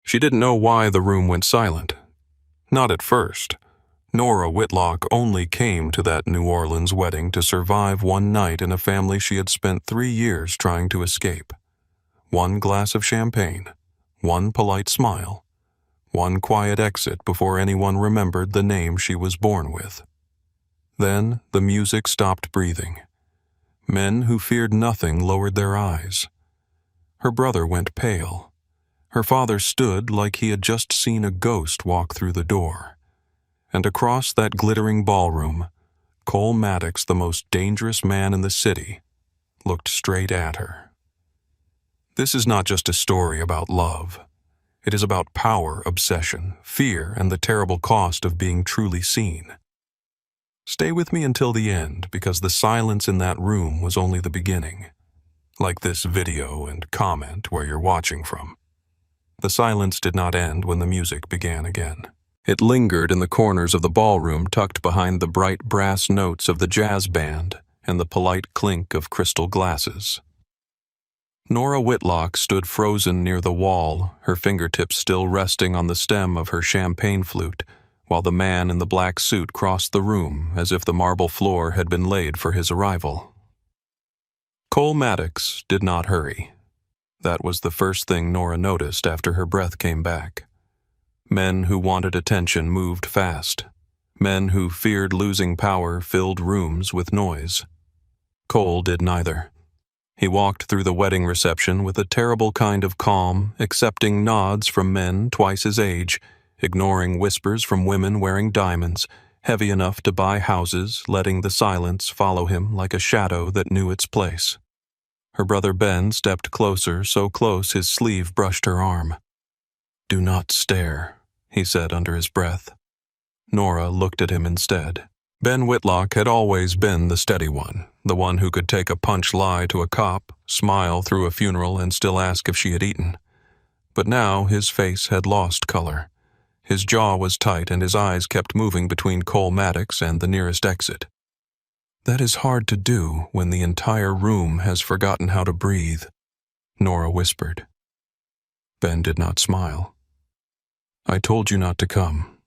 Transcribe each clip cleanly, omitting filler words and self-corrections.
She didn't know why the room went silent. Not at first. Nora Whitlock only came to that New Orleans wedding to survive one night in a family she had spent 3 years trying to escape. One glass of champagne, one polite smile, one quiet exit before anyone remembered the name she was born with. Then the music stopped breathing. Men who feared nothing lowered their eyes. Her brother went pale. Her father stood like he had just seen a ghost walk through the door. And across that glittering ballroom, Cole Maddox, the most dangerous man in the city, looked straight at her. This is not just a story about love. It is about power, obsession, fear, and the terrible cost of being truly seen. Stay with me until the end, because the silence in that room was only the beginning. Like this video and comment where you're watching from. The silence did not end when the music began again. It lingered in the corners of the ballroom, tucked behind the bright brass notes of the jazz band and the polite clink of crystal glasses. Nora Whitlock stood frozen near the wall, her fingertips still resting on the stem of her champagne flute, while the man in the black suit crossed the room as if the marble floor had been laid for his arrival. Cole Maddox did not hurry. That was the first thing Nora noticed after her breath came back. Men who wanted attention moved fast. Men who feared losing power filled rooms with noise. Cole did neither. He walked through the wedding reception with a terrible kind of calm, accepting nods from men twice his age, ignoring whispers from women wearing diamonds, heavy enough to buy houses, letting the silence follow him like a shadow that knew its place. Her brother Ben stepped closer, so close his sleeve brushed her arm. "Do not stare," he said under his breath. Nora looked at him instead. Ben Whitlock had always been the steady one, the one who could take a punch lie to a cop, smile through a funeral, and still ask if she had eaten. But now his face had lost color. His jaw was tight and his eyes kept moving between Cole Maddox and the nearest exit. "That is hard to do when the entire room has forgotten how to breathe," Nora whispered. Ben did not smile. "I told you not to come.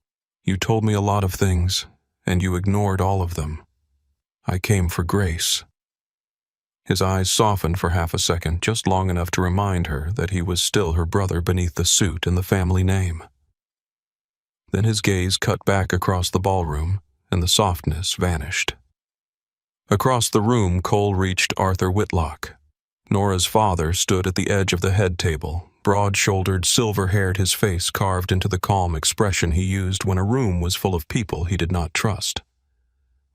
You told me a lot of things, and you ignored all of them. I came for grace." His eyes softened for half a second, just long enough to remind her that he was still her brother beneath the suit and the family name. Then his gaze cut back across the ballroom, and the softness vanished. Across the room, Cole reached Arthur Whitlock. Nora's father stood at the edge of the head table, broad-shouldered, silver-haired, his face carved into the calm expression he used when a room was full of people he did not trust.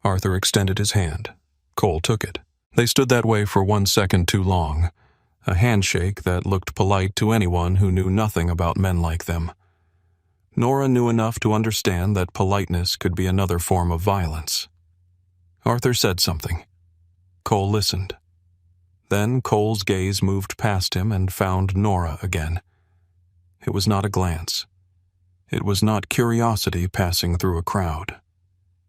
Arthur extended his hand. Cole took it. They stood that way for 1 second too long, a handshake that looked polite to anyone who knew nothing about men like them. Nora knew enough to understand that politeness could be another form of violence. Arthur said something. Cole listened. Then Cole's gaze moved past him and found Nora again. It was not a glance. It was not curiosity passing through a crowd.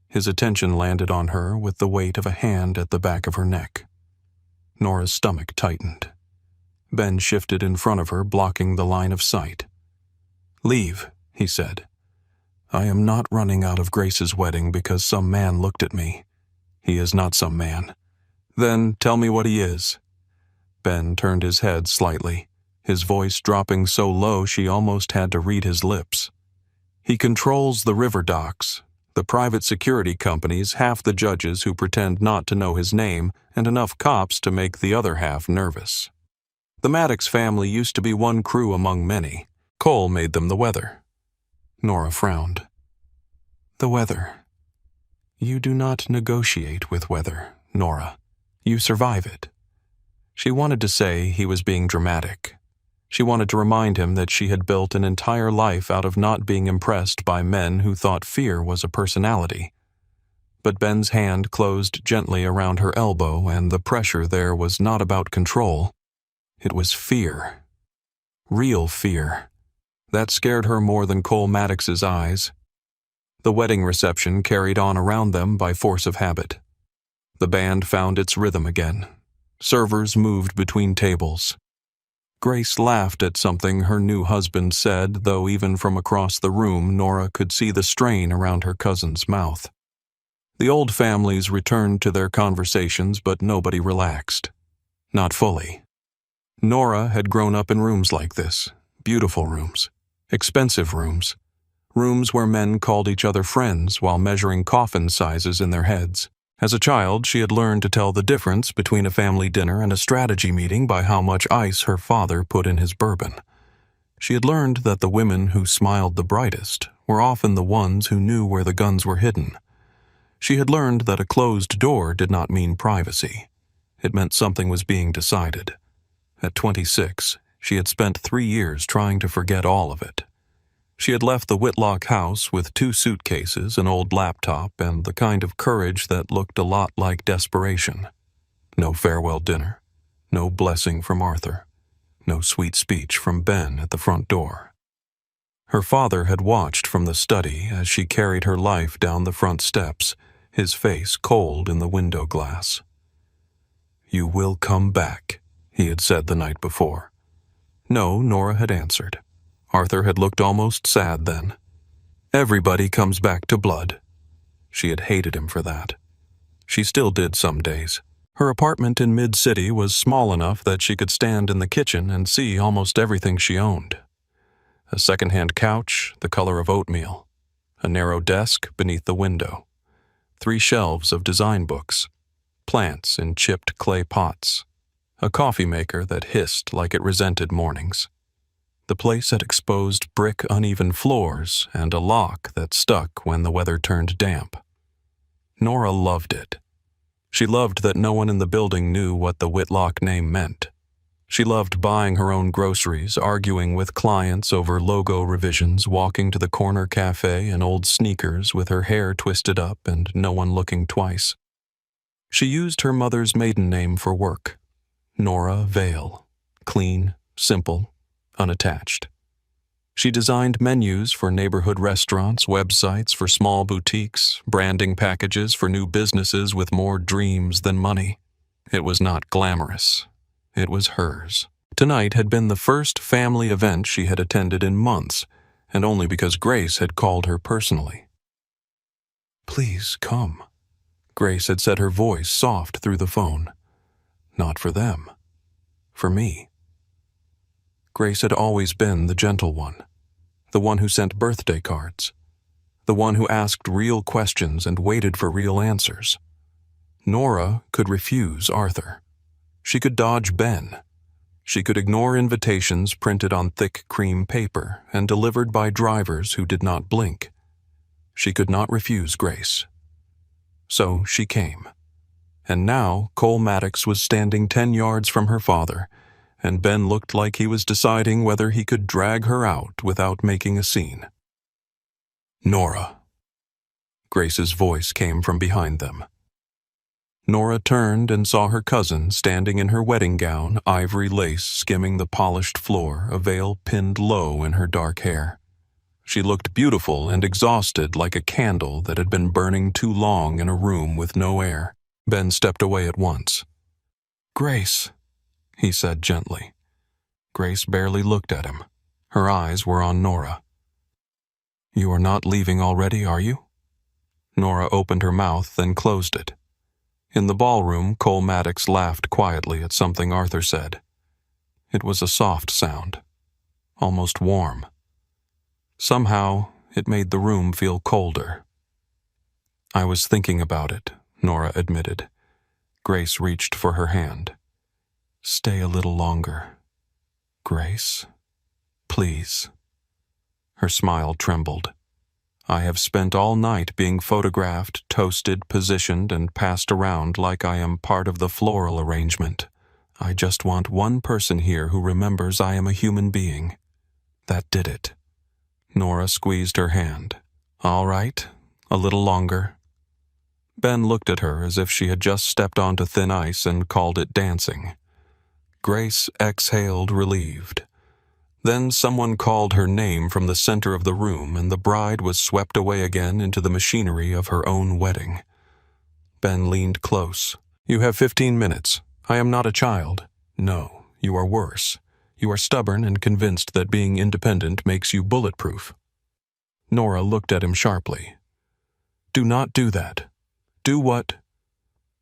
His attention landed on her with the weight of a hand at the back of her neck. Nora's stomach tightened. Ben shifted in front of her, blocking the line of sight. "Leave," he said. "I am not running out of Grace's wedding because some man looked at me. He is not some man." "Then tell me what he is." Ben turned his head slightly, his voice dropping so low she almost had to read his lips. "He controls the river docks, the private security companies, half the judges who pretend not to know his name, and enough cops to make the other half nervous. The Maddox family used to be one crew among many. Cole made them the weather." Nora frowned. "The weather. You do not negotiate with weather, Nora. You survive it." She wanted to say he was being dramatic. She wanted to remind him that she had built an entire life out of not being impressed by men who thought fear was a personality. But Ben's hand closed gently around her elbow, and the pressure there was not about control. It was fear. Real fear. That scared her more than Cole Maddox's eyes. The wedding reception carried on around them by force of habit. The band found its rhythm again. Servers moved between tables. Grace laughed at something her new husband said, though even from across the room Nora could see the strain around her cousin's mouth. The old families returned to their conversations, but nobody relaxed. Not fully. Nora had grown up in rooms like this, beautiful rooms, expensive rooms, rooms where men called each other friends while measuring coffin sizes in their heads. As a child, she had learned to tell the difference between a family dinner and a strategy meeting by how much ice her father put in his bourbon. She had learned that the women who smiled the brightest were often the ones who knew where the guns were hidden. She had learned that a closed door did not mean privacy. It meant something was being decided. At 26, she had spent 3 years trying to forget all of it. She had left the Whitlock house with 2 suitcases, an old laptop, and the kind of courage that looked a lot like desperation. No farewell dinner, no blessing from Arthur, no sweet speech from Ben at the front door. Her father had watched from the study as she carried her life down the front steps, his face cold in the window glass. "You will come back," he had said the night before. No, Nora had answered. Arthur had looked almost sad then. Everybody comes back to blood. She had hated him for that. She still did some days. Her apartment in Mid-City was small enough that she could stand in the kitchen and see almost everything she owned. A second-hand couch, the color of oatmeal. A narrow desk beneath the window. 3 shelves of design books. Plants in chipped clay pots. A coffee maker that hissed like it resented mornings. The place had exposed brick uneven floors and a lock that stuck when the weather turned damp. Nora loved it. She loved that no one in the building knew what the Whitlock name meant. She loved buying her own groceries, arguing with clients over logo revisions, walking to the corner cafe in old sneakers with her hair twisted up and no one looking twice. She used her mother's maiden name for work. Nora Vale. Clean, simple, unattached. She designed menus for neighborhood restaurants, websites for small boutiques, branding packages for new businesses with more dreams than money. It was not glamorous. It was hers. Tonight had been the first family event she had attended in months, and only because Grace had called her personally. "Please come," Grace had said, her voice soft through the phone. Not for them. For me. Grace had always been the gentle one, the one who sent birthday cards, the one who asked real questions and waited for real answers. Nora could refuse Arthur. She could dodge Ben. She could ignore invitations printed on thick cream paper and delivered by drivers who did not blink. She could not refuse Grace. So she came. And now Cole Maddox was standing 10 yards from her father, and Ben looked like he was deciding whether he could drag her out without making a scene. "Nora." Grace's voice came from behind them. Nora turned and saw her cousin standing in her wedding gown, ivory lace skimming the polished floor, a veil pinned low in her dark hair. She looked beautiful and exhausted, like a candle that had been burning too long in a room with no air. Ben stepped away at once. "Grace," he said gently. Grace barely looked at him. Her eyes were on Nora. "You are not leaving already, are you?" Nora opened her mouth, then closed it. In the ballroom, Cole Maddox laughed quietly at something Arthur said. It was a soft sound, almost warm. Somehow, it made the room feel colder. "I was thinking about it," Nora admitted. Grace reached for her hand. "Stay a little longer. Grace, please." Her smile trembled. "I have spent all night being photographed, toasted, positioned, and passed around like I am part of the floral arrangement. I just want one person here who remembers I am a human being." That did it. Nora squeezed her hand. "All right, a little longer." Ben looked at her as if she had just stepped onto thin ice and called it dancing. Grace exhaled, relieved. Then someone called her name from the center of the room, and the bride was swept away again into the machinery of her own wedding. Ben leaned close. "You have 15 minutes. I am not a child. No, you are worse. You are stubborn and convinced that being independent makes you bulletproof." Nora looked at him sharply. "Do not do that. Do what?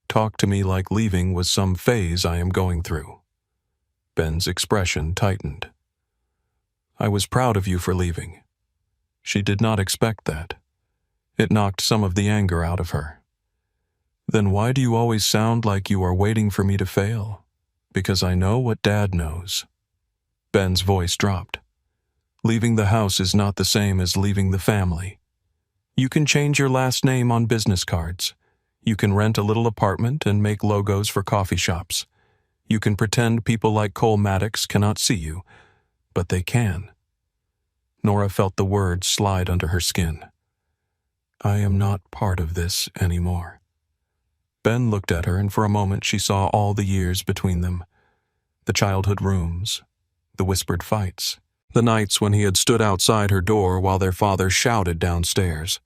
Talk to me like leaving was some phase I am going through." Ben's expression tightened. "I was proud of you for leaving." She did not expect that. It knocked some of the anger out of her. "Then why do you always sound like you are waiting for me to fail? Because I know what Dad knows." Ben's voice dropped. "Leaving the house is not the same as leaving the family. You can change your last name on business cards. You can rent a little apartment and make logos for coffee shops. You can pretend people like Cole Maddox cannot see you, but they can." Nora felt the words slide under her skin. "I am not part of this anymore." Ben looked at her, and for a moment she saw all the years between them. The childhood rooms, the whispered fights, the nights when he had stood outside her door while their father shouted downstairs,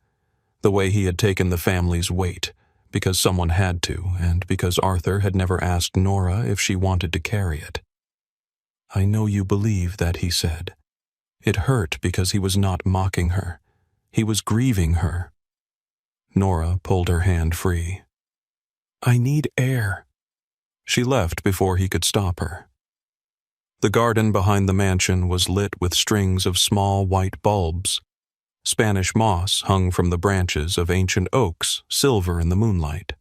the way he had taken the family's weight, because someone had to, and because Arthur had never asked Nora if she wanted to carry it. "I know you believe that," he said. It hurt because he was not mocking her. He was grieving her. Nora pulled her hand free. "I need air." She left before he could stop her. The garden behind the mansion was lit with strings of small white bulbs. Spanish moss hung from the branches of ancient oaks, silver in the moonlight.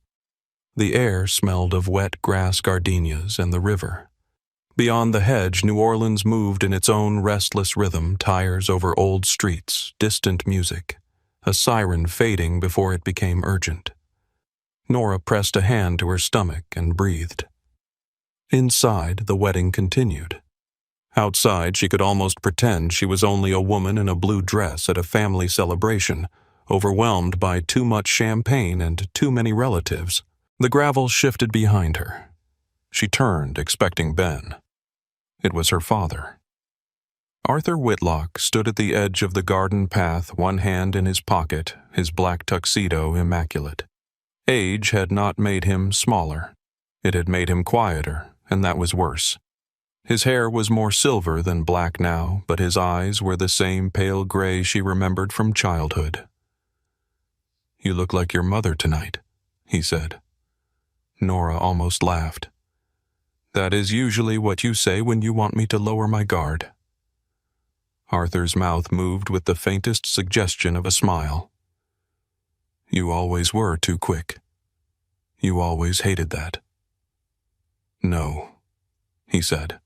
The air smelled of wet grass gardenias and the river. Beyond the hedge, New Orleans moved in its own restless rhythm, tires over old streets, distant music, a siren fading before it became urgent. Nora pressed a hand to her stomach and breathed. Inside, the wedding continued. Outside, she could almost pretend she was only a woman in a blue dress at a family celebration, overwhelmed by too much champagne and too many relatives. The gravel shifted behind her. She turned, expecting Ben. It was her father. Arthur Whitlock stood at the edge of the garden path, one hand in his pocket, his black tuxedo immaculate. Age had not made him smaller. It had made him quieter, and that was worse. His hair was more silver than black now, but his eyes were the same pale gray she remembered from childhood. "You look like your mother tonight," he said. Nora almost laughed. "That is usually what you say when you want me to lower my guard." Arthur's mouth moved with the faintest suggestion of a smile. "You always were too quick. You always hated that." "No," he said.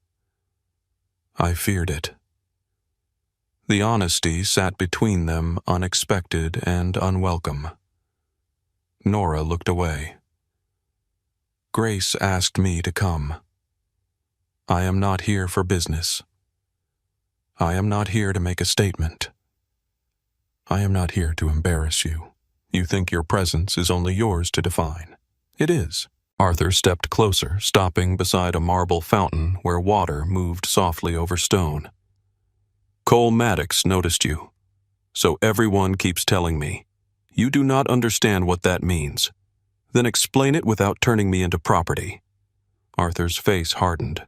"I feared it." The honesty sat between them, unexpected and unwelcome. Nora looked away. "Grace asked me to come. I am not here for business. I am not here to make a statement. I am not here to embarrass you. You think your presence is only yours to define. It is." Arthur stepped closer, stopping beside a marble fountain where water moved softly over stone. "Cole Maddox noticed you. So everyone keeps telling me. You do not understand what that means. Then explain it without turning me into property." Arthur's face hardened.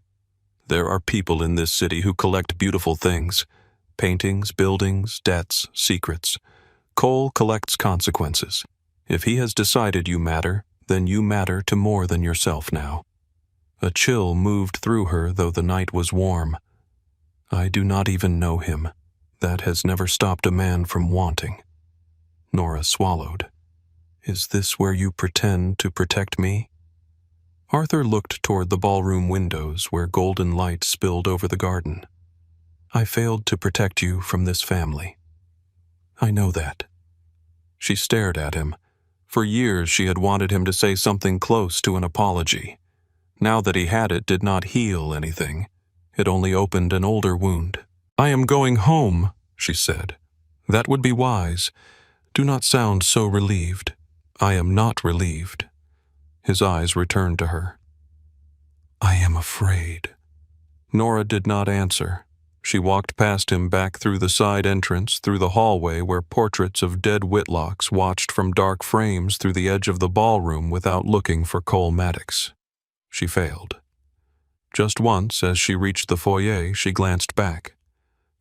"There are people in this city who collect beautiful things. Paintings, buildings, debts, secrets. Cole collects consequences. If he has decided you matter, then you matter to more than yourself now." A chill moved through her, though the night was warm. "I do not even know him. That has never stopped a man from wanting." Nora swallowed. "Is this where you pretend to protect me?" Arthur looked toward the ballroom windows where golden light spilled over the garden. "I failed to protect you from this family. I know that." She stared at him. For years she had wanted him to say something close to an apology. Now that he had it did not heal anything. It only opened an older wound. "I am going home," she said. "That would be wise. Do not sound so relieved." "I am not relieved." His eyes returned to her. "I am afraid." Nora did not answer. She walked past him back through the side entrance, through the hallway where portraits of dead Whitlocks watched from dark frames through the edge of the ballroom without looking for Cole Maddox. She failed. Just once, as she reached the foyer, she glanced back.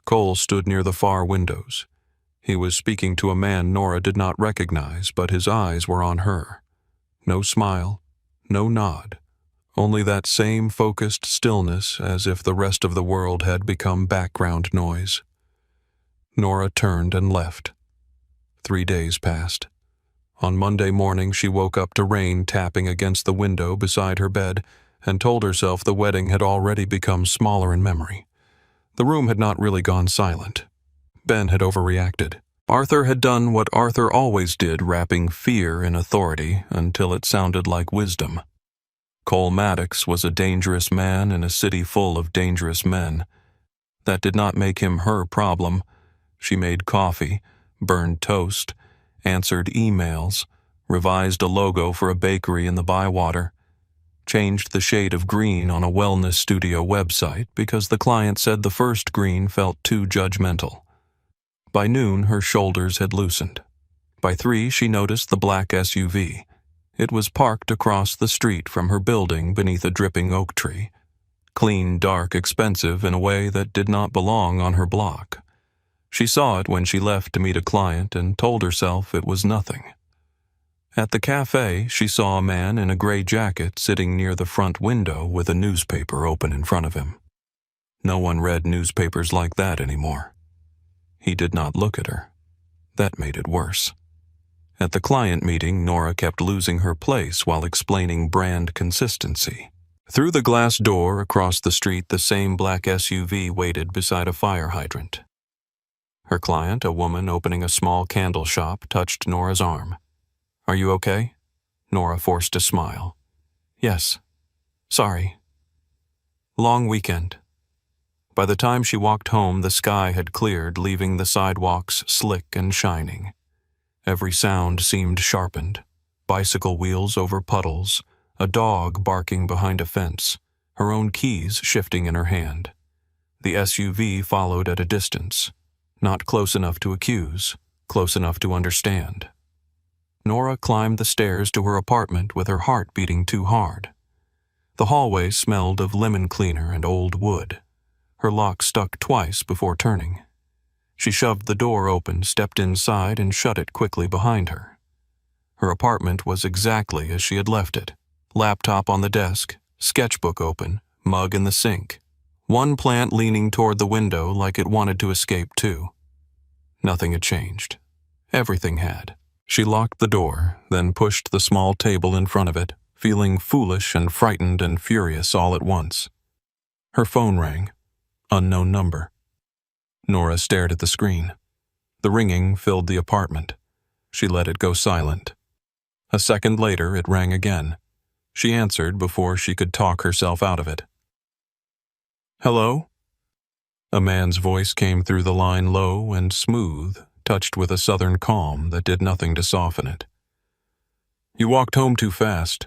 Cole stood near the far windows. He was speaking to a man Nora did not recognize, but his eyes were on her. No smile, no nod, only that same focused stillness, as if the rest of the world had become background noise. Nora turned and left. 3 days passed. On Monday morning, she woke up to rain tapping against the window beside her bed and told herself the wedding had already become smaller in memory. The room had not really gone silent. Ben had overreacted. Arthur had done what Arthur always did, wrapping fear in authority until it sounded like wisdom. Cole Maddox was a dangerous man in a city full of dangerous men. That did not make him her problem. She made coffee, burned toast, answered emails, revised a logo for a bakery in the Bywater, changed the shade of green on a wellness studio website because the client said the first green felt too judgmental. By noon, her shoulders had loosened. By 3, she noticed the black SUV. It was parked across the street from her building beneath a dripping oak tree. Clean, dark, expensive in a way that did not belong on her block. She saw it when she left to meet a client and told herself it was nothing. At the cafe, she saw a man in a gray jacket sitting near the front window with a newspaper open in front of him. No one read newspapers like that anymore. He did not look at her. That made it worse. At the client meeting, Nora kept losing her place while explaining brand consistency. Through the glass door across the street, the same black SUV waited beside a fire hydrant. Her client, a woman opening a small candle shop, touched Nora's arm. "Are you okay?" Nora forced a smile. "Yes. Sorry. Long weekend." By the time she walked home, the sky had cleared, leaving the sidewalks slick and shining. Every sound seemed sharpened. Bicycle wheels over puddles, a dog barking behind a fence, her own keys shifting in her hand. The SUV followed at a distance, not close enough to accuse, close enough to understand. Nora climbed the stairs to her apartment with her heart beating too hard. The hallway smelled of lemon cleaner and old wood. Her lock stuck twice before turning. She shoved the door open, stepped inside, and shut it quickly behind her. Her apartment was exactly as she had left it. Laptop on the desk, sketchbook open, mug in the sink. One plant leaning toward the window like it wanted to escape too. Nothing had changed. Everything had. She locked the door, then pushed the small table in front of it, feeling foolish and frightened and furious all at once. Her phone rang. Unknown number. Nora stared at the screen. The ringing filled the apartment. She let it go silent. A second later, it rang again. She answered before she could talk herself out of it. "Hello?" A man's voice came through the line, low and smooth, touched with a southern calm that did nothing to soften it. "You walked home too fast."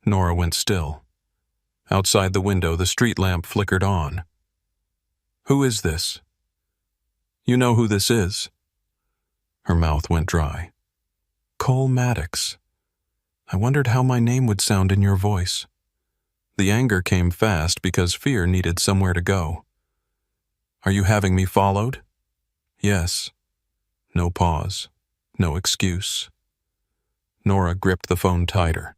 Nora went still. Outside the window, the street lamp flickered on. "Who is this?" "You know who this is?" Her mouth went dry. "Cole Maddox. I wondered how my name would sound in your voice." The anger came fast because fear needed somewhere to go. "Are you having me followed?" "Yes." No pause. No excuse. Nora gripped the phone tighter.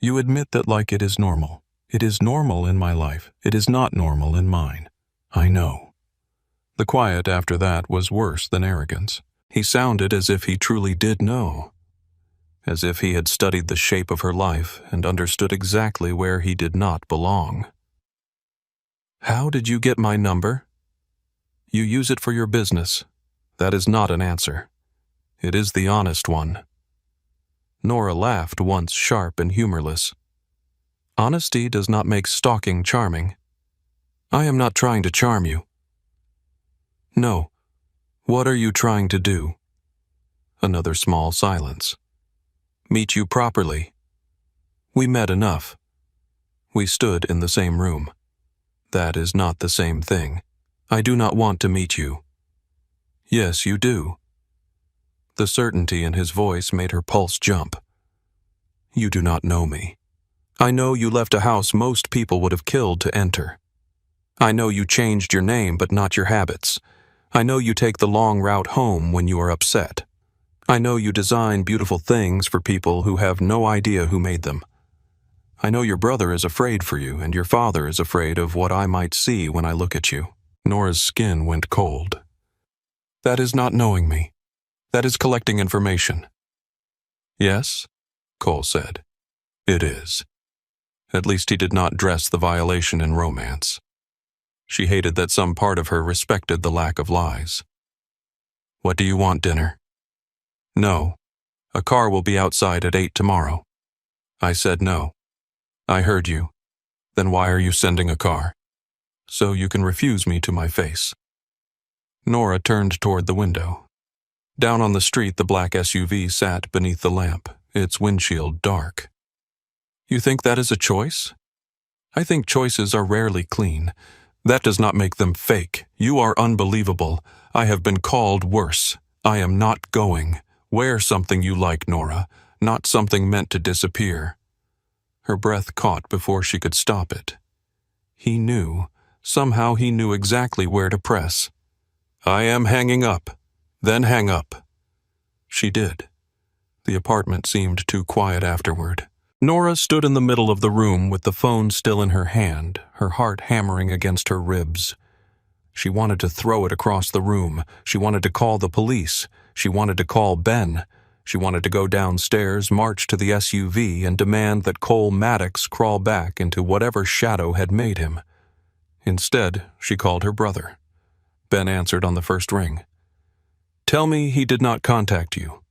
"You admit that like it is normal. It is normal in my life. It is not normal in mine. I know." The quiet after that was worse than arrogance. He sounded as if he truly did know. As if he had studied the shape of her life and understood exactly where he did not belong. "How did you get my number?" "You use it for your business. That is not an answer. It is the honest one." Nora laughed once, sharp and humorless. "Honesty does not make stalking charming." "I am not trying to charm you." "No. What are you trying to do?" Another small silence. "Meet you properly." "We met enough. We stood in the same room. That is not the same thing. I do not want to meet you." "Yes, you do." The certainty in his voice made her pulse jump. "You do not know me. I know you left a house most people would have killed to enter. I know you changed your name but not your habits. I know you take the long route home when you are upset. I know you design beautiful things for people who have no idea who made them. I know your brother is afraid for you, and your father is afraid of what I might see when I look at you." Nora's skin went cold. "That is not knowing me. That is collecting information." "Yes," Cole said. "It is." At least he did not dress the violation in romance. She hated that some part of her respected the lack of lies. "What do you want, dinner?" "No. A car will be outside at 8 tomorrow." I said no. "I heard you. Then why are you sending a car?" "So you can refuse me to my face." Nora turned toward the window. Down on the street, the black SUV sat beneath the lamp, its windshield dark. "You think that is a choice?" "I think choices are rarely clean. That does not make them fake. You are unbelievable. I have been called worse. I am not going. Wear something you like, Nora, not something meant to disappear." Her breath caught before she could stop it. He knew. Somehow he knew exactly where to press. "I am hanging up. Then hang up." She did. The apartment seemed too quiet afterward. Nora stood in the middle of the room with the phone still in her hand, her heart hammering against her ribs. She wanted to throw it across the room. She wanted to call the police. She wanted to call Ben. She wanted to go downstairs, march to the SUV, and demand that Cole Maddox crawl back into whatever shadow had made him. Instead, she called her brother. Ben answered on the first ring. "Tell me he did not contact you."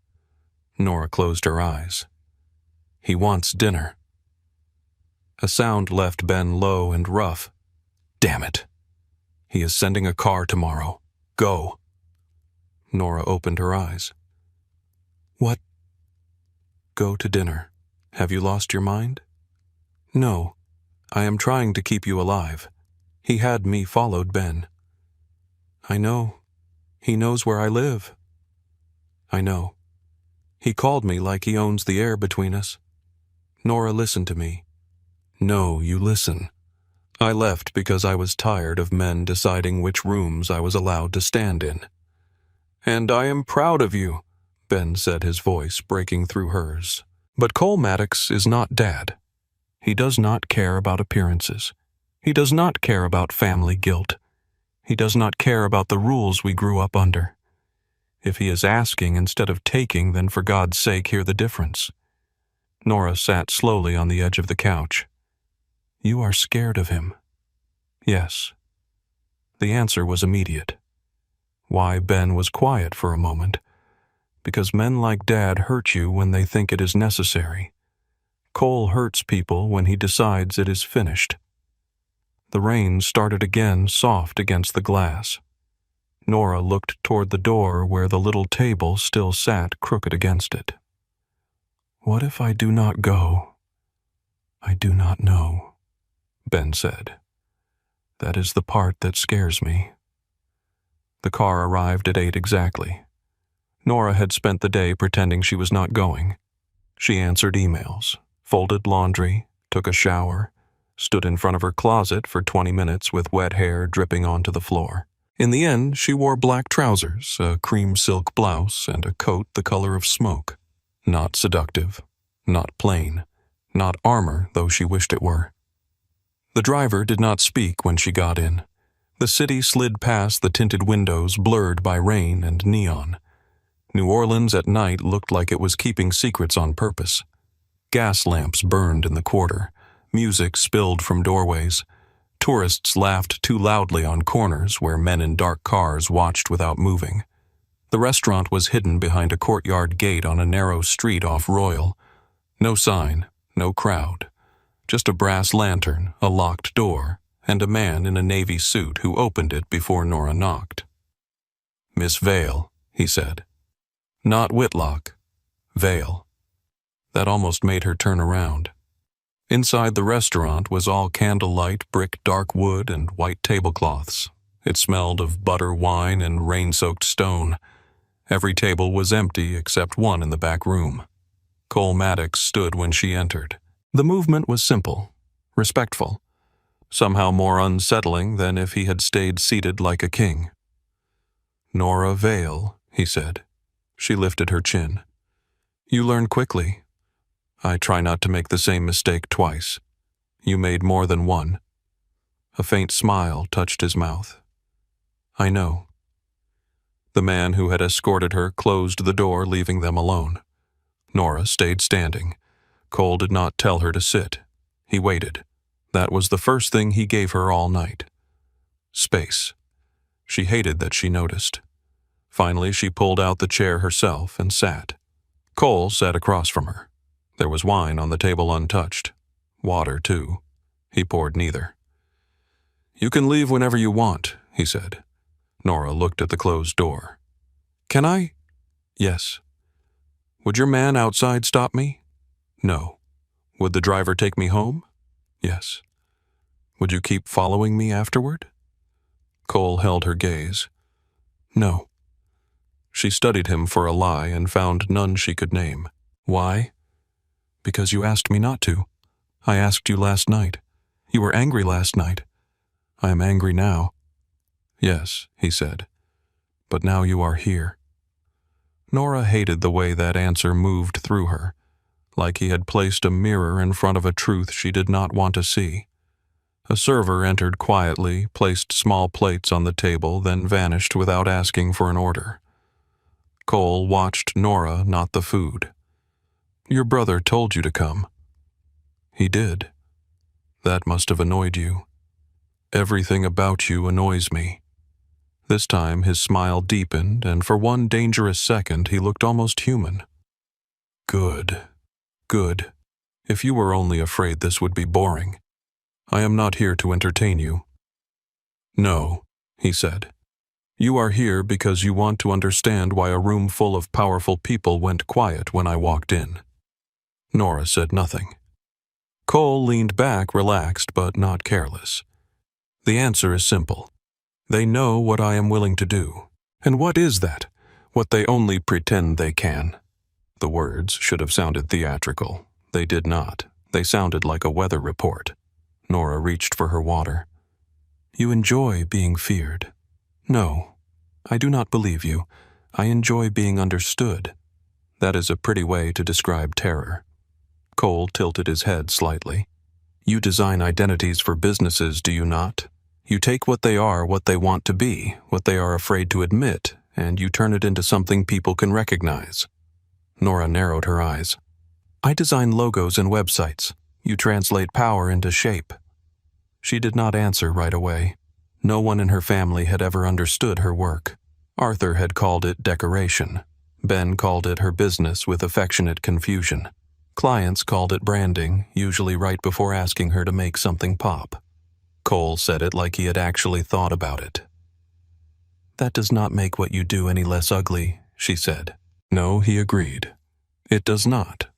Nora closed her eyes. "He wants dinner." A sound left Ben low and rough. "Damn it. He is sending a car tomorrow. Go." Nora opened her eyes. "What?" "Go to dinner. Have you lost your mind?" "No. I am trying to keep you alive. He had me followed Ben." "I know. He knows where I live." "I know. He called me like he owns the air between us." "Nora, listen to me." "No, you listen. I left because I was tired of men deciding which rooms I was allowed to stand in." "And I am proud of you," Ben said, his voice breaking through hers. "But Cole Maddox is not Dad. He does not care about appearances. He does not care about family guilt. He does not care about the rules we grew up under. If he is asking instead of taking, then for God's sake hear the difference." Nora sat slowly on the edge of the couch. "You are scared of him." "Yes." The answer was immediate. Why Ben was quiet for a moment. Because men like Dad hurt you when they think it is necessary. Cole hurts people when he decides it is finished. The rain started again, soft against the glass. Nora looked toward the door where the little table still sat crooked against it. "What if I do not go?" "I do not know," Ben said. "That is the part that scares me." The car arrived at 8 exactly. Nora had spent the day pretending she was not going. She answered emails, folded laundry, took a shower, stood in front of her closet for 20 minutes with wet hair dripping onto the floor. In the end, she wore black trousers, a cream silk blouse, and a coat the color of smoke. Not seductive, not plain, not armor, though she wished it were. The driver did not speak when she got in. The city slid past the tinted windows blurred by rain and neon. New Orleans at night looked like it was keeping secrets on purpose. Gas lamps burned in the quarter. Music spilled from doorways. Tourists laughed too loudly on corners where men in dark cars watched without moving. The restaurant was hidden behind a courtyard gate on a narrow street off Royal. No sign, no crowd. Just a brass lantern, a locked door, and a man in a navy suit who opened it before Nora knocked. "Miss Vale," he said. Not Whitlock. Vale. That almost made her turn around. Inside the restaurant was all candlelight, brick dark wood, and white tablecloths. It smelled of butter, wine, and rain-soaked stone. Every table was empty except one in the back room. Cole Maddox stood when she entered. The movement was simple, respectful, somehow more unsettling than if he had stayed seated like a king. "Nora Vale," he said. She lifted her chin. "You learn quickly. I try not to make the same mistake twice. You made more than one." A faint smile touched his mouth. "I know." The man who had escorted her closed the door, leaving them alone. Nora stayed standing. Cole did not tell her to sit. He waited. That was the first thing he gave her all night. Space. She hated that she noticed. Finally, she pulled out the chair herself and sat. Cole sat across from her. There was wine on the table untouched. Water, too. He poured neither. "You can leave whenever you want," he said. Nora looked at the closed door. "Can I?" "Yes." "Would your man outside stop me?" "No." "Would the driver take me home?" "Yes." "Would you keep following me afterward?" Cole held her gaze. "No." She studied him for a lie and found none she could name. "Why?" "Because you asked me not to. I asked you last night. You were angry last night. I am angry now." "Yes," he said. "But now you are here." Nora hated the way that answer moved through her, like he had placed a mirror in front of a truth she did not want to see. A server entered quietly, placed small plates on the table, then vanished without asking for an order. Cole watched Nora, not the food. "Your brother told you to come." "He did." "That must have annoyed you." "Everything about you annoys me." This time his smile deepened, and for one dangerous second he looked almost human. "Good. Good. If you were only afraid this would be boring. I am not here to entertain you." "No," he said. "You are here because you want to understand why a room full of powerful people went quiet when I walked in." Nora said nothing. Cole leaned back, relaxed but not careless. "The answer is simple. They know what I am willing to do. And what is that? What they only pretend they can." The words should have sounded theatrical. They did not. They sounded like a weather report. Nora reached for her water. "You enjoy being feared." "No, I do not believe you. I enjoy being understood." That is a pretty way to describe terror. Cole tilted his head slightly. "You design identities for businesses, do you not? You take what they are, what they want to be, what they are afraid to admit, and you turn it into something people can recognize." Nora narrowed her eyes. "I design logos and websites. You translate power into shape." She did not answer right away. No one in her family had ever understood her work. Arthur had called it decoration. Ben called it her business with affectionate confusion. Clients called it branding, usually right before asking her to make something pop. Cole said it like he had actually thought about it. "That does not make what you do any less ugly," she said. No, he agreed. It does not.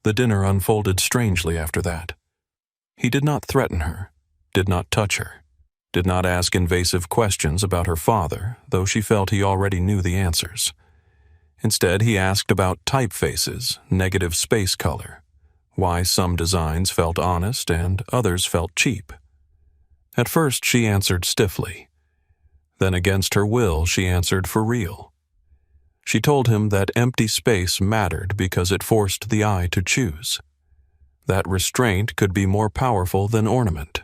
The dinner unfolded strangely after that. He did not threaten her, did not touch her, did not ask invasive questions about her father, though she felt he already knew the answers. Instead, he asked about typefaces, negative space color, why some designs felt honest and others felt cheap. At first, she answered stiffly. Then, against her will, she answered for real. She told him that empty space mattered because it forced the eye to choose. That restraint could be more powerful than ornament.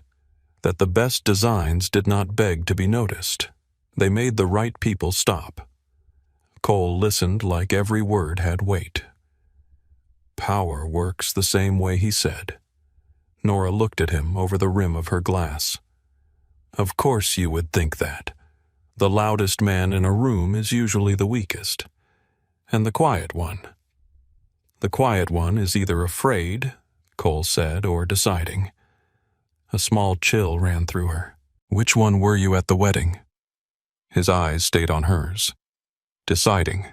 That the best designs did not beg to be noticed. They made the right people stop. Cole listened like every word had weight. "Power works the same way," he said. Nora looked at him over the rim of her glass. "Of course you would think that. The loudest man in a room is usually the weakest. And the quiet one. The quiet one is either afraid," Cole said, "or deciding." A small chill ran through her. "Which one were you at the wedding?" His eyes stayed on hers. "Deciding."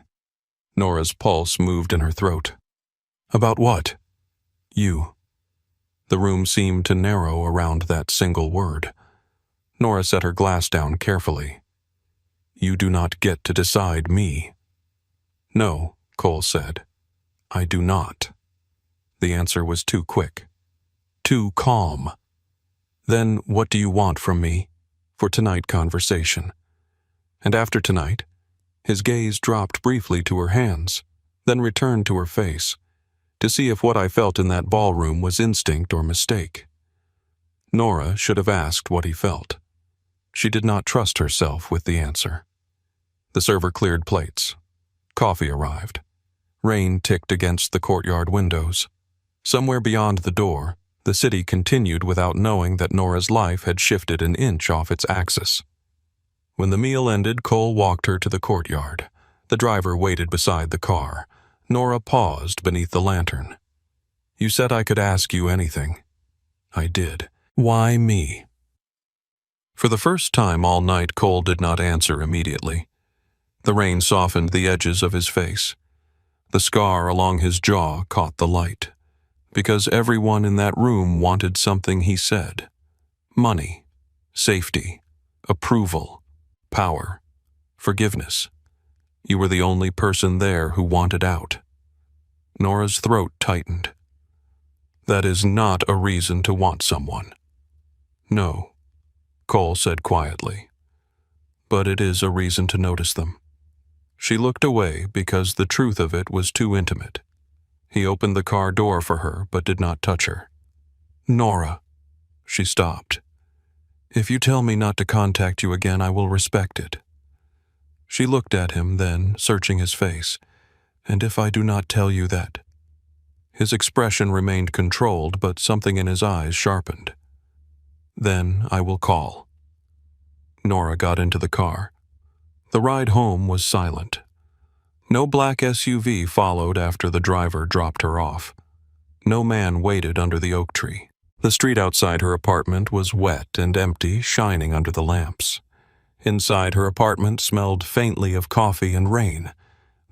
Nora's pulse moved in her throat. "About what?" "You." The room seemed to narrow around that single word. Nora set her glass down carefully. "You do not get to decide me." "No," Cole said. "I do not." The answer was too quick. too calm. "Then what do you want from me for tonight conversation?" And after tonight, his gaze dropped briefly to her hands, then returned to her face, to see if what I felt in that ballroom was instinct or mistake. Nora should have asked what he felt. She did not trust herself with the answer. The server cleared plates. Coffee arrived. Rain ticked against the courtyard windows. Somewhere beyond the door, the city continued without knowing that Nora's life had shifted an inch off its axis. When the meal ended, Cole walked her to the courtyard. The driver waited beside the car. Nora paused beneath the lantern. "You said I could ask you anything." "I did. Why me?" For the first time all night, Cole did not answer immediately. The rain softened the edges of his face. The scar along his jaw caught the light, because everyone in that room wanted something he said. Money, safety, approval, power, forgiveness. You were the only person there who wanted out. Nora's throat tightened. "That is not a reason to want someone." "No," Cole said quietly, "but it is a reason to notice them." She looked away because the truth of it was too intimate. He opened the car door for her but did not touch her. "Nora." She stopped. "If you tell me not to contact you again, I will respect it." She looked at him then, searching his face. "And if I do not tell you that?" His expression remained controlled, but something in his eyes sharpened. "Then I will call." Nora got into the car. The ride home was silent. No black SUV followed after the driver dropped her off. No man waited under the oak tree. The street outside her apartment was wet and empty, shining under the lamps. Inside her apartment smelled faintly of coffee and rain.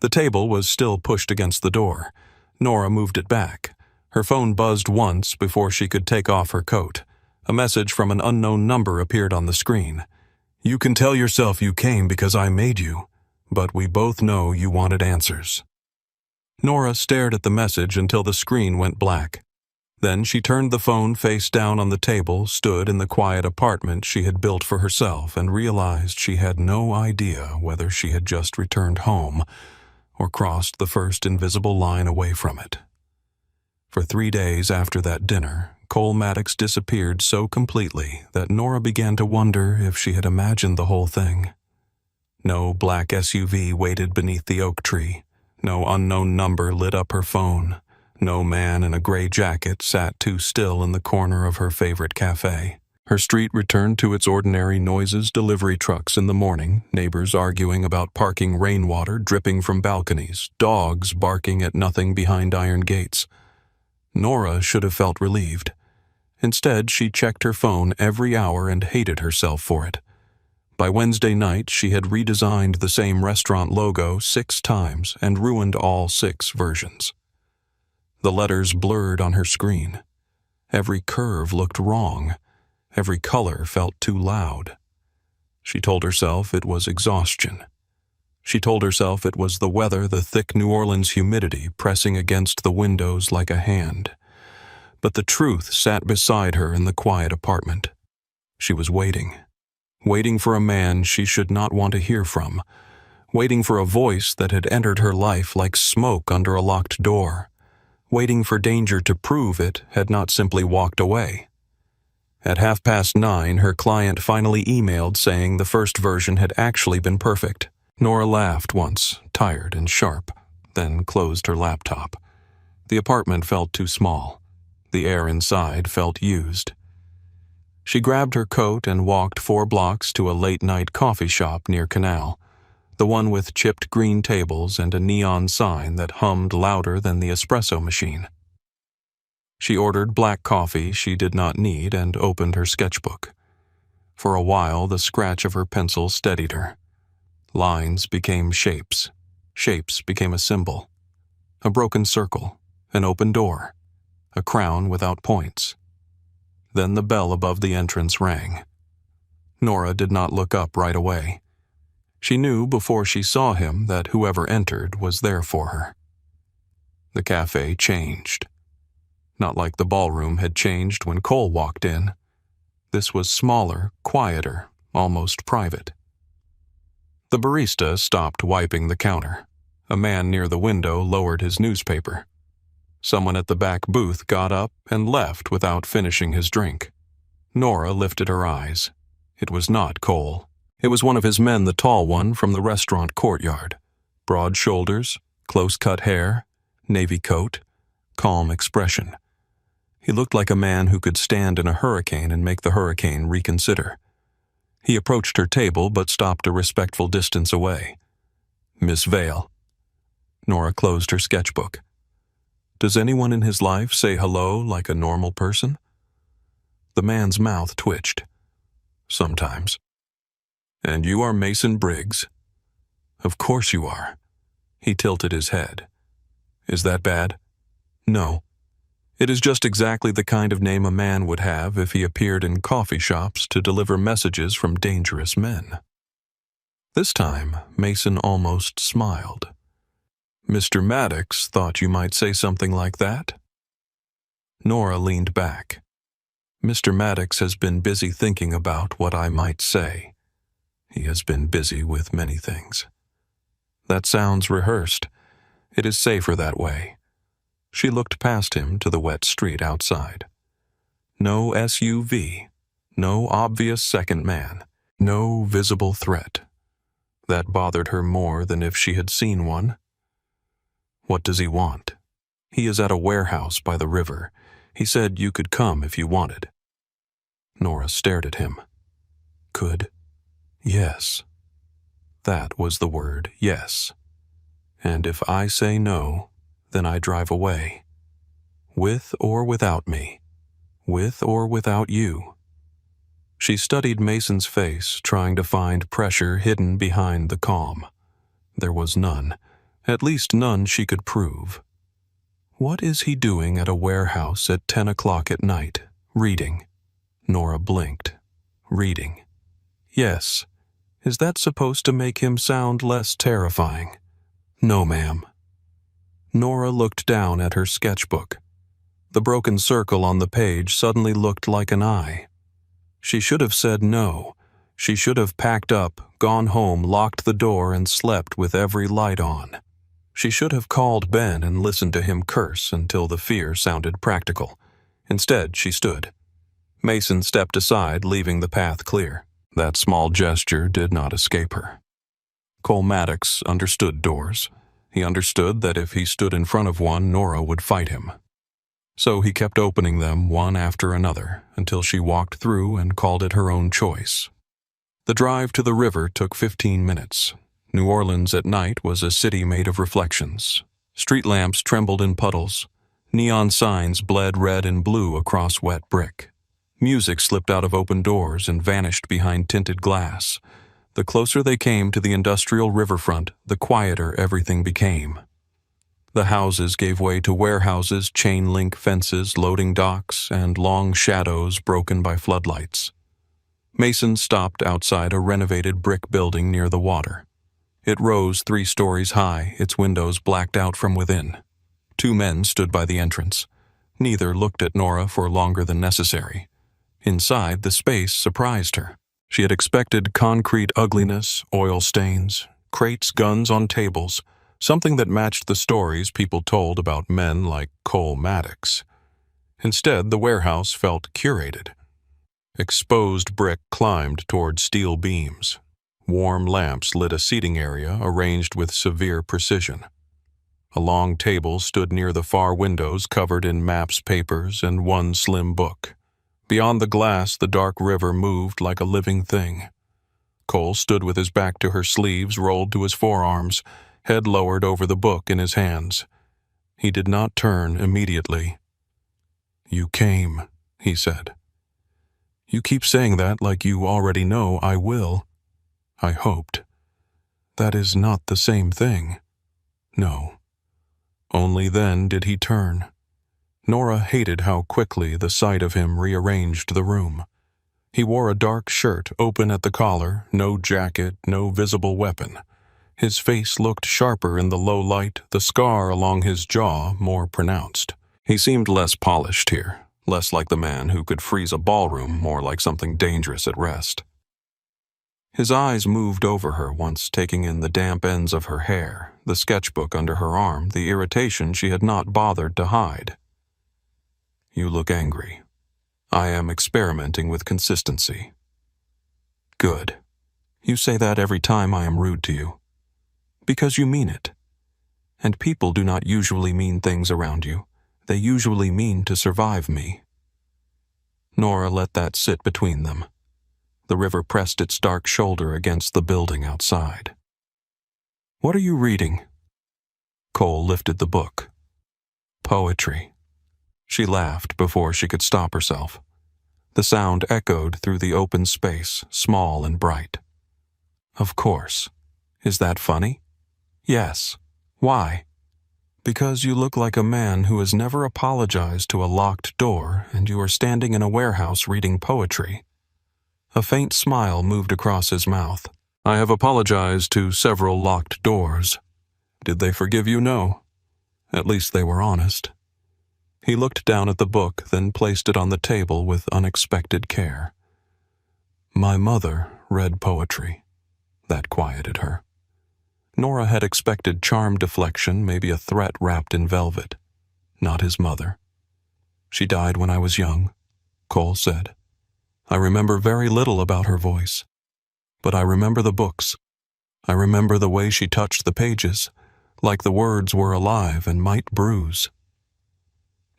The table was still pushed against the door. Nora moved it back. Her phone buzzed once before she could take off her coat. A message from an unknown number appeared on the screen. "You can tell yourself you came because I made you, but we both know you wanted answers." Nora stared at the message until the screen went black. Then she turned the phone face down on the table, stood in the quiet apartment she had built for herself, and realized she had no idea whether she had just returned home or crossed the first invisible line away from it. For 3 days after that dinner, Cole Maddox disappeared so completely that Nora began to wonder if she had imagined the whole thing. No black SUV waited beneath the oak tree. No unknown number lit up her phone. No man in a gray jacket sat too still in the corner of her favorite cafe. Her street returned to its ordinary noises: delivery trucks in the morning, neighbors arguing about parking, rainwater dripping from balconies, dogs barking at nothing behind iron gates. Nora should have felt relieved. Instead, she checked her phone every hour and hated herself for it. By Wednesday night, she had redesigned the same restaurant logo 6 times and ruined all 6 versions. The letters blurred on her screen. Every curve looked wrong. Every color felt too loud. She told herself it was exhaustion. She told herself it was the weather, the thick New Orleans humidity pressing against the windows like a hand. But the truth sat beside her in the quiet apartment. She was waiting. Waiting for a man she should not want to hear from. Waiting for a voice that had entered her life like smoke under a locked door. Waiting for danger to prove it had not simply walked away. At 9:30, her client finally emailed saying the first version had actually been perfect. Nora laughed once, tired and sharp, then closed her laptop. The apartment felt too small. The air inside felt used. She grabbed her coat and walked 4 blocks to a late-night coffee shop near Canal, the one with chipped green tables and a neon sign that hummed louder than the espresso machine. She ordered black coffee she did not need and opened her sketchbook. For a while, the scratch of her pencil steadied her. Lines became shapes. Shapes became a symbol. A broken circle, an open door, a crown without points. Then the bell above the entrance rang. Nora did not look up right away. She knew before she saw him that whoever entered was there for her. The cafe changed. Not like the ballroom had changed when Cole walked in. This was smaller, quieter, almost private. The barista stopped wiping the counter. A man near the window lowered his newspaper. Someone at the back booth got up and left without finishing his drink. Nora lifted her eyes. It was not Cole. It was one of his men, the tall one from the restaurant courtyard. Broad shoulders, close-cut hair, navy coat, calm expression. He looked like a man who could stand in a hurricane and make the hurricane reconsider. He approached her table but stopped a respectful distance away. "Miss Vale." Nora closed her sketchbook. Does anyone in his life say hello like a normal person? The man's mouth twitched. Sometimes. "And you are Mason Briggs?" "Of course you are." He tilted his head. "Is that bad?" "No. It is just exactly the kind of name a man would have if he appeared in coffee shops to deliver messages from dangerous men." This time, Mason almost smiled. "Mr. Maddox thought you might say something like that?" Nora leaned back. "Mr. Maddox has been busy thinking about what I might say. He has been busy with many things." "That sounds rehearsed. It is safer that way." She looked past him to the wet street outside. No SUV, no obvious second man, no visible threat. That bothered her more than if she had seen one. "What does he want?" "He is at a warehouse by the river. He said you could come if you wanted." Nora stared at him. "Could?" "Yes." That was the word, yes. "And if I say no, then I drive away. With or without me. With or without you." She studied Mason's face, trying to find pressure hidden behind the calm. There was none, at least none she could prove. What is he doing at a warehouse at 10 o'clock at night, reading? Nora blinked. Reading. Yes. Is that supposed to make him sound less terrifying? "No, ma'am." Nora looked down at her sketchbook. The broken circle on the page suddenly looked like an eye. She should have said no. She should have packed up, gone home, locked the door, and slept with every light on. She should have called Ben and listened to him curse until the fear sounded practical. Instead, she stood. Mason stepped aside, leaving the path clear. That small gesture did not escape her. Cole Maddox understood doors. He understood that if he stood in front of one, Nora would fight him. So he kept opening them one after another until she walked through and called it her own choice. The drive to the river took 15 minutes. New Orleans at night was a city made of reflections. Street lamps trembled in puddles. Neon signs bled red and blue across wet brick. Music slipped out of open doors and vanished behind tinted glass. The closer they came to the industrial riverfront, the quieter everything became. The houses gave way to warehouses, chain-link fences, loading docks, and long shadows broken by floodlights. Mason stopped outside a renovated brick building near the water. It rose 3 stories high, its windows blacked out from within. 2 men stood by the entrance. Neither looked at Nora for longer than necessary. Inside, the space surprised her. She had expected concrete ugliness, oil stains, crates, guns on tables, something that matched the stories people told about men like Cole Maddox. Instead, the warehouse felt curated. Exposed brick climbed toward steel beams. Warm lamps lit a seating area arranged with severe precision. A long table stood near the far windows covered in maps, papers, and one slim book. Beyond the glass, the dark river moved like a living thing. Cole stood with his back to her, sleeves rolled to his forearms, head lowered over the book in his hands. He did not turn immediately. "You came," he said. "You keep saying that like you already know I will." "I hoped." "That is not the same thing." "No." Only then did he turn. Nora hated how quickly the sight of him rearranged the room. He wore a dark shirt, open at the collar, no jacket, no visible weapon. His face looked sharper in the low light, the scar along his jaw more pronounced. He seemed less polished here, less like the man who could freeze a ballroom, more like something dangerous at rest. His eyes moved over her once, taking in the damp ends of her hair, the sketchbook under her arm, the irritation she had not bothered to hide. You look angry. I am experimenting with consistency. Good. You say that every time I am rude to you. Because you mean it. And people do not usually mean things around you. They usually mean to survive me. Nora let that sit between them. The river pressed its dark shoulder against the building outside. What are you reading? Cole lifted the book. Poetry. She laughed before she could stop herself. The sound echoed through the open space, small and bright. Of course. Is that funny? Yes. Why? Because you look like a man who has never apologized to a locked door, and you are standing in a warehouse reading poetry. A faint smile moved across his mouth. I have apologized to several locked doors. Did they forgive you? No. At least they were honest. He looked down at the book, then placed it on the table with unexpected care. My mother read poetry. That quieted her. Nora had expected charm deflection, maybe a threat wrapped in velvet. Not his mother. She died when I was young, Cole said. I remember very little about her voice. But I remember the books. I remember the way she touched the pages, like the words were alive and might bruise.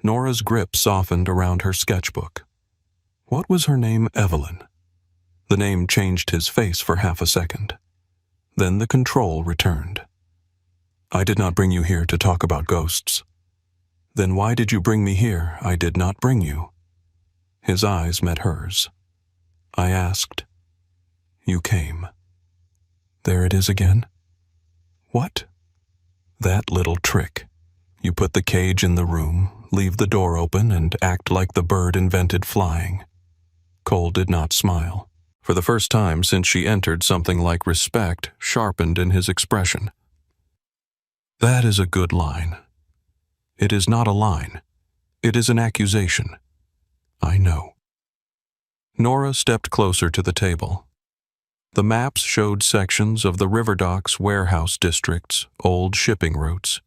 Nora's grip softened around her sketchbook. What was her name? Evelyn. The name changed his face for half a second. Then the control returned. I did not bring you here to talk about ghosts. Then why did you bring me here? I did not bring you. His eyes met hers. I asked. You came. There it is again. What? That little trick. You put the cage in the room, leave the door open, and act like the bird invented flying. Cole did not smile. For the first time since she entered, something like respect sharpened in his expression. That is a good line. It is not a line. It is an accusation. I know. Nora stepped closer to the table. The maps showed sections of the river docks warehouse district's old shipping routes.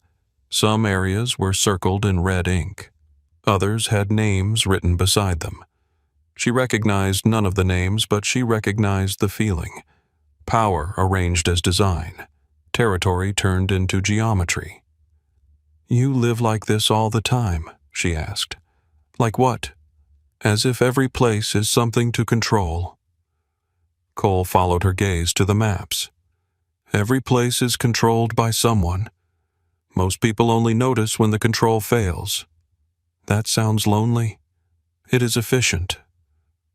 Some areas were circled in red ink. Others had names written beside them. She recognized none of the names, but she recognized the feeling. Power arranged as design. Territory turned into geometry. You live like this all the time, she asked. Like what? As if every place is something to control. Cole followed her gaze to the maps. Every place is controlled by someone. Most people only notice when the control fails. That sounds lonely. It is efficient.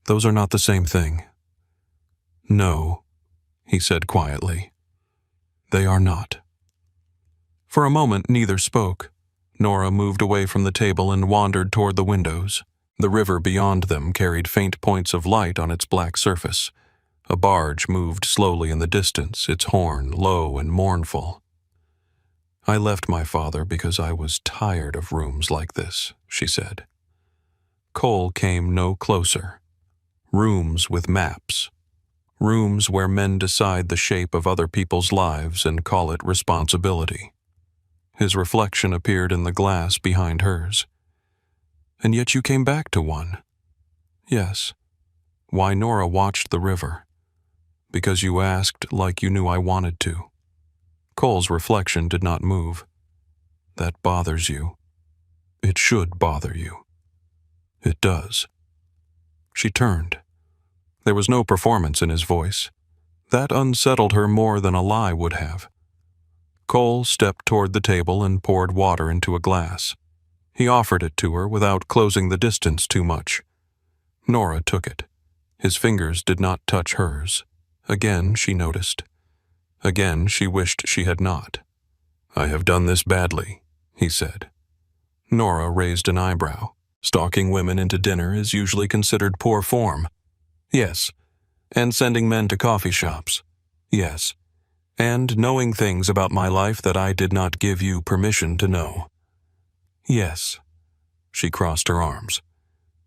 Those are not the same thing. No, he said quietly. They are not. For a moment, neither spoke. Nora moved away from the table and wandered toward the windows. The river beyond them carried faint points of light on its black surface. A barge moved slowly in the distance, its horn low and mournful. I left my father because I was tired of rooms like this, she said. Cole came no closer. Rooms with maps. Rooms where men decide the shape of other people's lives and call it responsibility. His reflection appeared in the glass behind hers. And yet you came back to one. Yes. Why Nora watched the river. Because you asked like you knew I wanted to. Cole's reflection did not move. That bothers you. It should bother you. It does. She turned. There was no performance in his voice. That unsettled her more than a lie would have. Cole stepped toward the table and poured water into a glass. He offered it to her without closing the distance too much. Nora took it. His fingers did not touch hers. Again she noticed. Again she wished she had not. I have done this badly, he said. Nora raised an eyebrow. Stalking women into dinner is usually considered poor form. Yes. And sending men to coffee shops. Yes. And knowing things about my life that I did not give you permission to know. Yes. She crossed her arms.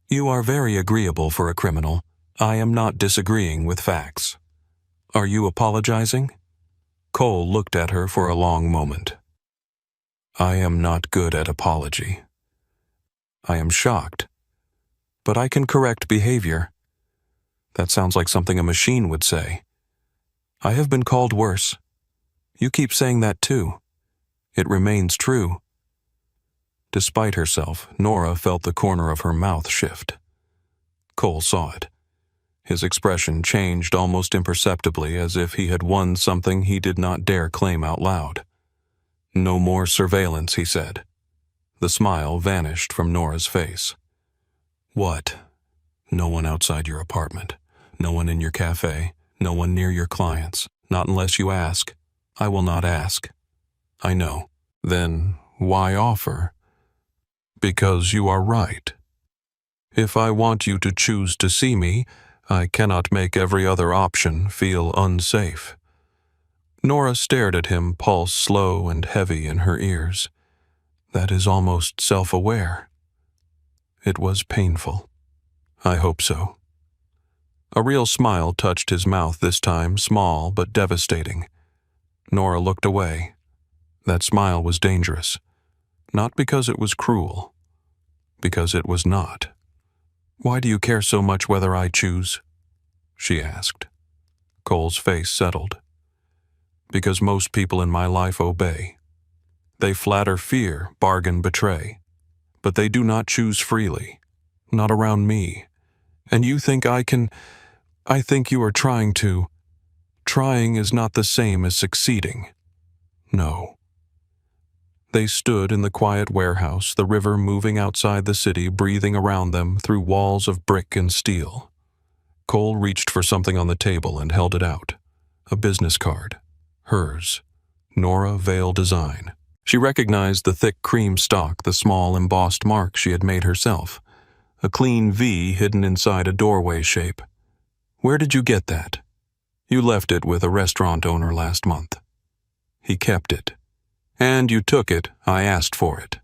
You are very agreeable for a criminal. I am not disagreeing with facts. Are you apologizing? Cole looked at her for a long moment. I am not good at apology. I am shocked, but I can correct behavior. That sounds like something a machine would say. I have been called worse. You keep saying that too. It remains true. Despite herself, Nora felt the corner of her mouth shift. Cole saw it. His expression changed almost imperceptibly, as if he had won something he did not dare claim out loud. No more surveillance, he said. The smile vanished from Nora's face. What? No one outside your apartment. No one in your cafe. No one near your clients. Not unless you ask. I will not ask. I know. Then why offer? Because you are right. If I want you to choose to see me, I cannot make every other option feel unsafe. Nora stared at him, pulse slow and heavy in her ears. That is almost self-aware. It was painful. I hope so. A real smile touched his mouth this time, small but devastating. Nora looked away. That smile was dangerous. Not because it was cruel. Because it was not. Why do you care so much whether I choose? She asked. Cole's face settled. Because most people in my life obey. They flatter fear, bargain betray. But they do not choose freely. Not around me. And you think I think you are trying to. Trying is not the same as succeeding. No. They stood in the quiet warehouse, the river moving outside the city, breathing around them through walls of brick and steel. Cole reached for something on the table and held it out. A business card. Hers. Nora Vale Design. She recognized the thick cream stock, the small embossed mark she had made herself. A clean V hidden inside a doorway shape. Where did you get that? You left it with a restaurant owner last month. He kept it. And you took it, I asked for it.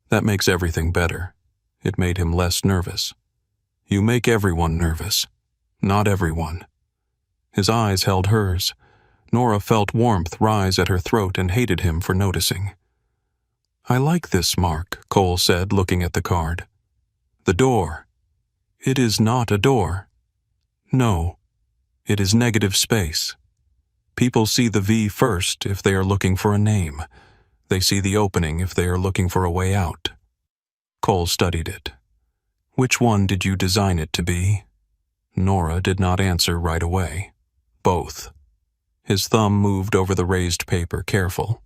That makes everything better. It made him less nervous. You make everyone nervous. Not everyone. His eyes held hers. Nora felt warmth rise at her throat and hated him for noticing. I like this mark, Cole said, looking at the card. The door. It is not a door. No. It is negative space. People see the V first if they are looking for a name. They see the opening if they are looking for a way out. Cole studied it. Which one did you design it to be? Nora did not answer right away. Both. His thumb moved over the raised paper, careful.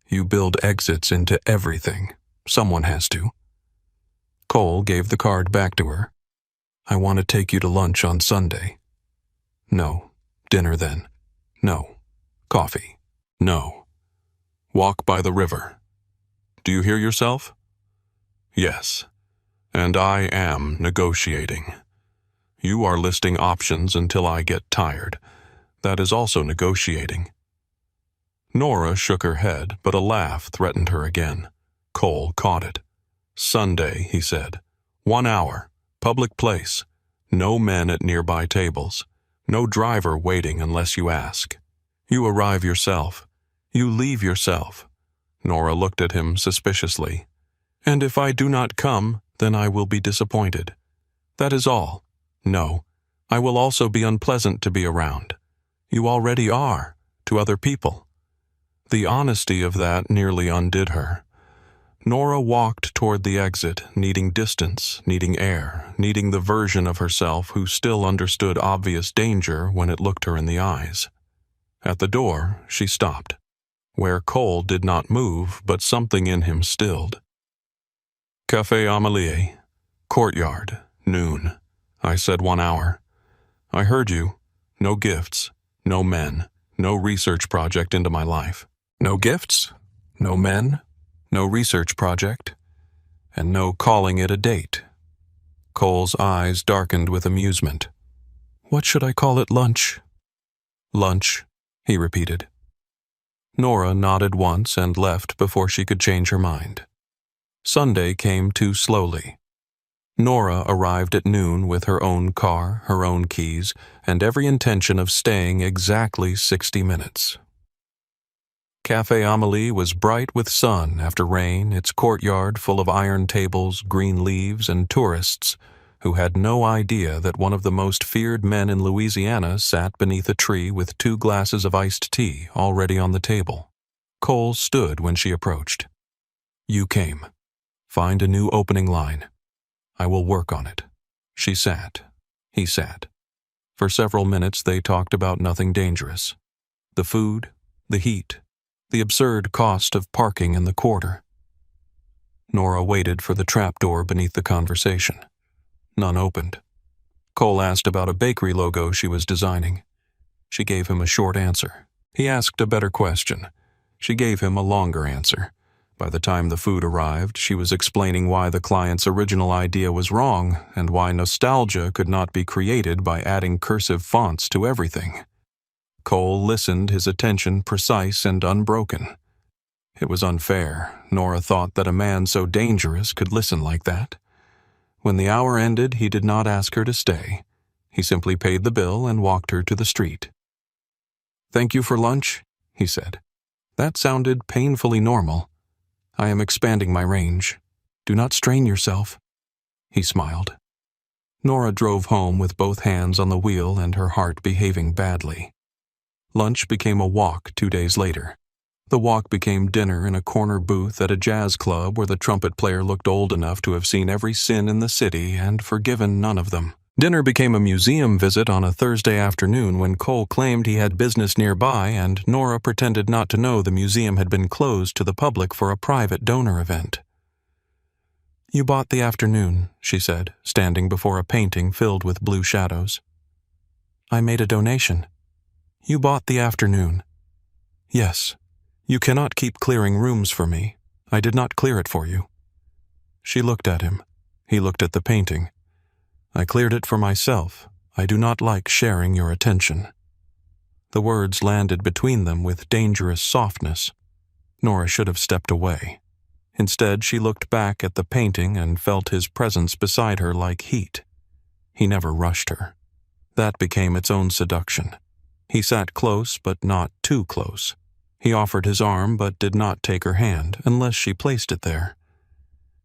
You build exits into everything. Someone has to. Cole gave the card back to her. I want to take you to lunch on Sunday. No. Dinner then. No. Coffee. No. Walk by the river. Do you hear yourself? Yes. And I am negotiating. You are listing options until I get tired. That is also negotiating. Nora shook her head, but a laugh threatened her again. Cole caught it. Sunday, he said. 1 hour. Public place. No men at nearby tables. No driver waiting unless you ask. You arrive yourself. You leave yourself. Nora looked at him suspiciously. And if I do not come, then I will be disappointed. That is all. No, I will also be unpleasant to be around. You already are, to other people. The honesty of that nearly undid her. Nora walked toward the exit, needing distance, needing air, needing the version of herself who still understood obvious danger when it looked her in the eyes. At the door, she stopped, where Cole did not move, but something in him stilled. Café Amélie, courtyard, noon. I said 1 hour. I heard you. No gifts, no men, no research project into my life. No gifts, no men, no research project, and no calling it a date. Cole's eyes darkened with amusement. What should I call it, lunch? Lunch, he repeated. Nora nodded once and left before she could change her mind. Sunday came too slowly. Nora arrived at noon with her own car, her own keys, and every intention of staying exactly 60 minutes. Café Amélie was bright with sun after rain, its courtyard full of iron tables, green leaves, and tourists who had no idea that one of the most feared men in Louisiana sat beneath a tree with 2 glasses of iced tea already on the table. Cole stood when she approached. "You came. Find a new opening line. I will work on it." She sat. He sat. For several minutes they talked about nothing dangerous. The food, the heat, the absurd cost of parking in the quarter. Nora waited for the trapdoor beneath the conversation. None opened. Cole asked about a bakery logo she was designing. She gave him a short answer. He asked a better question. She gave him a longer answer. By the time the food arrived, she was explaining why the client's original idea was wrong and why nostalgia could not be created by adding cursive fonts to everything. Cole listened, his attention precise and unbroken. It was unfair. Nora thought that a man so dangerous could listen like that. When the hour ended, he did not ask her to stay. He simply paid the bill and walked her to the street. "Thank you for lunch," he said. That sounded painfully normal. "I am expanding my range. Do not strain yourself." He smiled. Nora drove home with both hands on the wheel and her heart behaving badly. Lunch became a walk 2 days later. The walk became dinner in a corner booth at a jazz club where the trumpet player looked old enough to have seen every sin in the city and forgiven none of them. Dinner became a museum visit on a Thursday afternoon when Cole claimed he had business nearby and Nora pretended not to know the museum had been closed to the public for a private donor event. "You bought the afternoon," she said, standing before a painting filled with blue shadows. "I made a donation." "You bought the afternoon." "Yes. You cannot keep clearing rooms for me. I did not clear it for you." She looked at him. He looked at the painting. "I cleared it for myself. I do not like sharing your attention." The words landed between them with dangerous softness. Nora should have stepped away. Instead, she looked back at the painting and felt his presence beside her like heat. He never rushed her. That became its own seduction. He sat close, but not too close. He offered his arm, but did not take her hand, unless she placed it there.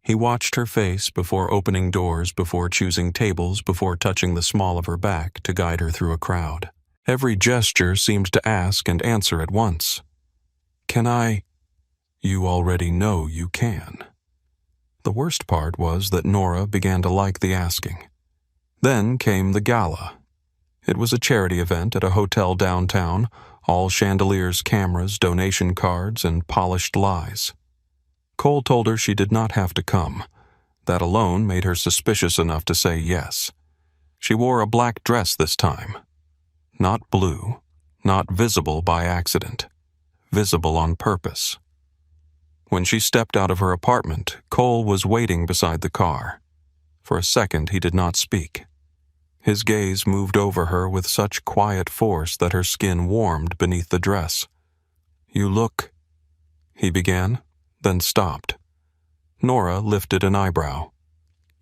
He watched her face before opening doors, before choosing tables, before touching the small of her back to guide her through a crowd. Every gesture seemed to ask and answer at once. "Can I?" "You already know you can." The worst part was that Nora began to like the asking. Then came the gala. It was a charity event at a hotel downtown, all chandeliers, cameras, donation cards, and polished lies. Cole told her she did not have to come. That alone made her suspicious enough to say yes. She wore a black dress this time. Not blue, not visible by accident, visible on purpose. When she stepped out of her apartment, Cole was waiting beside the car. For a second he did not speak. His gaze moved over her with such quiet force that her skin warmed beneath the dress. "You look," he began, then stopped. Nora lifted an eyebrow.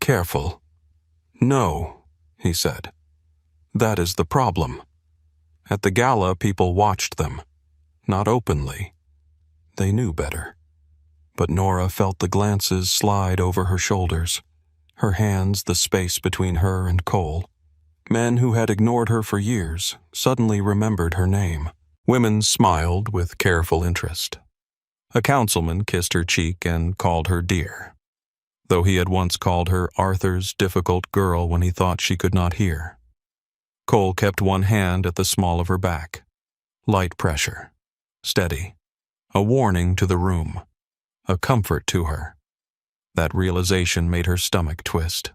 "Careful." "No," he said. "That is the problem." At the gala, people watched them. Not openly. They knew better. But Nora felt the glances slide over her shoulders, her hands the space between her and Cole. Men who had ignored her for years suddenly remembered her name. Women smiled with careful interest. A councilman kissed her cheek and called her dear, though he had once called her Arthur's difficult girl when he thought she could not hear. Cole kept one hand at the small of her back. Light pressure. Steady. A warning to the room. A comfort to her. That realization made her stomach twist.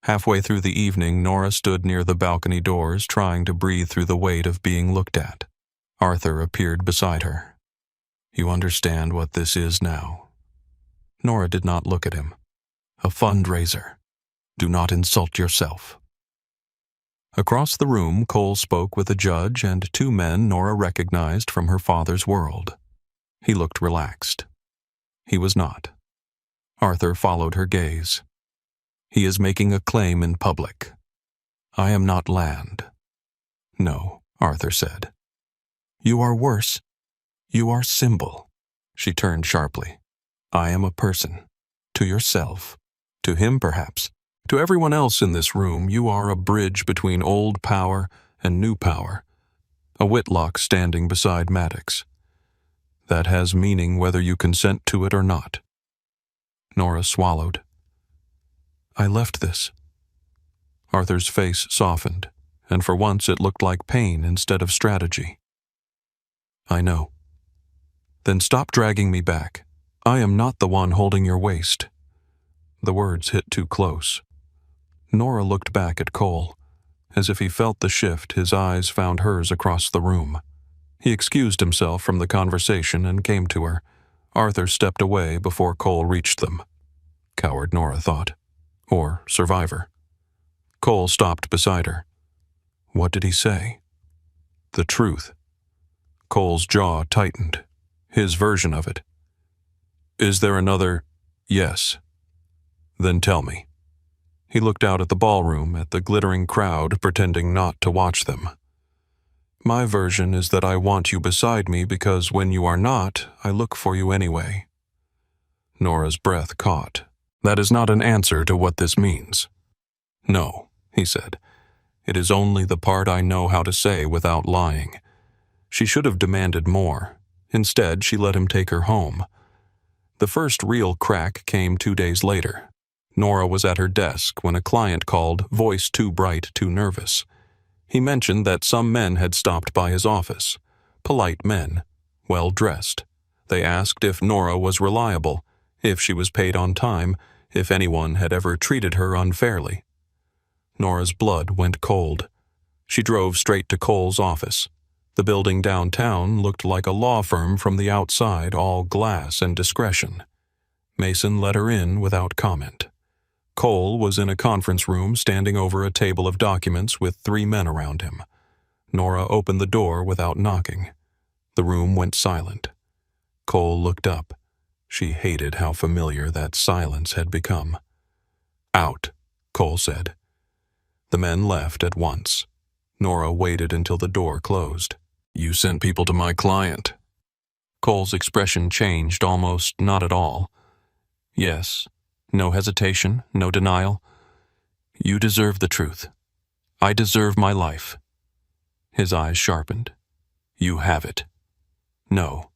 Halfway through the evening, Nora stood near the balcony doors, trying to breathe through the weight of being looked at. Arthur appeared beside her. "You understand what this is now?" Nora did not look at him. "A fundraiser. Do not insult yourself." Across the room, Cole spoke with a judge and 2 men Nora recognized from her father's world. He looked relaxed. He was not. Arthur followed her gaze. He is making a claim in public. I am not land. No, Arthur said. You are worse. You are symbol. She turned sharply. I am a person. To yourself. To him, perhaps. To everyone else in this room, you are a bridge between old power and new power. A Whitlock standing beside Maddox. That has meaning whether you consent to it or not. Nora swallowed. I left this. Arthur's face softened, and for once it looked like pain instead of strategy. I know. Then stop dragging me back. I am not the one holding your waist. The words hit too close. Nora looked back at Cole. As if he felt the shift, his eyes found hers across the room. He excused himself from the conversation and came to her. Arthur stepped away before Cole reached them. Coward, Nora thought. Or survivor. Cole stopped beside her. What did he say? The truth. Cole's jaw tightened. His version of it. Is there another? Yes. Then tell me. He looked out at the ballroom, at the glittering crowd, pretending not to watch them. My version is that I want you beside me because when you are not, I look for you anyway. Nora's breath caught. That is not an answer to what this means. No, he said. It is only the part I know how to say without lying. She should have demanded more. Instead, she let him take her home. The first real crack came 2 days later. Nora was at her desk when a client called, voice too bright, too nervous. He mentioned that some men had stopped by his office. Polite men, well-dressed. They asked if Nora was reliable, if she was paid on time, if anyone had ever treated her unfairly. Nora's blood went cold. She drove straight to Cole's office. The building downtown looked like a law firm from the outside, all glass and discretion. Mason let her in without comment. Cole was in a conference room standing over a table of documents with 3 men around him. Nora opened the door without knocking. The room went silent. Cole looked up. She hated how familiar that silence had become. Out, Cole said. The men left at once. Nora waited until the door closed. You sent people to my client. Cole's expression changed almost not at all. Yes. No hesitation, no denial. You deserve the truth. I deserve my life. His eyes sharpened. You have it. No.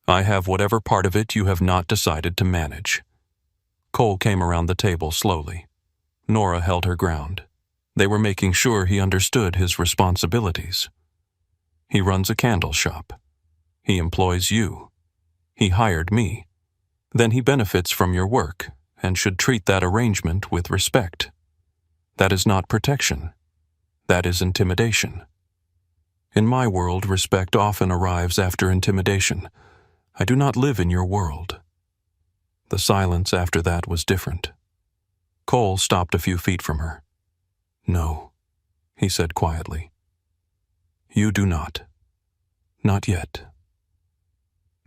I have whatever part of it you have not decided to manage. Cole came around the table slowly. Nora held her ground. They were making sure he understood his responsibilities. He runs a candle shop. He employs you. He hired me. Then he benefits from your work and should treat that arrangement with respect. That is not protection. That is intimidation. In my world, respect often arrives after intimidation. I do not live in your world. The silence after that was different. Cole stopped a few feet from her. No, he said quietly. You do not. Not yet.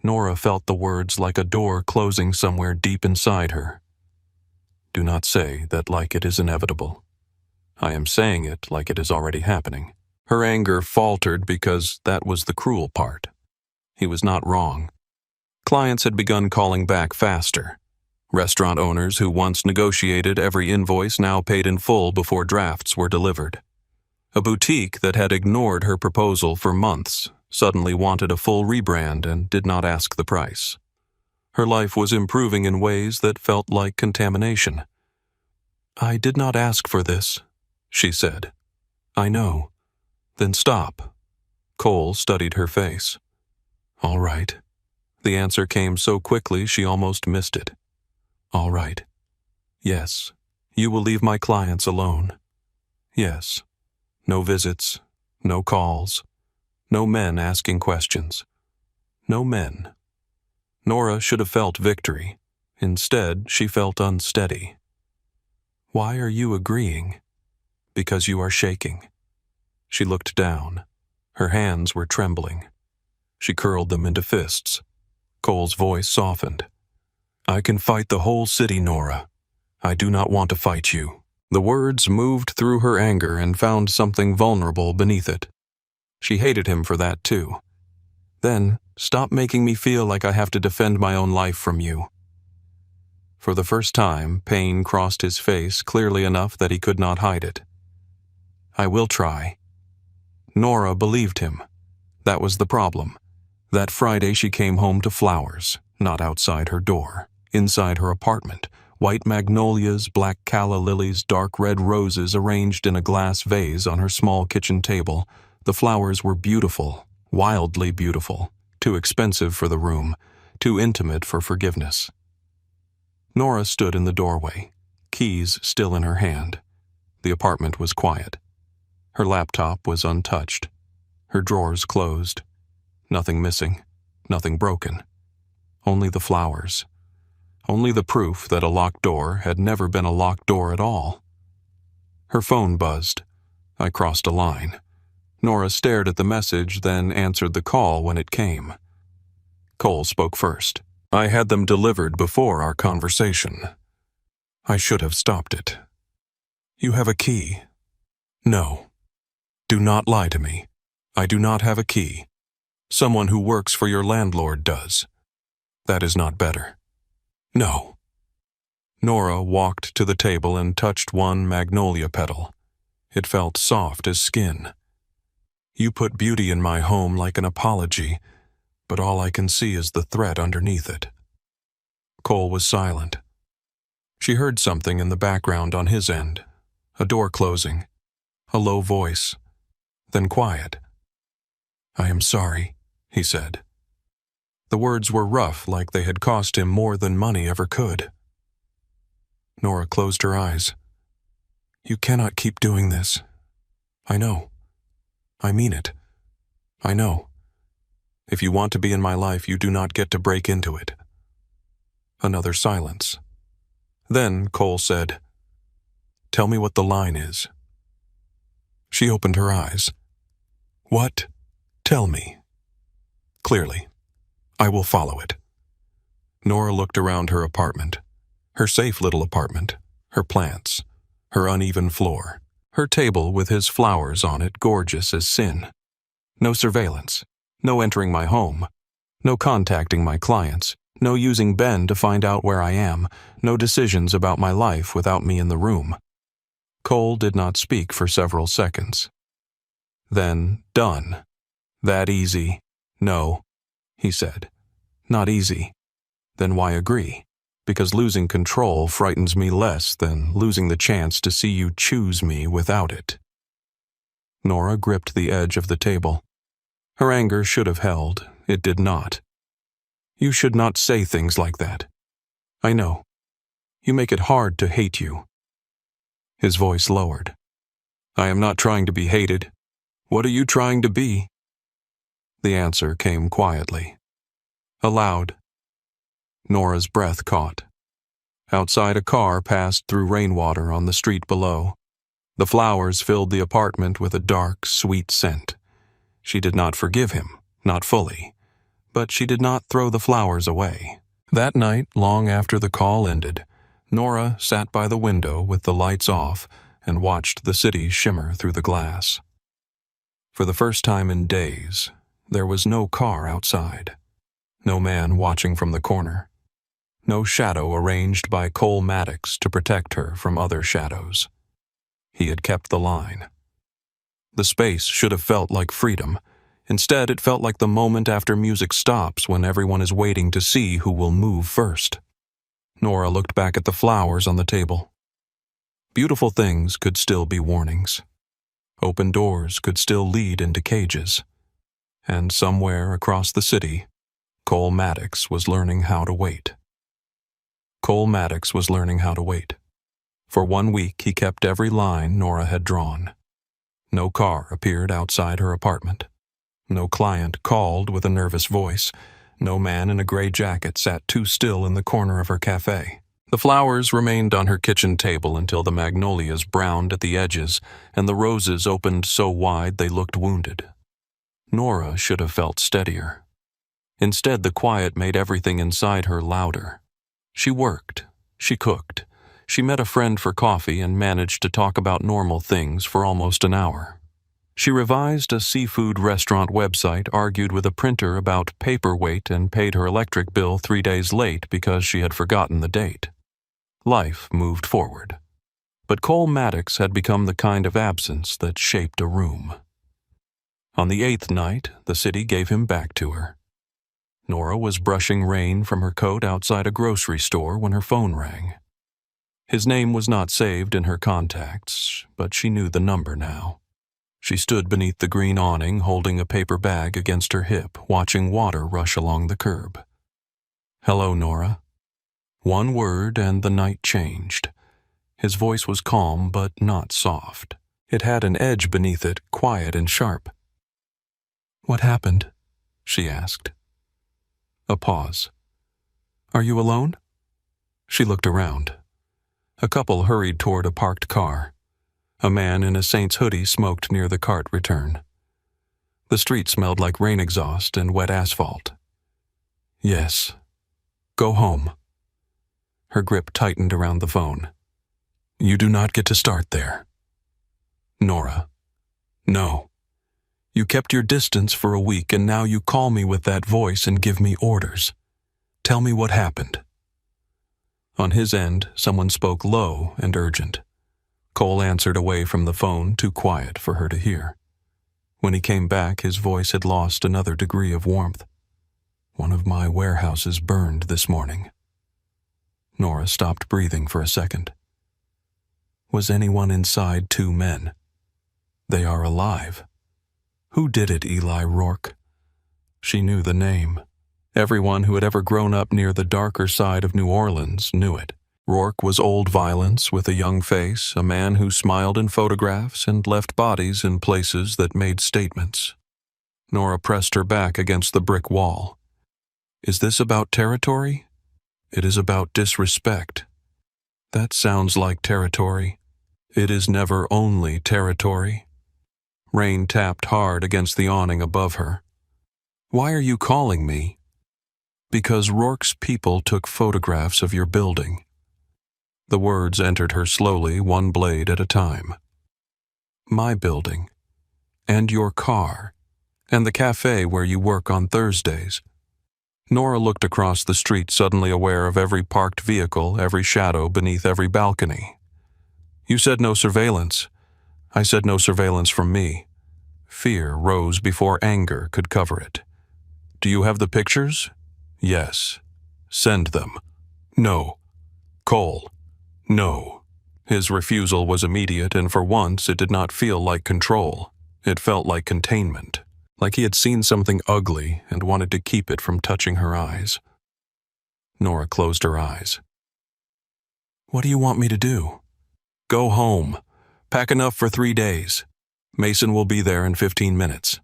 Nora felt the words like a door closing somewhere deep inside her. Do not say that like it is inevitable. I am saying it like it is already happening. Her anger faltered because that was the cruel part. He was not wrong. Clients had begun calling back faster. Restaurant owners who once negotiated every invoice now paid in full before drafts were delivered. A boutique that had ignored her proposal for months suddenly wanted a full rebrand and did not ask the price. Her life was improving in ways that felt like contamination. I did not ask for this, she said. I know. Then stop. Cole studied her face. All right. The answer came so quickly she almost missed it. All right. Yes. You will leave my clients alone. Yes. No visits. No calls. No men asking questions. No men. Nora should have felt victory. Instead, she felt unsteady. Why are you agreeing? Because you are shaking. She looked down. Her hands were trembling. She curled them into fists. Cole's voice softened. I can fight the whole city, Nora. I do not want to fight you. The words moved through her anger and found something vulnerable beneath it. She hated him for that too. Then, stop making me feel like I have to defend my own life from you. For the first time, pain crossed his face clearly enough that he could not hide it. I will try. Nora believed him. That was the problem. That Friday she came home to flowers, not outside her door, inside her apartment. White magnolias, black calla lilies, dark red roses arranged in a glass vase on her small kitchen table. The flowers were beautiful, wildly beautiful, too expensive for the room, too intimate for forgiveness. Nora stood in the doorway, keys still in her hand. The apartment was quiet. Her laptop was untouched, her drawers closed. Nothing missing, nothing broken. Only the flowers. Only the proof that a locked door had never been a locked door at all. Her phone buzzed. I crossed a line. Nora stared at the message, then answered the call when it came. Cole spoke first. I had them delivered before our conversation. I should have stopped it. You have a key. No. Do not lie to me. I do not have a key. Someone who works for your landlord does. That is not better. No. Nora walked to the table and touched one magnolia petal. It felt soft as skin. You put beauty in my home like an apology, but all I can see is the threat underneath it. Cole was silent. She heard something in the background on his end, a door closing, a low voice, then quiet. I am sorry, he said. The words were rough, like they had cost him more than money ever could. Nora closed her eyes. You cannot keep doing this. I know. I mean it. I know. If you want to be in my life, you do not get to break into it. Another silence. Then Cole said, Tell me what the line is. She opened her eyes. What? Tell me. Clearly. I will follow it. Nora looked around her apartment, her safe little apartment, her plants, her uneven floor, her table with his flowers on it gorgeous as sin. No surveillance, no entering my home, no contacting my clients, no using Ben to find out where I am, no decisions about my life without me in the room. Cole did not speak for several seconds. Then, done. That easy. No. He said. Not easy. Then why agree? Because losing control frightens me less than losing the chance to see you choose me without it. Nora gripped the edge of the table. Her anger should have held. It did not. You should not say things like that. I know. You make it hard to hate you. His voice lowered. I am not trying to be hated. What are you trying to be? The answer came quietly. Aloud. Nora's breath caught. Outside, a car passed through rainwater on the street below. The flowers filled the apartment with a dark, sweet scent. She did not forgive him, not fully, but she did not throw the flowers away. That night, long after the call ended, Nora sat by the window with the lights off and watched the city shimmer through the glass. For the first time in days, there was no car outside, no man watching from the corner, no shadow arranged by Cole Maddox to protect her from other shadows. He had kept the line. The space should have felt like freedom. Instead, it felt like the moment after music stops when everyone is waiting to see who will move first. Nora looked back at the flowers on the table. Beautiful things could still be warnings. Open doors could still lead into cages. And somewhere across the city, Cole Maddox was learning how to wait. Cole Maddox was learning how to wait. For 1 week, he kept every line Nora had drawn. No car appeared outside her apartment. No client called with a nervous voice. No man in a gray jacket sat too still in the corner of her cafe. The flowers remained on her kitchen table until the magnolias browned at the edges and the roses opened so wide they looked wounded. Nora should have felt steadier. Instead, the quiet made everything inside her louder. She worked. She cooked. She met a friend for coffee and managed to talk about normal things for almost an hour. She revised a seafood restaurant website, argued with a printer about paperweight, and paid her electric bill 3 days late because she had forgotten the date. Life moved forward. But Cole Maddox had become the kind of absence that shaped a room. On the 8th night, the city gave him back to her. Nora was brushing rain from her coat outside a grocery store when her phone rang. His name was not saved in her contacts, but she knew the number now. She stood beneath the green awning, holding a paper bag against her hip, watching water rush along the curb. "Hello, Nora." One word and the night changed. His voice was calm but not soft. It had an edge beneath it, quiet and sharp. "What happened?" she asked. A pause. "Are you alone?" She looked around. A couple hurried toward a parked car. A man in a Saints hoodie smoked near the cart return. The street smelled like rain exhaust and wet asphalt. "Yes. Go home." Her grip tightened around the phone. "You do not get to start there." "Nora. No. You kept your distance for a week and now you call me with that voice and give me orders. Tell me what happened." On his end, someone spoke low and urgent. Cole answered away from the phone, too quiet for her to hear. When he came back, his voice had lost another degree of warmth. "One of my warehouses burned this morning." Nora stopped breathing for a second. "Was anyone inside 2 men? They are alive. Who did it, Eli Rourke?" She knew the name. Everyone who had ever grown up near the darker side of New Orleans knew it. Rourke was old violence with a young face, a man who smiled in photographs and left bodies in places that made statements. Nora pressed her back against the brick wall. "Is this about territory? It is about disrespect." "That sounds like territory." "It is never only territory." Rain tapped hard against the awning above her. "Why are you calling me?" "Because Rourke's people took photographs of your building." The words entered her slowly, one blade at a time. "My building. And your car. And the cafe where you work on Thursdays." Nora looked across the street, suddenly aware of every parked vehicle, every shadow beneath every balcony. "You said no surveillance." "I said no surveillance from me." Fear rose before anger could cover it. "Do you have the pictures?" "Yes." "Send them." "No." "Cole." "No." His refusal was immediate, and for once it did not feel like control. It felt like containment, like he had seen something ugly and wanted to keep it from touching her eyes. Nora closed her eyes. "What do you want me to do?" "Go home. Pack enough for 3 days. Mason will be there in 15 minutes.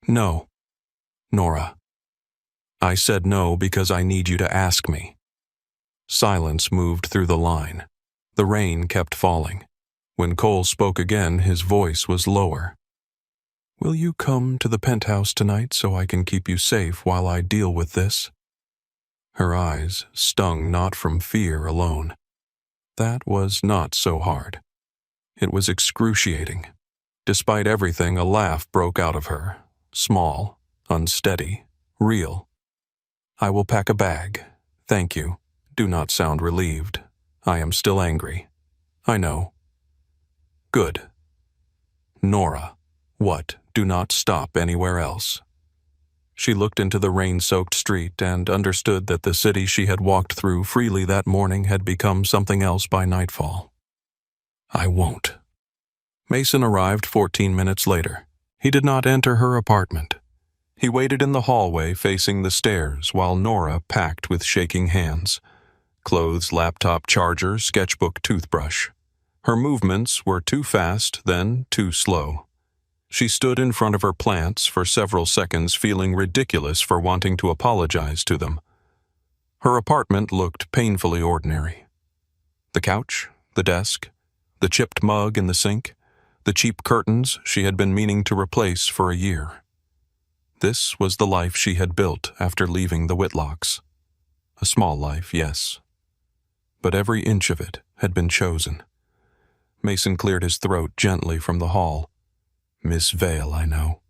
"No." "Nora." "I said no because I need you to ask me." Silence moved through the line. The rain kept falling. When Cole spoke again, his voice was lower. "Will you come to the penthouse tonight so I can keep you safe while I deal with this?" Her eyes stung not from fear alone. That was not so hard. It was excruciating. Despite everything, a laugh broke out of her. Small, unsteady, real. "I will pack a bag. Thank you. Do not sound relieved. I am still angry. I know." "Good." "Nora, what? Do not stop anywhere else." She looked into the rain-soaked street and understood that the city she had walked through freely that morning had become something else by nightfall. "I won't." Mason arrived 14 minutes later. He did not enter her apartment. He waited in the hallway facing the stairs while Nora packed with shaking hands. Clothes, laptop charger, sketchbook, toothbrush. Her movements were too fast, then too slow. She stood in front of her plants for several seconds, feeling ridiculous for wanting to apologize to them. Her apartment looked painfully ordinary. The couch, the desk, the chipped mug in the sink, the cheap curtains she had been meaning to replace for a year. This was the life she had built after leaving the Whitlocks. A small life, yes, but every inch of it had been chosen. Mason cleared his throat gently from the hall. Miss Vale, I know.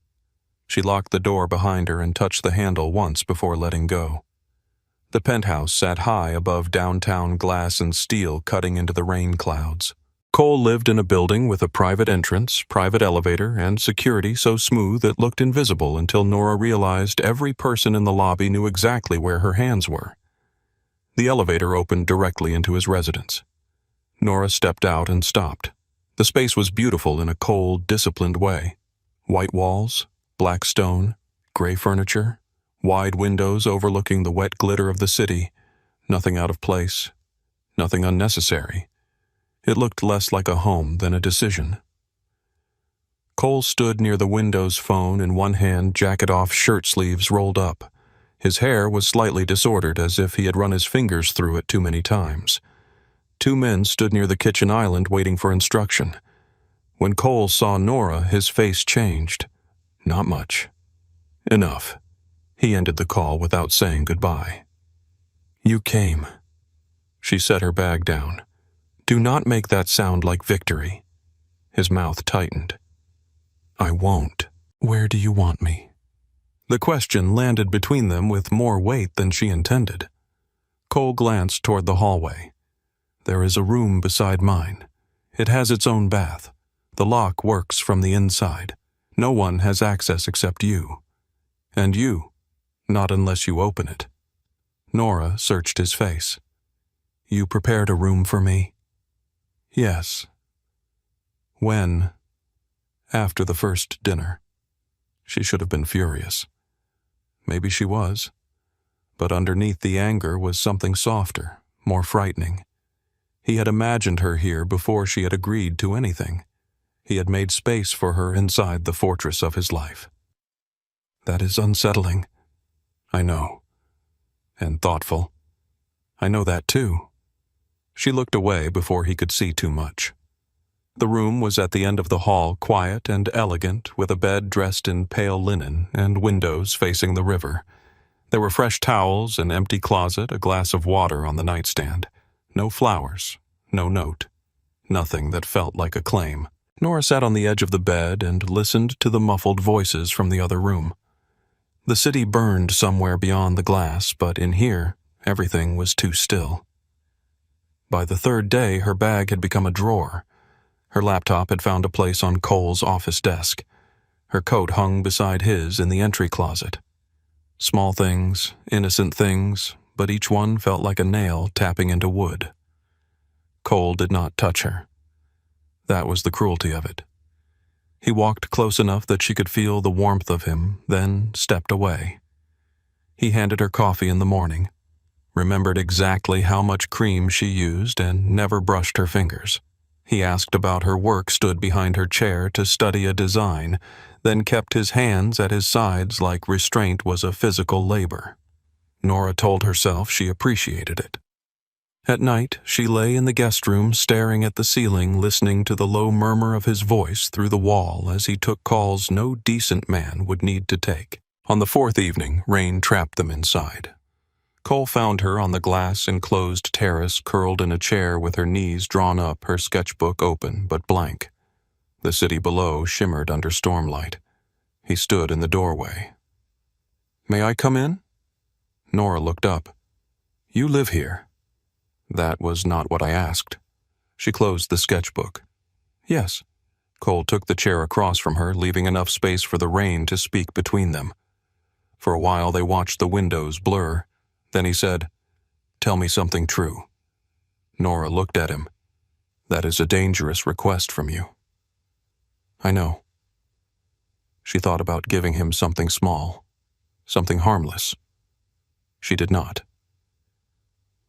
She locked the door behind her and touched the handle once before letting go. The penthouse sat high above downtown glass and steel cutting into the rain clouds. Cole lived in a building with a private entrance, private elevator, and security so smooth it looked invisible until Nora realized every person in the lobby knew exactly where her hands were. The elevator opened directly into his residence. Nora stepped out and stopped. The space was beautiful in a cold, disciplined way. White walls, black stone, gray furniture, wide windows overlooking the wet glitter of the city. Nothing out of place, nothing unnecessary. It looked less like a home than a decision. Cole stood near the Windows phone, in one hand, jacket-off shirt sleeves rolled up. His hair was slightly disordered, as if he had run his fingers through it too many times. Two men stood near the kitchen island waiting for instruction. When Cole saw Nora, his face changed. Not much. Enough. He ended the call without saying goodbye. You came. She set her bag down. Do not make that sound like victory. His mouth tightened. I won't. Where do you want me? The question landed between them with more weight than she intended. Cole glanced toward the hallway. There is a room beside mine. It has its own bath. The lock works from the inside. No one has access except you. And you, not unless you open it. Nora searched his face. You prepared a room for me? Yes. When? After the first dinner. She should have been furious. Maybe she was. But underneath the anger was something softer, more frightening. He had imagined her here before she had agreed to anything. He had made space for her inside the fortress of his life. That is unsettling. I know. And thoughtful. I know that too. She looked away before he could see too much. The room was at the end of the hall, quiet and elegant, with a bed dressed in pale linen and windows facing the river. There were fresh towels, an empty closet, a glass of water on the nightstand. No flowers, no note, nothing that felt like a claim. Nora sat on the edge of the bed and listened to the muffled voices from the other room. The city burned somewhere beyond the glass, but in here, everything was too still. By the third day, her bag had become a drawer. Her laptop had found a place on Cole's office desk. Her coat hung beside his in the entry closet. Small things, innocent things, but each one felt like a nail tapping into wood. Cole did not touch her. That was the cruelty of it. He walked close enough that she could feel the warmth of him, then stepped away. He handed her coffee in the morning, remembered exactly how much cream she used, and never brushed her fingers. He asked about her work, stood behind her chair to study a design, then kept his hands at his sides like restraint was a physical labor. Nora told herself she appreciated it. At night, she lay in the guest room staring at the ceiling, listening to the low murmur of his voice through the wall as he took calls no decent man would need to take. On the fourth evening, rain trapped them inside. Cole found her on the glass-enclosed terrace, curled in a chair with her knees drawn up, her sketchbook open but blank. The city below shimmered under stormlight. He stood in the doorway. May I come in? Nora looked up. You live here. That was not what I asked. She closed the sketchbook. Yes. Cole took the chair across from her, leaving enough space for the rain to speak between them. For a while they watched the windows blur. Then he said, Tell me something true. Nora looked at him. That is a dangerous request from you. I know. She thought about giving him something small, something harmless. She did not.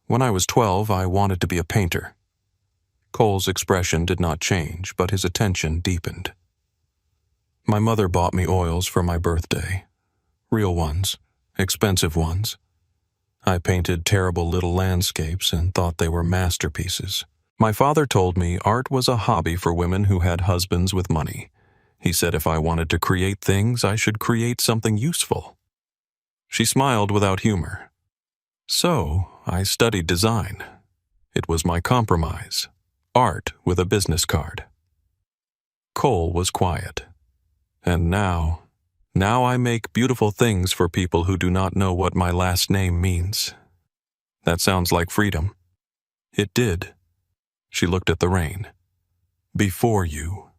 When I was 12, I wanted to be a painter. Cole's expression did not change, but his attention deepened. My mother bought me oils for my birthday. Real ones, expensive ones. I painted terrible little landscapes and thought they were masterpieces. My father told me art was a hobby for women who had husbands with money. He said if I wanted to create things, I should create something useful. She smiled without humor. So, I studied design. It was my compromise. Art with a business card. Cole was quiet. And now I make beautiful things for people who do not know what my last name means. That sounds like freedom. It did. She looked at the rain. Before you.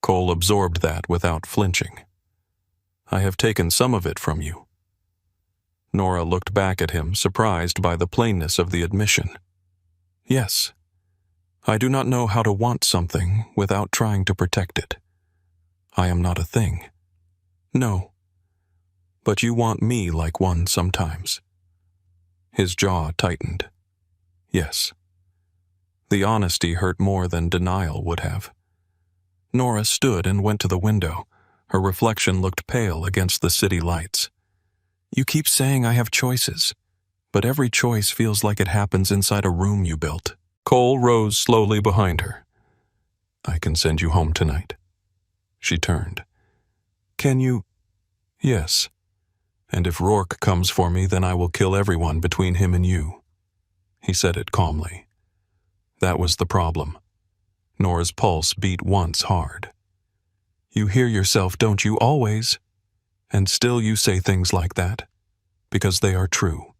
Cole absorbed that without flinching. I have taken some of it from you. Nora looked back at him, surprised by the plainness of the admission. Yes. I do not know how to want something without trying to protect it. I am not a thing. No. But you want me like one sometimes. His jaw tightened. Yes. The honesty hurt more than denial would have. Nora stood and went to the window. Her reflection looked pale against the city lights. You keep saying I have choices, but every choice feels like it happens inside a room you built. Cole rose slowly behind her. I can send you home tonight. She turned. Can you? Yes. And if Rourke comes for me, then I will kill everyone between him and you. He said it calmly. That was the problem. Nora's pulse beat once hard. You hear yourself, don't you, always? And still you say things like that, because they are true.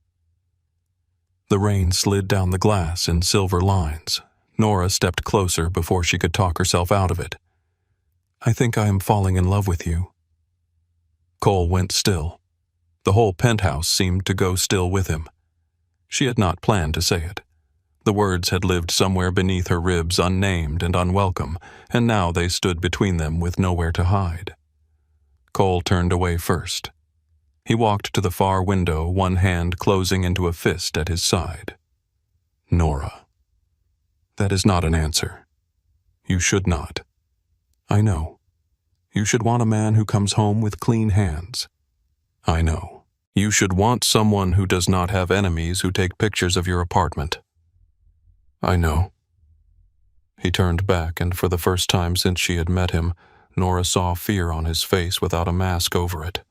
The rain slid down the glass in silver lines. Nora stepped closer before she could talk herself out of it. I think I am falling in love with you. Cole went still. The whole penthouse seemed to go still with him. She had not planned to say it. The words had lived somewhere beneath her ribs, unnamed and unwelcome, and now they stood between them with nowhere to hide. Cole turned away first. He walked to the far window, one hand closing into a fist at his side. Nora. That is not an answer. You should not. I know. You should want a man who comes home with clean hands. I know. You should want someone who does not have enemies who take pictures of your apartment. I know. He turned back, and for the first time since she had met him, Nora saw fear on his face without a mask over it.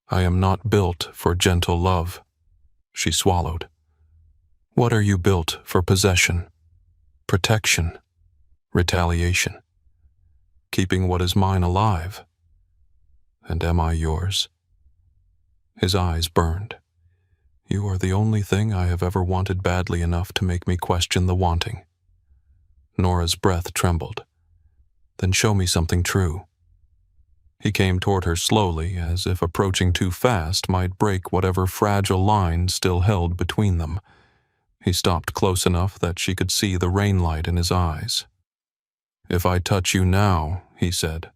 I am not built for gentle love. She swallowed. What are you built for? Possession, protection, retaliation, keeping what is mine alive. And am I yours? His eyes burned. You are the only thing I have ever wanted badly enough to make me question the wanting. Nora's breath trembled. Then show me something true. He came toward her slowly, as if approaching too fast might break whatever fragile line still held between them. He stopped close enough that she could see the rainlight in his eyes. If I touch you now, he said,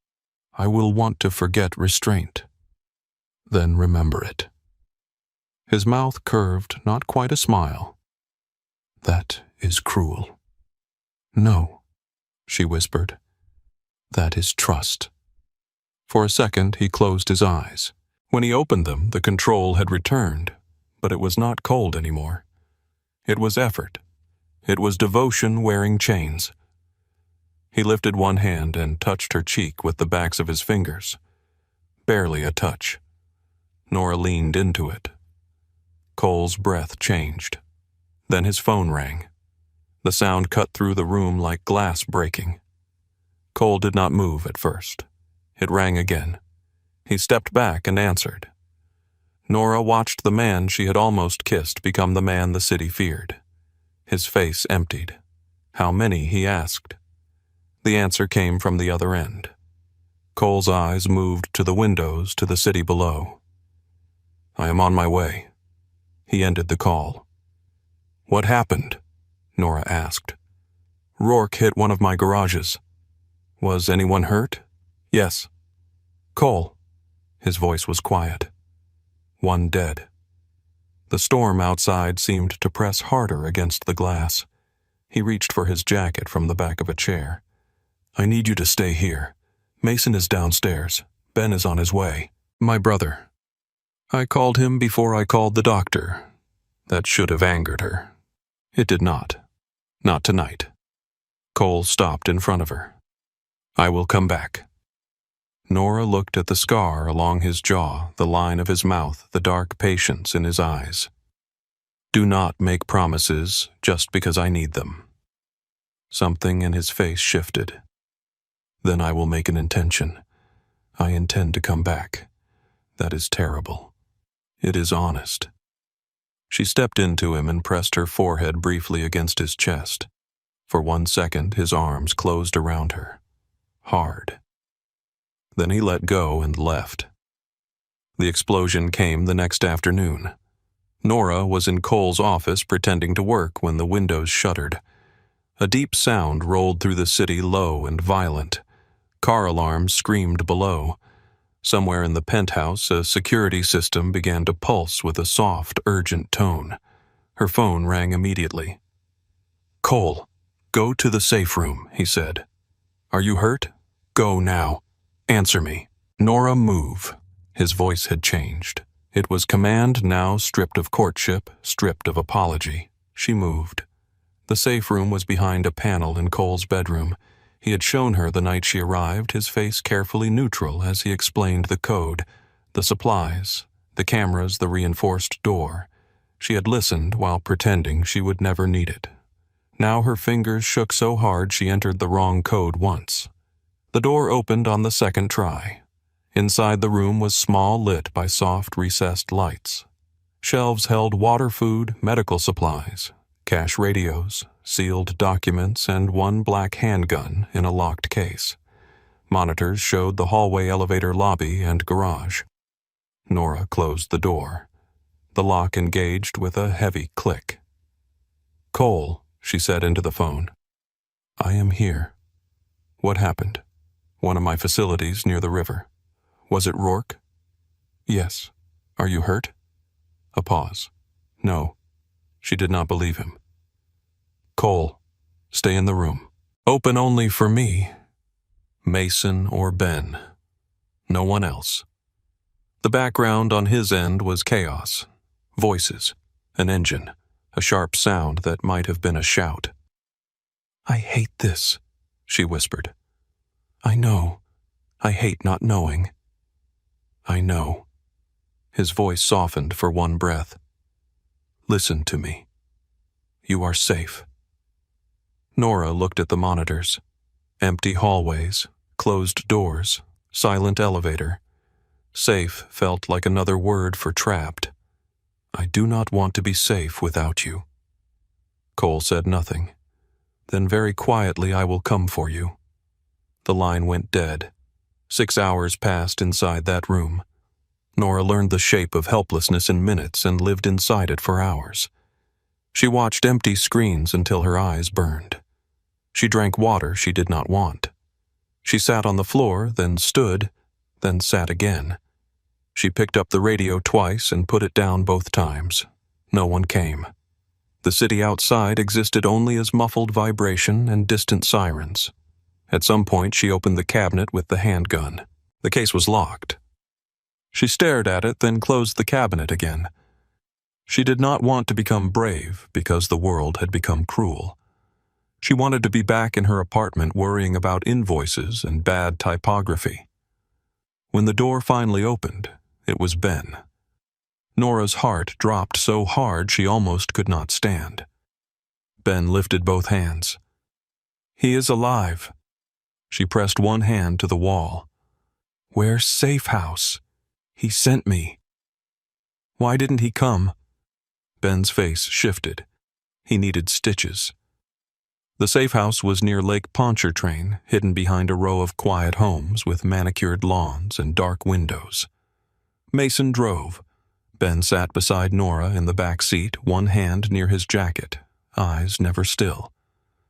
I will want to forget restraint. Then remember it. His mouth curved, not quite a smile. That is cruel. No, she whispered. That is trust. For a second, he closed his eyes. When he opened them, the control had returned, but it was not cold anymore. It was effort. It was devotion wearing chains. He lifted one hand and touched her cheek with the backs of his fingers. Barely a touch. Nora leaned into it. Cole's breath changed. Then his phone rang. The sound cut through the room like glass breaking. Cole did not move at first. It rang again. He stepped back and answered. Nora watched the man she had almost kissed become the man the city feared. His face emptied. How many, he asked. The answer came from the other end. Cole's eyes moved to the windows to the city below. I am on my way. He ended the call. What happened? Nora asked. Rourke hit one of my garages. Was anyone hurt? Yes. Cole. His voice was quiet. One dead. The storm outside seemed to press harder against the glass. He reached for his jacket from the back of a chair. I need you to stay here. Mason is downstairs. Ben is on his way. My brother. I called him before I called the doctor. That should have angered her. It did not. Not tonight. Cole stopped in front of her. I will come back. Nora looked at the scar along his jaw, the line of his mouth, the dark patience in his eyes. Do not make promises just because I need them. Something in his face shifted. Then I will make an intention. I intend to come back. That is terrible. It is honest. She stepped into him and pressed her forehead briefly against his chest. For 1 second, his arms closed around her. Hard. Then he let go and left. The explosion came the next afternoon. Nora was in Cole's office pretending to work when the windows shuttered. A deep sound rolled through the city, low and violent. Car alarms screamed below. Somewhere in the penthouse, a security system began to pulse with a soft, urgent tone. Her phone rang immediately. "Cole, go to the safe room," he said. "Are you hurt? Go now. Answer me." "Nora, move." His voice had changed. It was command now, stripped of courtship, stripped of apology. She moved. The safe room was behind a panel in Cole's bedroom. He had shown her the night she arrived, his face carefully neutral as he explained the code, the supplies, the cameras, the reinforced door. She had listened while pretending she would never need it. Now her fingers shook so hard she entered the wrong code once. The door opened on the second try. Inside the room was small, lit by soft, recessed lights. Shelves held water, food, medical supplies, cash radios, sealed documents, and one black handgun in a locked case. Monitors showed the hallway, elevator, lobby, and garage. Nora closed the door. The lock engaged with a heavy click. "Cole," she said into the phone. "I am here. What happened? One of my facilities near the river. Was it Rourke?" "Yes. Are you hurt?" A pause. "No." She did not believe him. "Cole, stay in the room. Open only for me. Mason or Ben. No one else." The background on his end was chaos. Voices, an engine, a sharp sound that might have been a shout. "I hate this," she whispered. "I know. I hate not knowing." "I know." His voice softened for one breath. "Listen to me. You are safe." Nora looked at the monitors. Empty hallways, closed doors, silent elevator. Safe felt like another word for trapped. "I do not want to be safe without you." Cole said nothing. Then very quietly, "I will come for you." The line went dead. 6 hours passed inside that room. Nora learned the shape of helplessness in minutes and lived inside it for hours. She watched empty screens until her eyes burned. She drank water she did not want. She sat on the floor, then stood, then sat again. She picked up the radio twice and put it down both times. No one came. The city outside existed only as muffled vibration and distant sirens. At some point, she opened the cabinet with the handgun. The case was locked. She stared at it, then closed the cabinet again. She did not want to become brave because the world had become cruel. She wanted to be back in her apartment worrying about invoices and bad typography. When the door finally opened, it was Ben. Nora's heart dropped so hard she almost could not stand. Ben lifted both hands. "He is alive." She pressed one hand to the wall. "Where's Safe House? He sent me." "Why didn't he come?" Ben's face shifted. He needed stitches. The safe house was near Lake Pontchartrain, hidden behind a row of quiet homes with manicured lawns and dark windows. Mason drove. Ben sat beside Nora in the back seat, one hand near his jacket, eyes never still.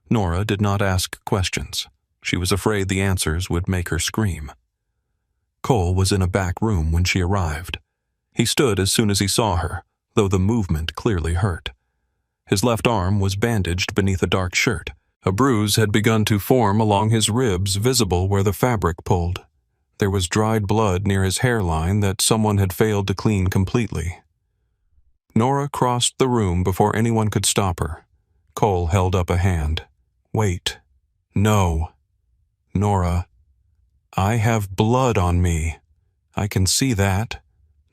Nora did not ask questions. She was afraid the answers would make her scream. Cole was in a back room when she arrived. He stood as soon as he saw her, though the movement clearly hurt. His left arm was bandaged beneath a dark shirt. A bruise had begun to form along his ribs, visible where the fabric pulled. There was dried blood near his hairline that someone had failed to clean completely. Nora crossed the room before anyone could stop her. Cole held up a hand. "Wait. No. Nora, I have blood on me. I can see that.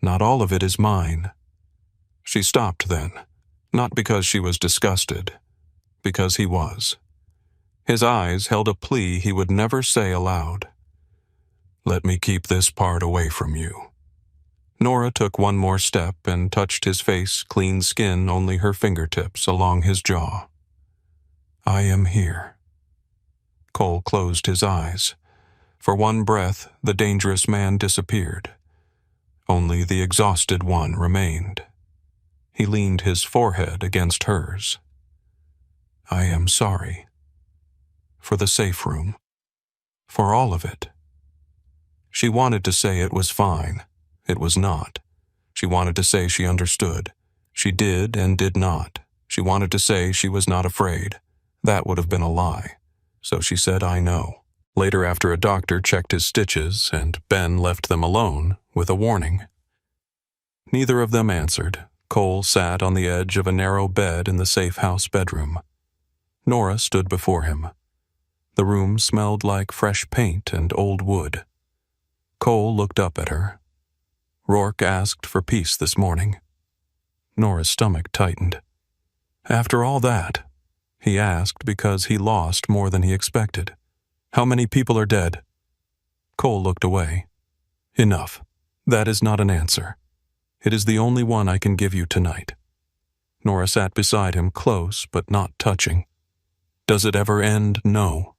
Not all of it is mine." She stopped then. Not because she was disgusted, because he was. His eyes held a plea he would never say aloud. "Let me keep this part away from you." Nora took one more step and touched his face, clean skin, only her fingertips along his jaw. "I am here." Cole closed his eyes. For one breath, the dangerous man disappeared. Only the exhausted one remained. He leaned his forehead against hers. "I am sorry. For the safe room. For all of it." She wanted to say it was fine. It was not. She wanted to say she understood. She did and did not. She wanted to say she was not afraid. That would have been a lie. So she said, "I know." Later, after a doctor checked his stitches and Ben left them alone with a warning. Neither of them answered. Cole sat on the edge of a narrow bed in the safe house bedroom. Nora stood before him. The room smelled like fresh paint and old wood. Cole looked up at her. Rourke asked for peace this morning. Nora's stomach tightened. After all that, he asked because he lost more than he expected. "How many people are dead?" Cole looked away. "Enough. That is not an answer. It is the only one I can give you tonight." Nora sat beside him, close but not touching. "Does it ever end? No."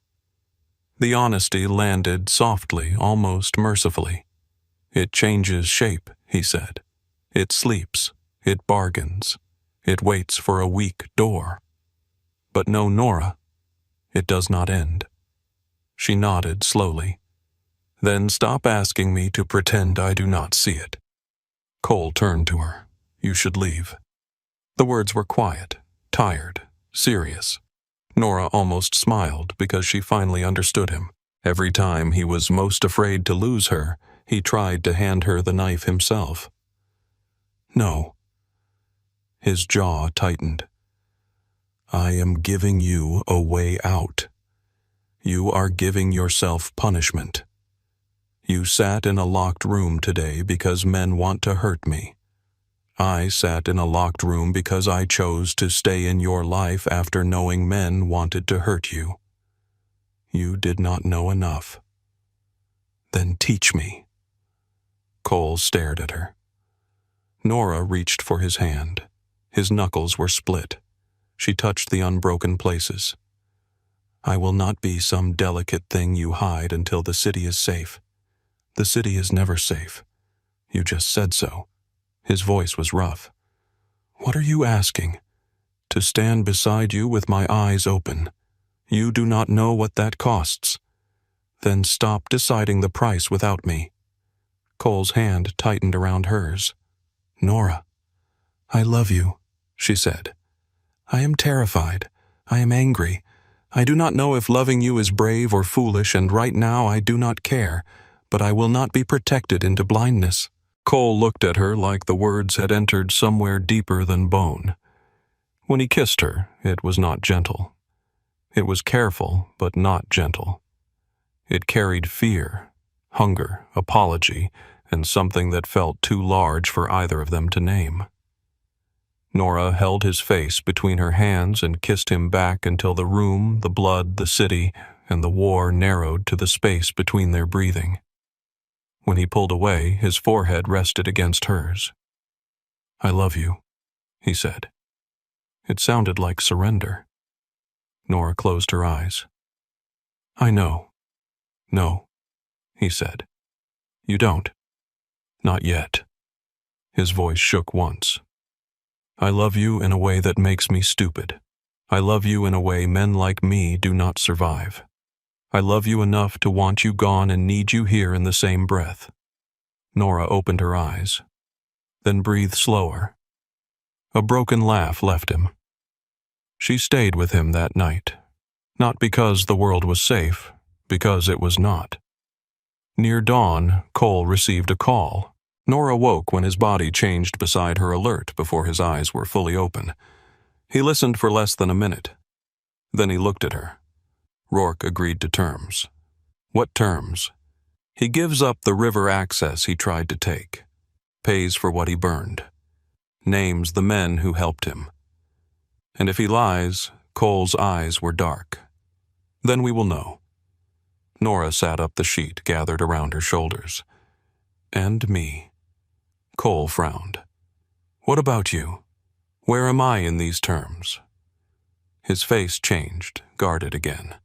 The honesty landed softly, almost mercifully. "It changes shape," he said. "It sleeps. It bargains. It waits for a weak door. But no, Nora, it does not end." She nodded slowly. "Then stop asking me to pretend I do not see it." Cole turned to her. "You should leave." The words were quiet, tired, serious. Nora almost smiled because she finally understood him. Every time he was most afraid to lose her, he tried to hand her the knife himself. "No." His jaw tightened. "I am giving you a way out. You are giving yourself punishment. You sat in a locked room today because men want to hurt me. I sat in a locked room because I chose to stay in your life after knowing men wanted to hurt you. You did not know enough. Then teach me." Cole stared at her. Nora reached for his hand. His knuckles were split. She touched the unbroken places. "I will not be some delicate thing you hide until the city is safe. The city is never safe. You just said so." His voice was rough. "What are you asking? To stand beside you with my eyes open. You do not know what that costs. Then stop deciding the price without me." Cole's hand tightened around hers. "Nora, I love you," she said. "I am terrified. I am angry. I do not know if loving you is brave or foolish, and right now I do not care, but I will not be protected into blindness." Cole looked at her like the words had entered somewhere deeper than bone. When he kissed her, it was not gentle. It was careful, but not gentle. It carried fear, hunger, apology, and something that felt too large for either of them to name. Nora held his face between her hands and kissed him back until the room, the blood, the city, and the war narrowed to the space between their breathing. When he pulled away, his forehead rested against hers. "I love you," he said. It sounded like surrender. Nora closed her eyes. "I know." "No," he said. "You don't. Not yet." His voice shook once. "I love you in a way that makes me stupid. I love you in a way men like me do not survive. I love you enough to want you gone and need you here in the same breath." Nora opened her eyes, then breathed slower. A broken laugh left him. She stayed with him that night, not because the world was safe, because it was not. Near dawn, Cole received a call. Nora woke when his body changed beside her alert before his eyes were fully open. He listened for less than a minute. Then he looked at her. Rourke agreed to terms. What terms? He gives up the river access he tried to take, pays for what he burned, names the men who helped him. And if he lies, Cole's eyes were dark. Then we will know. Nora sat up the sheet gathered around her shoulders. And me. Cole frowned. What about you? Where am I in these terms? His face changed, guarded again.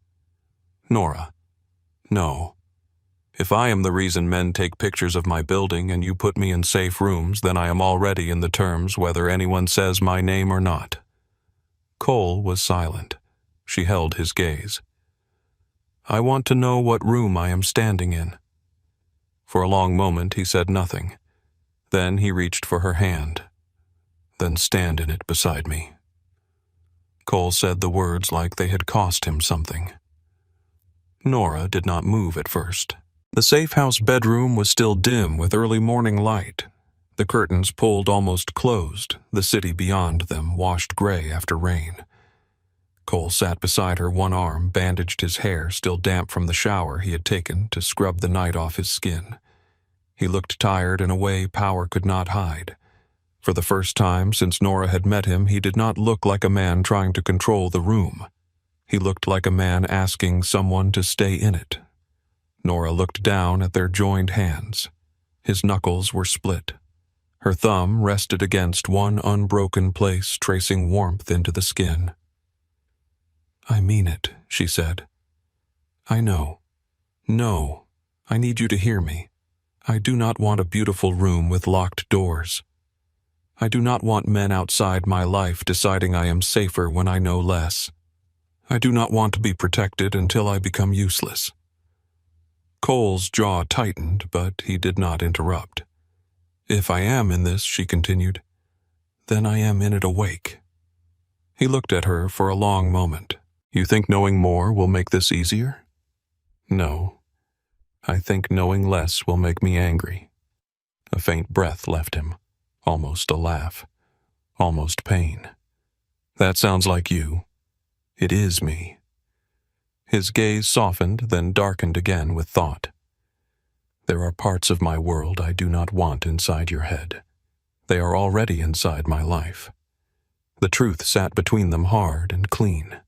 Nora. No. If I am the reason men take pictures of my building and you put me in safe rooms, then I am already in the terms whether anyone says my name or not. Cole was silent. She held his gaze. I want to know what room I am standing in. For a long moment he said nothing. Then he reached for her hand. Then stand in it beside me. Cole said the words like they had cost him something. Nora did not move at first. The safe house bedroom was still dim with early morning light. The curtains pulled almost closed, the city beyond them washed gray after rain. Cole sat beside her, one arm bandaged his hair still damp from the shower he had taken to scrub the night off his skin. He looked tired in a way power could not hide. For the first time since Nora had met him, he did not look like a man trying to control the room. He looked like a man asking someone to stay in it. Nora looked down at their joined hands. His knuckles were split. Her thumb rested against one unbroken place, tracing warmth into the skin. I mean it, she said. I know. No, I need you to hear me. I do not want a beautiful room with locked doors. I do not want men outside my life deciding I am safer when I know less. I do not want to be protected until I become useless. Cole's jaw tightened, but he did not interrupt. If I am in this, she continued, then I am in it awake. He looked at her for a long moment. You think knowing more will make this easier? No. I think knowing less will make me angry. A faint breath left him, almost a laugh, almost pain. That sounds like you. It is me. His gaze softened, then darkened again with thought. There are parts of my world I do not want inside your head. They are already inside my life. The truth sat between them hard and clean.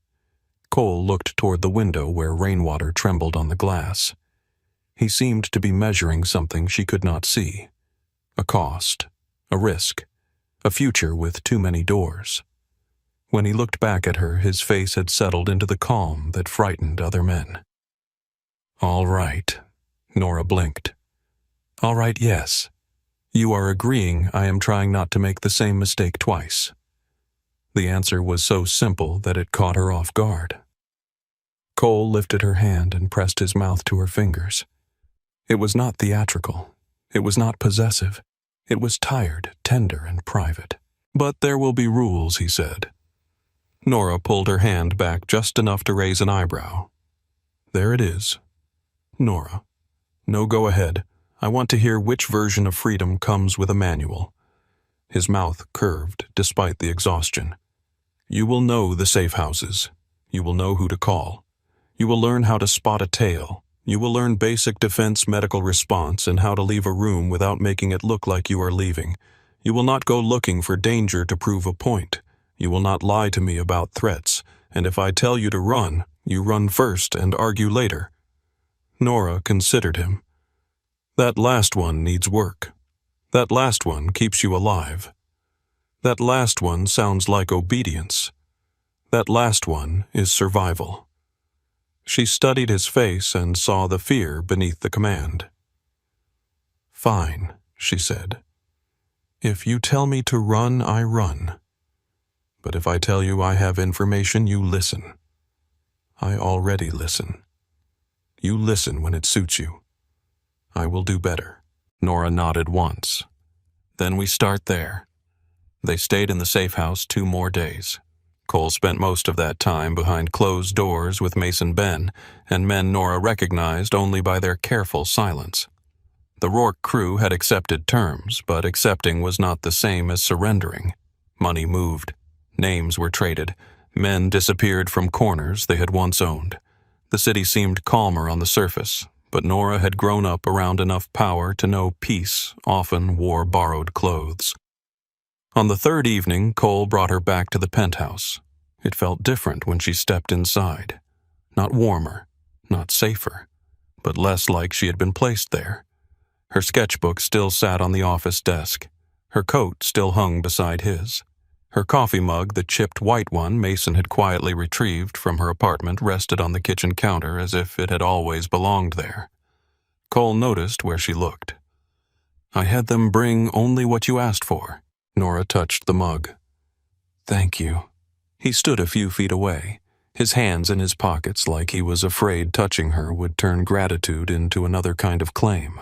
Cole looked toward the window where rainwater trembled on the glass. He seemed to be measuring something she could not see. A cost, a risk, a future with too many doors. When he looked back at her, his face had settled into the calm that frightened other men. All right, Nora blinked. All right, yes. You are agreeing I am trying not to make the same mistake twice. The answer was so simple that it caught her off guard. Cole lifted her hand and pressed his mouth to her fingers. It was not theatrical. It was not possessive. It was tired, tender, and private. But there will be rules, he said. Nora pulled her hand back just enough to raise an eyebrow. There it is. Nora. No, go ahead. I want to hear which version of freedom comes with a manual. His mouth curved, despite the exhaustion. You will know the safe houses. You will know who to call. You will learn how to spot a tail. You will learn basic defense medical response and how to leave a room without making it look like you are leaving. You will not go looking for danger to prove a point. You will not lie to me about threats, and if I tell you to run, you run first and argue later. Nora considered him. That last one needs work. That last one keeps you alive. That last one sounds like obedience. That last one is survival. She studied his face and saw the fear beneath the command. Fine, she said. If you tell me to run, I run. But if I tell you I have information, you listen. I already listen. You listen when it suits you. I will do better. Nora nodded once. Then we start there. They stayed in the safe house 2 more days. Cole spent most of that time behind closed doors with Mason Ben, and men Nora recognized only by their careful silence. The Rourke crew had accepted terms, but accepting was not the same as surrendering. Money moved. Names were traded. Men disappeared from corners they had once owned. The city seemed calmer on the surface, but Nora had grown up around enough power to know peace often wore borrowed clothes. On the 3rd evening, Cole brought her back to the penthouse. It felt different when she stepped inside. Not warmer, not safer, but less like she had been placed there. Her sketchbook still sat on the office desk. Her coat still hung beside his. Her coffee mug, the chipped white one Mason had quietly retrieved from her apartment, rested on the kitchen counter as if it had always belonged there. Cole noticed where she looked. "I had them bring only what you asked for." Nora touched the mug. "Thank you." He stood a few feet away, his hands in his pockets like he was afraid touching her would turn gratitude into another kind of claim.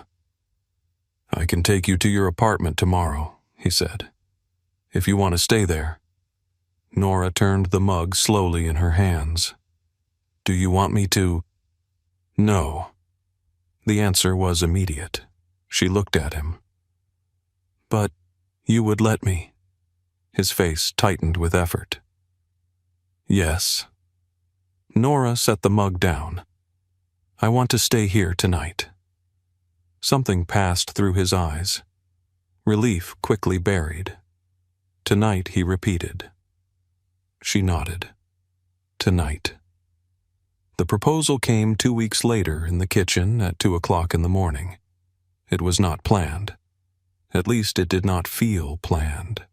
"I can take you to your apartment tomorrow," he said, "if you want to stay there." Nora turned the mug slowly in her hands. "Do you want me to?" "No." The answer was immediate. She looked at him. "But you would let me?" His face tightened with effort. "Yes." Nora set the mug down. "I want to stay here tonight." Something passed through his eyes. Relief quickly buried. "Tonight," he repeated. She nodded. "Tonight." The proposal came 2 weeks later in the kitchen at 2 o'clock in the morning. It was not planned. At least it did not feel planned.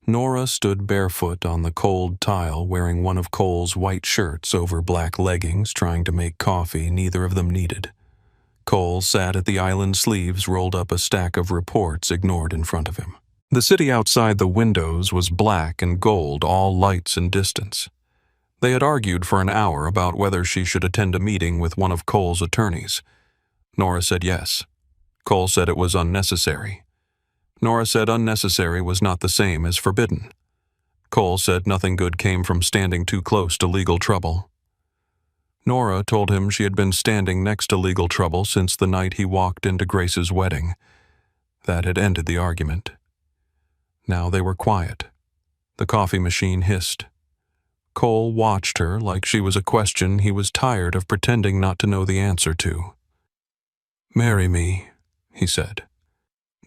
Nora stood barefoot on the cold tile wearing one of Cole's white shirts over black leggings trying to make coffee neither of them needed. Cole sat at the island sleeves rolled up a stack of reports ignored in front of him. The city outside the windows was black and gold, all lights and distance. They had argued for an hour about whether she should attend a meeting with one of Cole's attorneys. Nora said yes. Cole said it was unnecessary. Nora said unnecessary was not the same as forbidden. Cole said nothing good came from standing too close to legal trouble. Nora told him she had been standing next to legal trouble since the night he walked into Grace's wedding. That had ended the argument. Now they were quiet. The coffee machine hissed. Cole watched her like she was a question he was tired of pretending not to know the answer to. "Marry me," he said.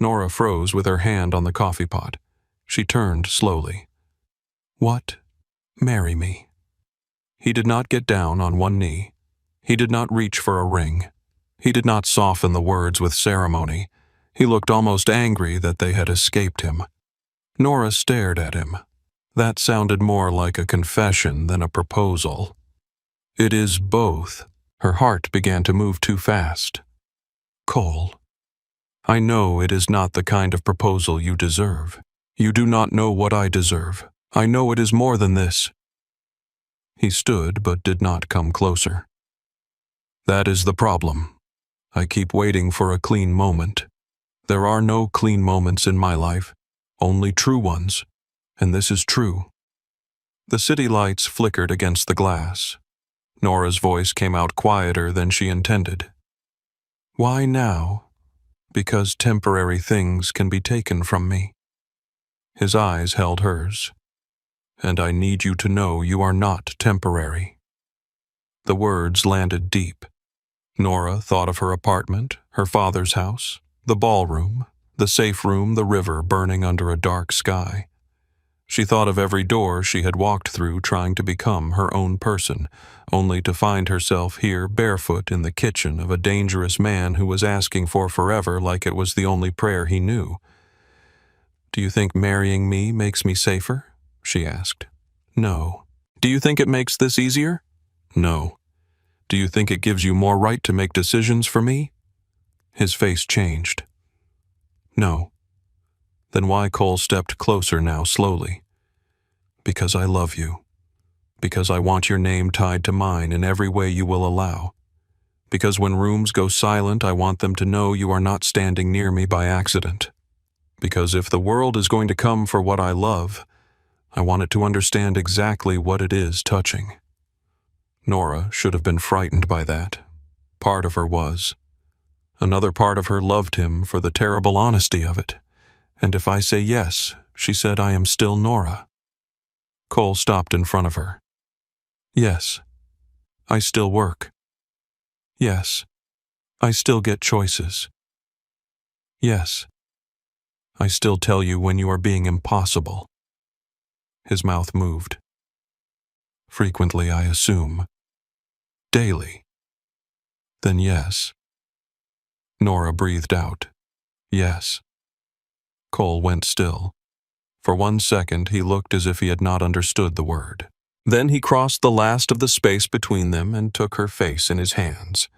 Nora froze with her hand on the coffee pot. She turned slowly. "What? Marry me." He did not get down on one knee. He did not reach for a ring. He did not soften the words with ceremony. He looked almost angry that they had escaped him. Nora stared at him. That sounded more like a confession than a proposal. "It is both." Her heart began to move too fast. "Cole, I know it is not the kind of proposal you deserve. You do not know what I deserve. I know it is more than this." He stood but did not come closer. "That is the problem. I keep waiting for a clean moment. There are no clean moments in my life, only true ones, and this is true." The city lights flickered against the glass. Nora's voice came out quieter than she intended. "Why now?" "Because temporary things can be taken from me." His eyes held hers. "And I need you to know you are not temporary." The words landed deep. Nora thought of her apartment, her father's house, the ballroom, the safe room, the river burning under a dark sky. She thought of every door she had walked through trying to become her own person, only to find herself here barefoot in the kitchen of a dangerous man who was asking for forever like it was the only prayer he knew. "Do you think marrying me makes me safer?" she asked. "No." "Do you think it makes this easier?" "No." "Do you think it gives you more right to make decisions for me?" His face changed. "No." Then why? Cole stepped closer now, slowly. "Because I love you. Because I want your name tied to mine in every way you will allow. Because when rooms go silent, I want them to know you are not standing near me by accident. Because if the world is going to come for what I love, I want it to understand exactly what it is touching." Nora should have been frightened by that. Part of her was. Another part of her loved him for the terrible honesty of it. "And if I say yes," she said, "I am still Nora." Cole stopped in front of her. "Yes, I still work. Yes, I still get choices. Yes, I still tell you when you are being impossible." His mouth moved. Frequently, I assume. Daily. Then yes. Nora breathed out. Yes. Cole went still. For 1 second, he looked as if he had not understood the word. Then he crossed the last of the space between them and took her face in his hands.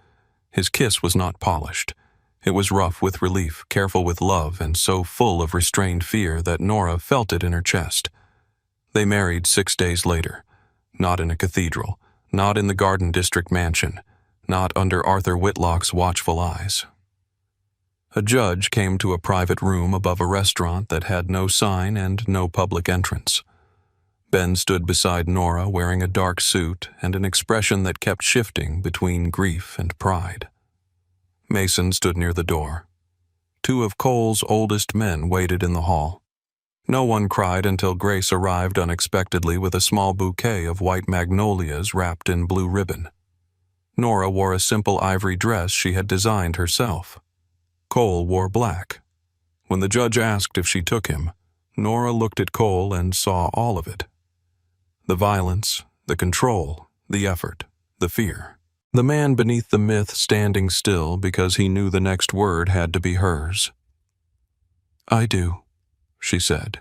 His kiss was not polished. It was rough with relief, careful with love, and so full of restrained fear that Nora felt it in her chest. They married 6 days later. Not in a cathedral, not in the Garden District mansion, not under Arthur Whitlock's watchful eyes. A judge came to a private room above a restaurant that had no sign and no public entrance. Ben stood beside Nora wearing a dark suit and an expression that kept shifting between grief and pride. Mason stood near the door. 2 of Cole's oldest men waited in the hall. No one cried until Grace arrived unexpectedly with a small bouquet of white magnolias wrapped in blue ribbon. Nora wore a simple ivory dress she had designed herself. Cole wore black. When the judge asked if she took him, Nora looked at Cole and saw all of it. The violence, the control, the effort, the fear. The man beneath the myth standing still because he knew the next word had to be hers. "I do," she said.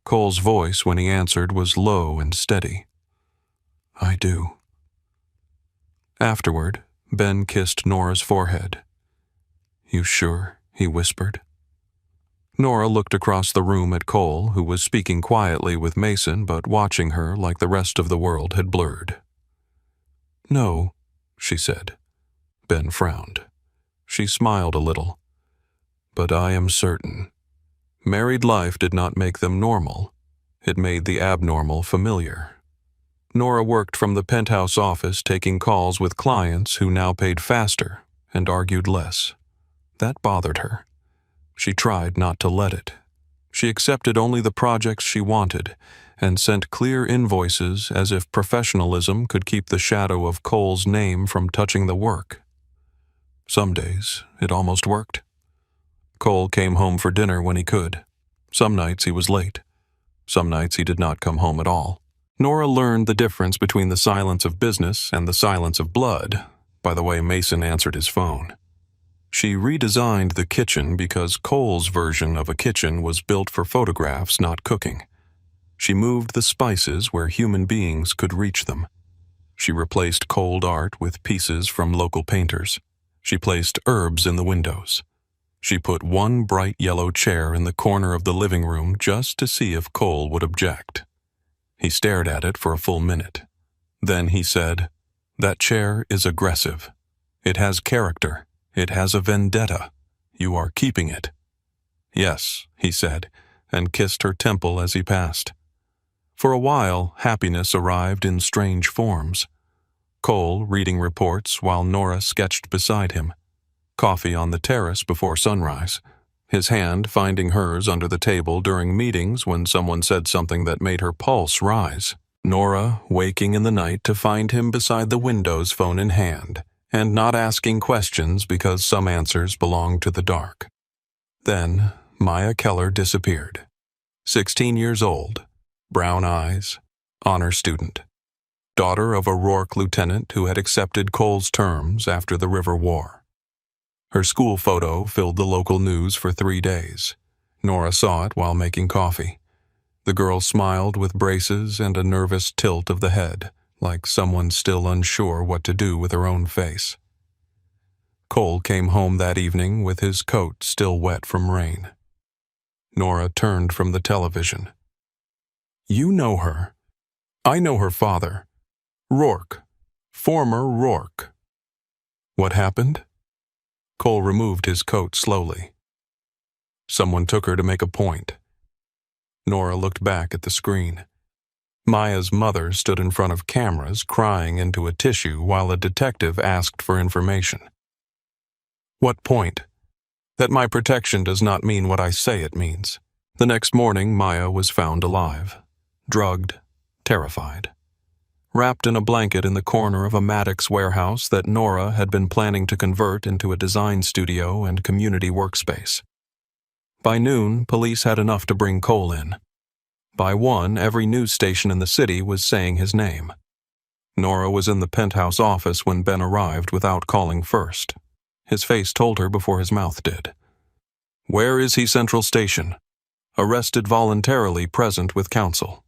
Cole's voice when he answered was low and steady. "I do." Afterward, Ben kissed Nora's forehead. "You sure?" he whispered. Nora looked across the room at Cole, who was speaking quietly with Mason but watching her like the rest of the world had blurred. "No," she said. Ben frowned. She smiled a little. "But I am certain. Married life did not make them normal. It made the abnormal familiar." Nora worked from the penthouse office taking calls with clients who now paid faster and argued less. That bothered her. She tried not to let it. She accepted only the projects she wanted and sent clear invoices as if professionalism could keep the shadow of Cole's name from touching the work. Some days, it almost worked. Cole came home for dinner when he could. Some nights he was late. Some nights he did not come home at all. Nora learned the difference between the silence of business and the silence of blood by the way Mason answered his phone. She redesigned the kitchen because Cole's version of a kitchen was built for photographs, not cooking. She moved the spices where human beings could reach them. She replaced cold art with pieces from local painters. She placed herbs in the windows. She put one bright yellow chair in the corner of the living room just to see if Cole would object. He stared at it for a full minute. Then he said, "That chair is aggressive. It has character. It has a vendetta. You are keeping it." "Yes," he said, and kissed her temple as he passed. For a while, happiness arrived in strange forms. Cole reading reports while Nora sketched beside him. Coffee on the terrace before sunrise. His hand finding hers under the table during meetings when someone said something that made her pulse rise. Nora waking in the night to find him beside the windows, phone in hand, and not asking questions because some answers belonged to the dark. Then Maya Keller disappeared. 16 years old, brown eyes, honor student, daughter of a Rourke lieutenant who had accepted Cole's terms after the River War. Her school photo filled the local news for 3 days. Nora saw it while making coffee. The girl smiled with braces and a nervous tilt of the head, like someone still unsure what to do with her own face. Cole came home that evening with his coat still wet from rain. Nora turned from the television. "You know her. I know her father. Rourke. Former Rourke." "What happened?" Cole removed his coat slowly. "Someone took her to make a point." Nora looked back at the screen. Maya's mother stood in front of cameras crying into a tissue while a detective asked for information. "What point?" "That my protection does not mean what I say it means." The next morning, Maya was found alive, drugged, terrified, wrapped in a blanket in the corner of a Maddox warehouse that Nora had been planning to convert into a design studio and community workspace. By noon, police had enough to bring Cole in. By 1, every news station in the city was saying his name. Nora was in the penthouse office when Ben arrived without calling first. His face told her before his mouth did. "Where is he, Central Station? Arrested voluntarily, present with counsel."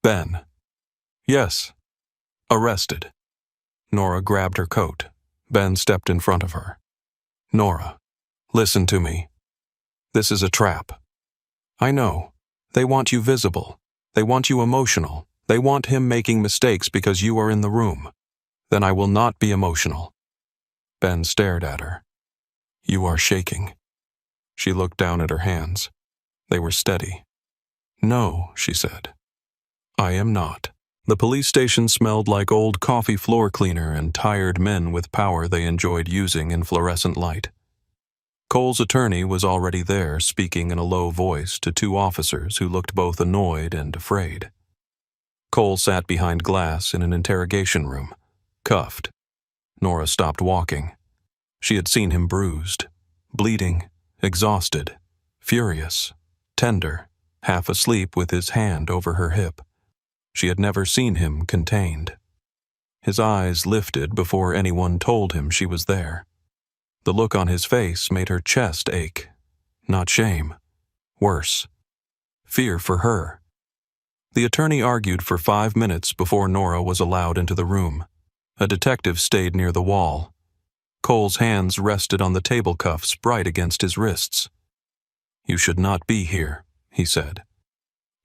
Ben. "Yes." "Arrested." Nora grabbed her coat. Ben stepped in front of her. "Nora, listen to me. This is a trap. I know. They want you visible. They want you emotional. They want him making mistakes because you are in the room. Then I will not be emotional." Ben stared at her. "You are shaking." She looked down at her hands. They were steady. "No," she said. "I am not." The police station smelled like old coffee floor cleaner and tired men with power they enjoyed using in fluorescent light. Cole's attorney was already there, speaking in a low voice to 2 officers who looked both annoyed and afraid. Cole sat behind glass in an interrogation room, cuffed. Nora stopped walking. She had seen him bruised, bleeding, exhausted, furious, tender, half asleep with his hand over her hip. She had never seen him contained. His eyes lifted before anyone told him she was there. The look on his face made her chest ache. Not shame. Worse. Fear for her. The attorney argued for 5 minutes before Nora was allowed into the room. A detective stayed near the wall. Cole's hands rested on the table cuffs bright against his wrists. "You should not be here," he said.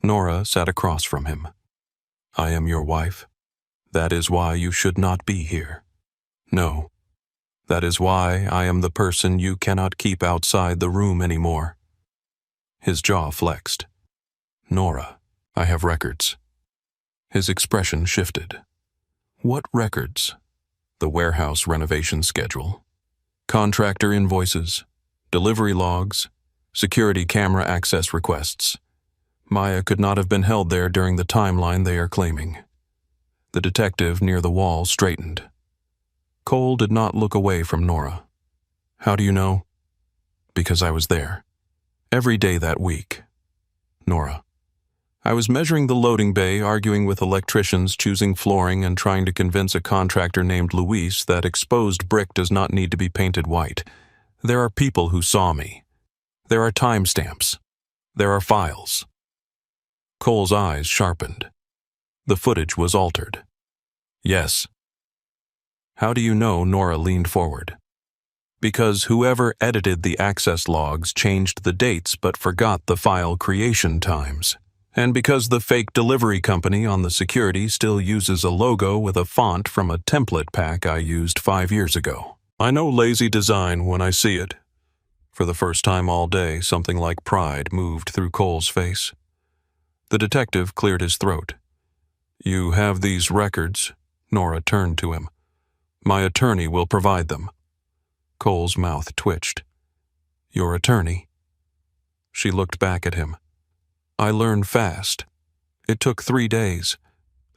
Nora sat across from him. "I am your wife. That is why you should not be here. No. That is why I am the person you cannot keep outside the room anymore." His jaw flexed. "Nora, I have records." His expression shifted. "What records?" "The warehouse renovation schedule. Contractor invoices. Delivery logs. Security camera access requests. Maya could not have been held there during the timeline they are claiming." The detective near the wall straightened. Cole did not look away from Nora. "How do you know?" "Because I was there. Every day that week." "Nora, I was measuring the loading bay, arguing with electricians, choosing flooring, and trying to convince a contractor named Luis that exposed brick does not need to be painted white. There are people who saw me. There are timestamps. There are files." Cole's eyes sharpened. The footage was altered. "Yes." "How do you know?" Nora leaned forward. "Because whoever edited the access logs changed the dates but forgot the file creation times. And because the fake delivery company on the security still uses a logo with a font from a template pack I used 5 years ago. I know lazy design when I see it." For the first time all day, something like pride moved through Cole's face. The detective cleared his throat. "You have these records?" Nora turned to him. "My attorney will provide them." Cole's mouth twitched. "Your attorney?" She looked back at him. "I learned fast. It took 3 days.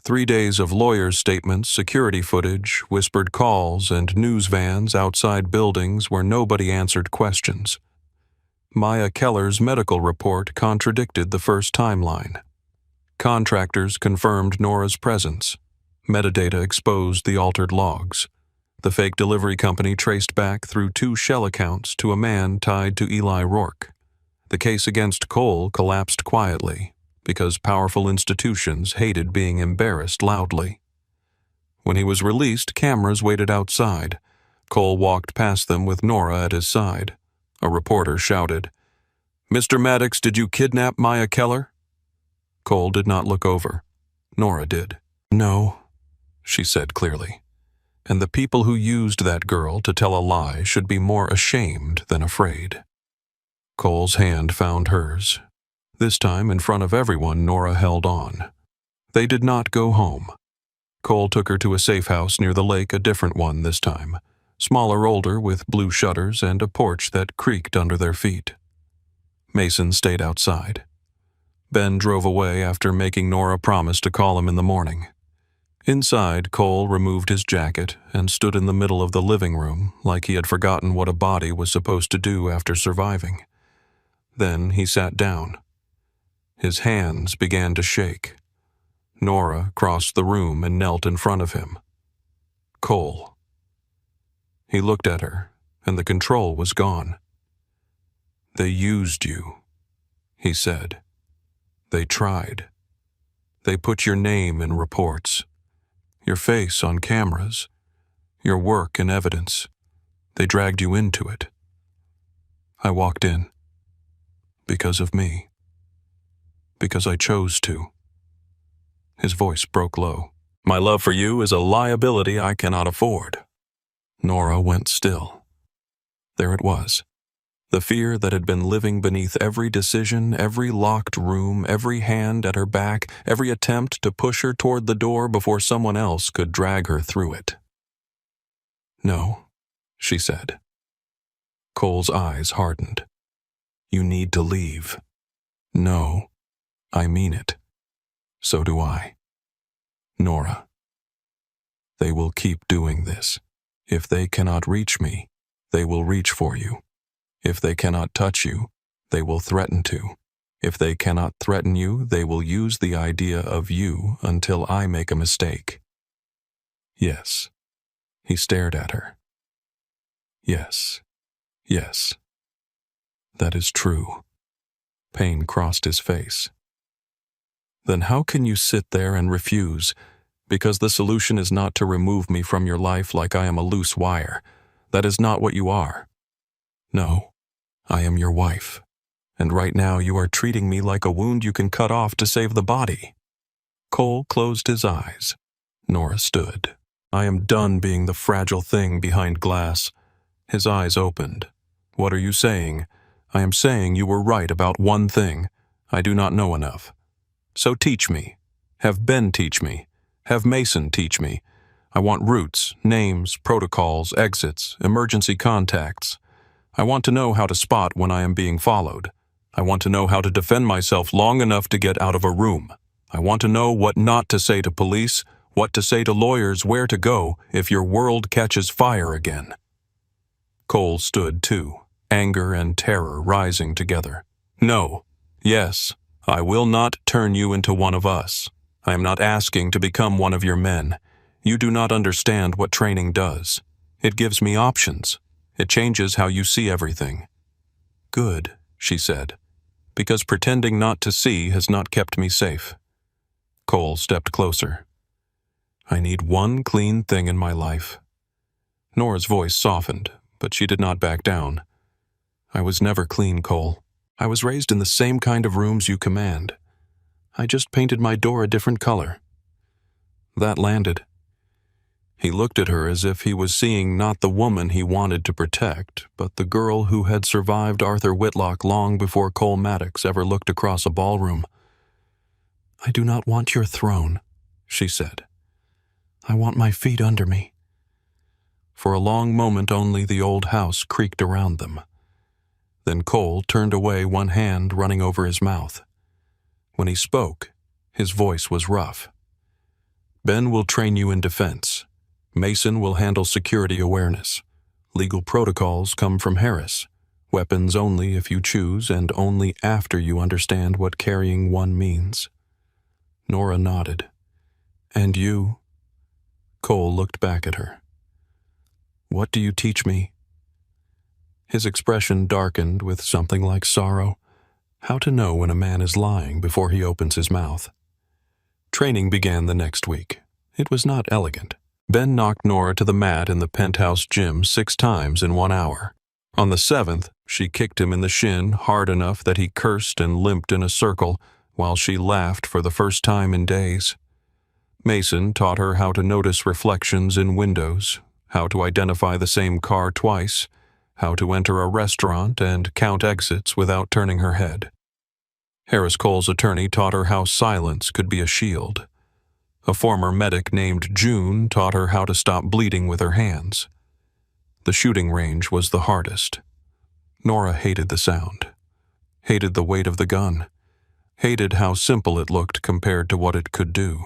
3 days of lawyers' statements, security footage, whispered calls, and news vans outside buildings where nobody answered questions. Maya Keller's medical report contradicted the first timeline. Contractors confirmed Nora's presence. Metadata exposed the altered logs. The fake delivery company traced back through 2 shell accounts to a man tied to Eli Rourke. The case against Cole collapsed quietly because powerful institutions hated being embarrassed loudly. When he was released, cameras waited outside. Cole walked past them with Nora at his side. A reporter shouted, "Mr. Maddox, did you kidnap Maya Keller?" Cole did not look over. Nora did. "No," she said clearly. "And the people who used that girl to tell a lie should be more ashamed than afraid." Cole's hand found hers. This time, in front of everyone, Nora held on. They did not go home. Cole took her to a safe house near the lake, a different one this time. Smaller, older, with blue shutters and a porch that creaked under their feet. Mason stayed outside. Ben drove away after making Nora promise to call him in the morning. Inside, Cole removed his jacket and stood in the middle of the living room like he had forgotten what a body was supposed to do after surviving. Then he sat down. His hands began to shake. Nora crossed the room and knelt in front of him. Cole. He looked at her, and the control was gone. They used you, he said. They tried. They put your name in reports, your face on cameras, your work in evidence. They dragged you into it. I walked in. Because of me. Because I chose to. His voice broke low. My love for you is a liability I cannot afford. Nora went still. There it was. The fear that had been living beneath every decision, every locked room, every hand at her back, every attempt to push her toward the door before someone else could drag her through it. No, she said. Cole's eyes hardened. You need to leave. No, I mean it. So do I. Nora. They will keep doing this. If they cannot reach me, they will reach for you. If they cannot touch you, they will threaten to. If they cannot threaten you, they will use the idea of you until I make a mistake. Yes. He stared at her. Yes. Yes. That is true. Pain crossed his face. Then how can you sit there and refuse? Because the solution is not to remove me from your life like I am a loose wire. That is not what you are. No, I am your wife. And right now you are treating me like a wound you can cut off to save the body. Cole closed his eyes. Nora stood. I am done being the fragile thing behind glass. His eyes opened. What are you saying? I am saying you were right about one thing. I do not know enough. So teach me. Have Ben teach me. Have Mason teach me. I want routes, names, protocols, exits, emergency contacts. I want to know how to spot when I am being followed. I want to know how to defend myself long enough to get out of a room. I want to know what not to say to police, what to say to lawyers, where to go if your world catches fire again. Cole stood too, anger and terror rising together. No. Yes. I will not turn you into one of us. I am not asking to become one of your men. You do not understand what training does. It gives me options. It changes how you see everything. Good, she said, because pretending not to see has not kept me safe. Cole stepped closer. I need one clean thing in my life. Nora's voice softened, but she did not back down. I was never clean, Cole. I was raised in the same kind of rooms you command. I just painted my door a different color. That landed. He looked at her as if he was seeing not the woman he wanted to protect, but the girl who had survived Arthur Whitlock long before Cole Maddox ever looked across a ballroom. I do not want your throne, she said. I want my feet under me. For a long moment only the old house creaked around them. Then Cole turned away, one hand running over his mouth. When he spoke, his voice was rough. Ben will train you in defense. Mason will handle security awareness. Legal protocols come from Harris. Weapons only if you choose and only after you understand what carrying one means. Nora nodded. And you? Cole looked back at her. What do you teach me? His expression darkened with something like sorrow. How to know when a man is lying before he opens his mouth. Training began the next week. It was not elegant. Ben knocked Nora to the mat in the penthouse gym 6 times in 1 hour. On the 7th, she kicked him in the shin hard enough that he cursed and limped in a circle while she laughed for the first time in days. Mason taught her how to notice reflections in windows, how to identify the same car twice, how to enter a restaurant and count exits without turning her head. Harris Cole's attorney taught her how silence could be a shield. A former medic named June taught her how to stop bleeding with her hands. The shooting range was the hardest. Nora hated the sound, hated the weight of the gun, hated how simple it looked compared to what it could do.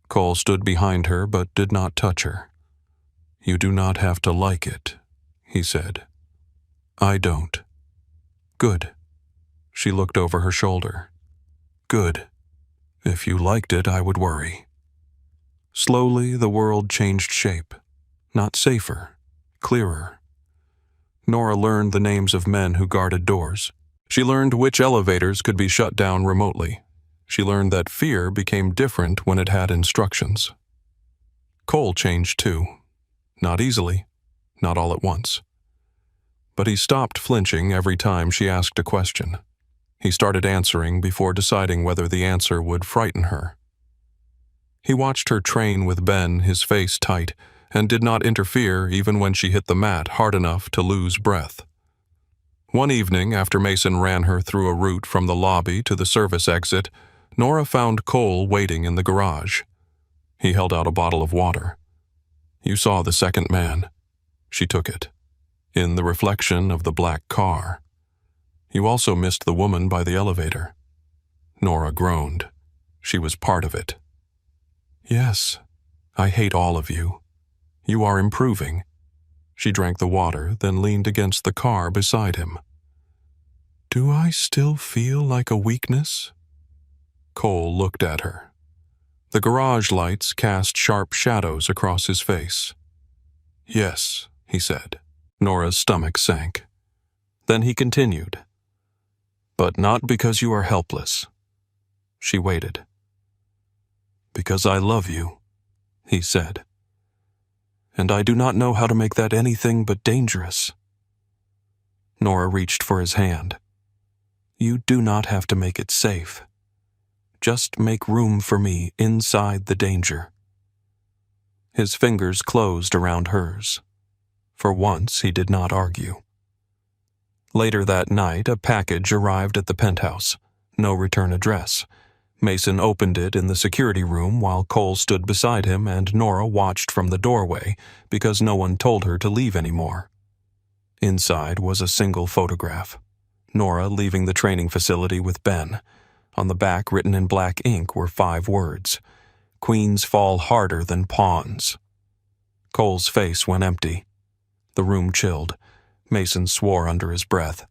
Cole stood behind her but did not touch her. You do not have to like it, he said. I don't. Good. She looked over her shoulder. good. If you liked it, I would worry. Slowly, the world changed shape. Not safer, clearer. Nora learned the names of men who guarded doors. She learned which elevators could be shut down remotely. She learned that fear became different when it had instructions. Cole changed too. Not easily, not all at once. But he stopped flinching every time she asked a question. He started answering before deciding whether the answer would frighten her. He watched her train with Ben, his face tight, and did not interfere even when she hit the mat hard enough to lose breath. One evening, after Mason ran her through a route from the lobby to the service exit, Nora found Cole waiting in the garage. He held out a bottle of water. "You saw the second man." She took it. "In the reflection of the black car. You also missed the woman by the elevator." Nora groaned. She was part of it. "Yes, I hate all of you. You are improving." She drank the water, then leaned against the car beside him. "Do I still feel like a weakness?" Cole looked at her. The garage lights cast sharp shadows across his face. "Yes," he said. Nora's stomach sank. Then he continued. "But not because you are helpless." She waited. "Because I love you," he said. "And I do not know how to make that anything but dangerous." Nora reached for his hand. "You do not have to make it safe. Just make room for me inside the danger." His fingers closed around hers. For once, he did not argue. Later that night, a package arrived at the penthouse. No return address. Mason opened it in the security room while Cole stood beside him and Nora watched from the doorway because no one told her to leave anymore. Inside was a single photograph. Nora leaving the training facility with Ben. On the back, written in black ink, were 5 words. "Queens fall harder than pawns." Cole's face went empty. The room chilled. Mason swore under his breath.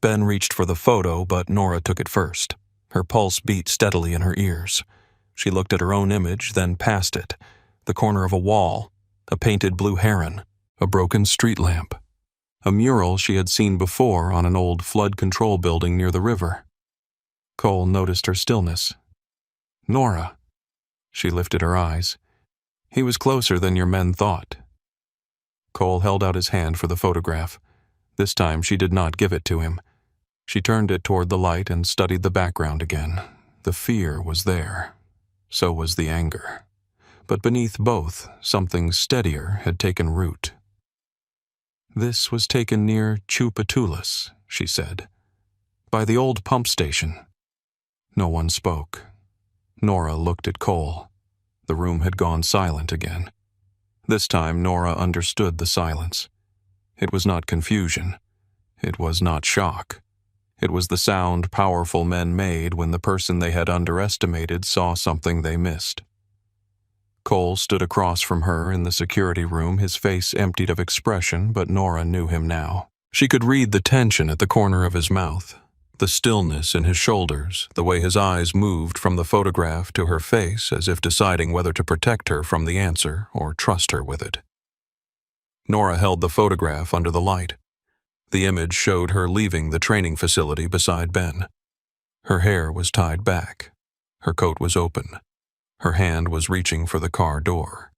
Ben reached for the photo, but Nora took it first. Her pulse beat steadily in her ears. She looked at her own image, then past it. The corner of a wall, a painted blue heron, a broken street lamp, a mural she had seen before on an old flood control building near the river. Cole noticed her stillness. "Nora." She lifted her eyes. "He was closer than your men thought." Cole held out his hand for the photograph. This time she did not give it to him. She turned it toward the light and studied the background again. The fear was there. So was the anger. But beneath both, something steadier had taken root. "This was taken near Chupatulas," she said. "By the old pump station." No one spoke. Nora looked at Cole. The room had gone silent again. This time Nora understood the silence. It was not confusion. It was not shock. It was the sound powerful men made when the person they had underestimated saw something they missed. Cole stood across from her in the security room, his face emptied of expression, but Nora knew him now. She could read the tension at the corner of his mouth, the stillness in his shoulders, the way his eyes moved from the photograph to her face as if deciding whether to protect her from the answer or trust her with it. Nora held the photograph under the light. The image showed her leaving the training facility beside Ben. Her hair was tied back. Her coat was open. Her hand was reaching for the car door.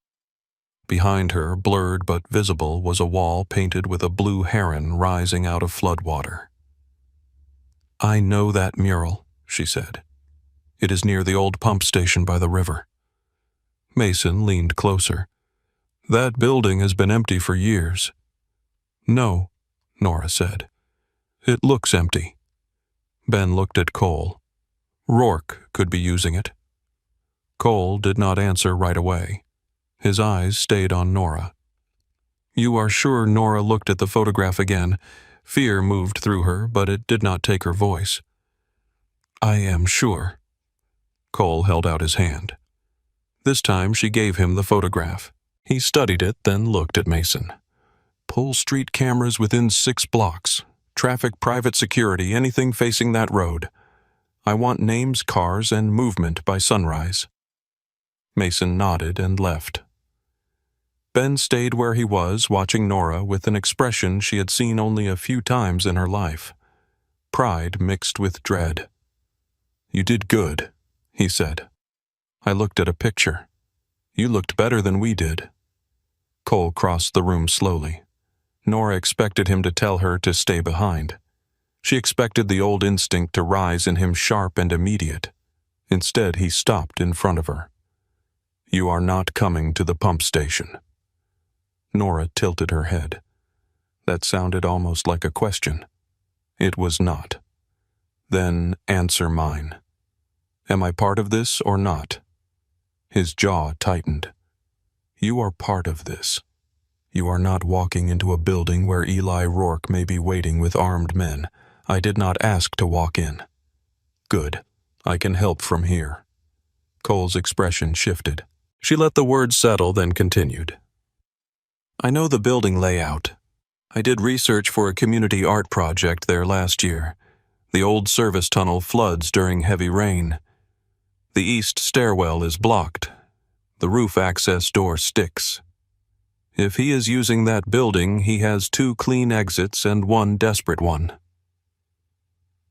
Behind her, blurred but visible, was a wall painted with a blue heron rising out of floodwater. "I know that mural," she said. "It is near the old pump station by the river." Mason leaned closer. "That building has been empty for years." "No," Nora said. "It looks empty." Ben looked at Cole. Rourke could be using it. Cole did not answer right away. His eyes stayed on Nora. "You are sure?" Nora looked at the photograph again. Fear moved through her, but it did not take her voice. "I am sure." Cole held out his hand. This time she gave him the photograph. He studied it, then looked at Mason. "Pull street cameras within 6 blocks. Traffic, private security, anything facing that road." I want names, cars, and movement by sunrise." Mason nodded and left. Ben stayed where he was, watching Nora with an expression she had seen only a few times in her life. Pride mixed with dread. "You did good," he said. "I looked at a picture. You looked better than we did." Cole crossed the room slowly. Nora expected him to tell her to stay behind. She expected the old instinct to rise in him sharp and immediate. Instead, he stopped in front of her. "You are not coming to the pump station." Nora tilted her head. That sounded almost like a question. It was not. "Then answer mine. Am I part of this or not?" His jaw tightened. "You are part of this. You are not walking into a building where Eli Rourke may be waiting with armed men. I did not ask to walk in." "Good. I can help from here." Cole's expression shifted. She let the words settle, then continued. "I know the building layout. I did research for a community art project there last year. The old service tunnel floods during heavy rain. The east stairwell is blocked. The roof access door sticks. If he is using that building, he has 2 clean exits and 1 desperate one."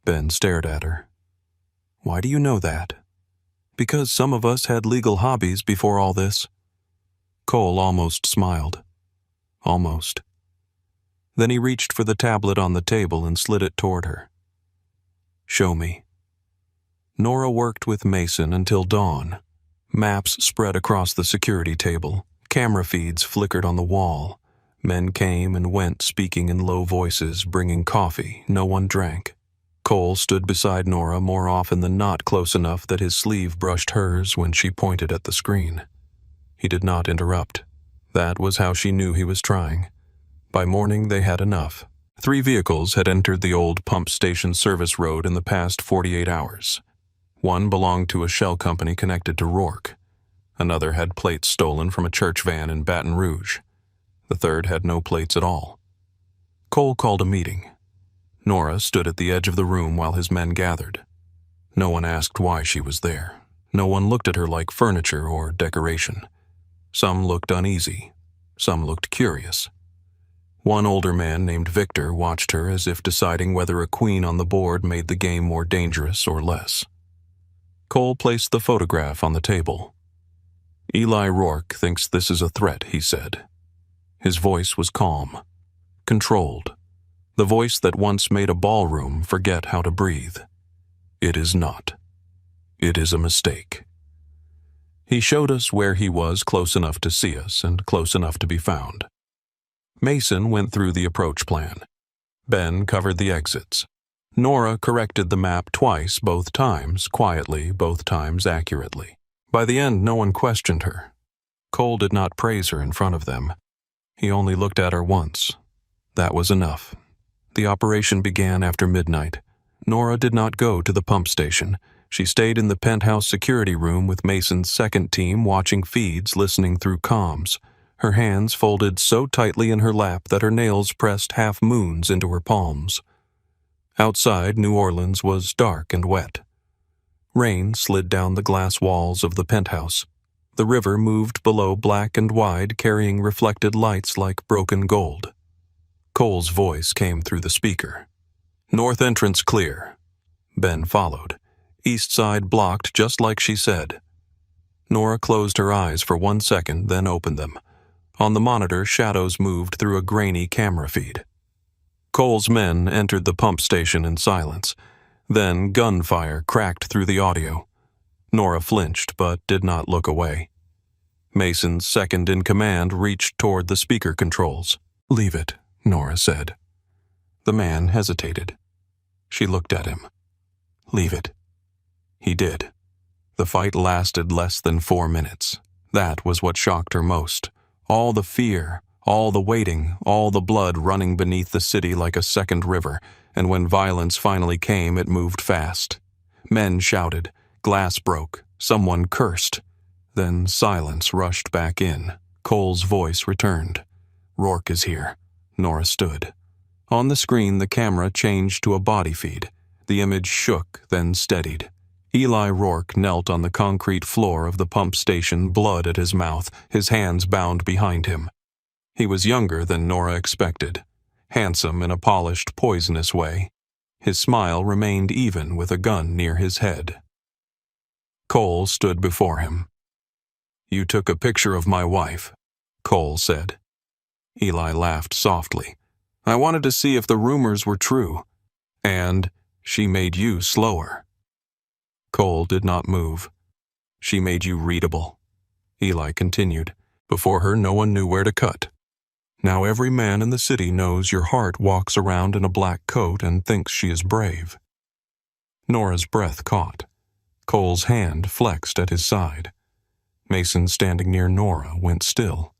Ben stared at her. "Why do you know that?" "Because some of us had legal hobbies before all this." Cole almost smiled. Almost. Then he reached for the tablet on the table and slid it toward her. "Show me." Nora worked with Mason until dawn. Maps spread across the security table. Camera feeds flickered on the wall. Men came and went, speaking in low voices, bringing coffee. No one drank. Cole stood beside Nora more often than not, close enough that his sleeve brushed hers when she pointed at the screen. He did not interrupt. That was how she knew he was trying. By morning, they had enough. 3 vehicles had entered the old pump station service road in the past 48 hours. One belonged to a shell company connected to Rourke. Another had plates stolen from a church van in Baton Rouge. The third had no plates at all. Cole called a meeting. Nora stood at the edge of the room while his men gathered. No one asked why she was there. No one looked at her like furniture or decoration. Some looked uneasy. Some looked curious. One older man named Victor watched her as if deciding whether a queen on the board made the game more dangerous or less. Cole placed the photograph on the table. "Eli Rourke thinks this is a threat," he said. His voice was calm, controlled, the voice that once made a ballroom forget how to breathe. "It is not. It is a mistake." He showed us where he was, close enough to see us and close enough to be found. Mason went through the approach plan. Ben covered the exits. Nora corrected the map twice, both times quietly, both times accurately. By the end, no one questioned her. Cole did not praise her in front of them. He only looked at her once. That was enough. The operation began after midnight. Nora did not go to the pump station. She stayed in the penthouse security room with Mason's second team, watching feeds, listening through comms. Her hands folded so tightly in her lap that her nails pressed half moons into her palms. Outside, New Orleans was dark and wet. Rain slid down the glass walls of the penthouse. The river moved below, black and wide, carrying reflected lights like broken gold. Cole's voice came through the speaker. "North entrance clear." Ben followed. East side blocked, just like she said. Nora closed her eyes for 1 second, then opened them. On the monitor, shadows moved through a grainy camera feed. Cole's men entered the pump station in silence. Then gunfire cracked through the audio. Nora flinched, but did not look away. Mason's second in command reached toward the speaker controls. "Leave it," Nora said. The man hesitated. She looked at him. "Leave it." He did. The fight lasted less than 4 minutes. That was what shocked her most. All the fear, all the waiting, all the blood running beneath the city like a second river, and when violence finally came, it moved fast. Men shouted, glass broke, someone cursed. Then silence rushed back in. Cole's voice returned. "Rourke is here." Nora stood. On the screen, the camera changed to a body feed. The image shook, then steadied. Eli Rourke knelt on the concrete floor of the pump station, blood at his mouth, his hands bound behind him. He was younger than Nora expected, handsome in a polished, poisonous way. His smile remained even with a gun near his head. Cole stood before him. "You took a picture of my wife," Cole said. Eli laughed softly. "I wanted to see if the rumors were true. And she made you slower." Cole did not move. "She made you readable," Eli continued. "Before her, no one knew where to cut. Now every man in the city knows your heart walks around in a black coat and thinks she is brave." Nora's breath caught. Cole's hand flexed at his side. Mason, standing near Nora, went still.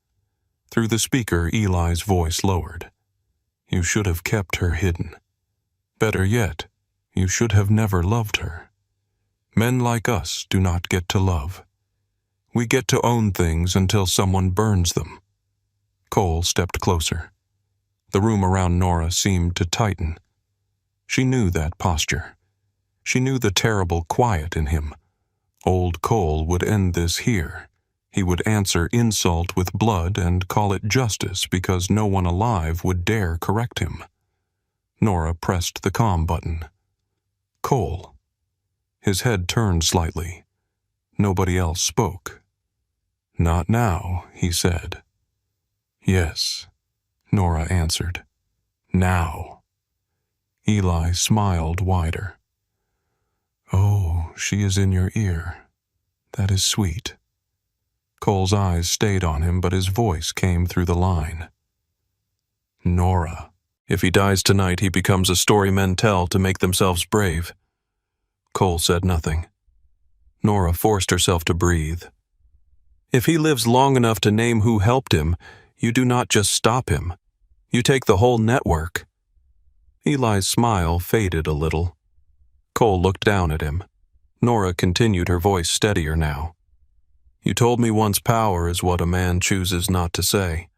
Through the speaker, Eli's voice lowered. "You should have kept her hidden. Better yet, you should have never loved her. Men like us do not get to love. We get to own things until someone burns them." Cole stepped closer. The room around Nora seemed to tighten. She knew that posture. She knew the terrible quiet in him. Old Cole would end this here. He would answer insult with blood and call it justice because no one alive would dare correct him. Nora pressed the calm button. "Cole." His head turned slightly. Nobody else spoke. "Not now," he said. "Yes," Nora answered. "Now." Eli smiled wider. "Oh, she is in your ear. That is sweet." Cole's eyes stayed on him, but his voice came through the line. "Nora, if he dies tonight, he becomes a story men tell to make themselves brave." Cole said nothing. Nora forced herself to breathe. "If he lives long enough to name who helped him, you do not just stop him. You take the whole network." Eli's smile faded a little. Cole looked down at him. Nora continued, her voice steadier now. "You told me once power is what a man chooses not to say.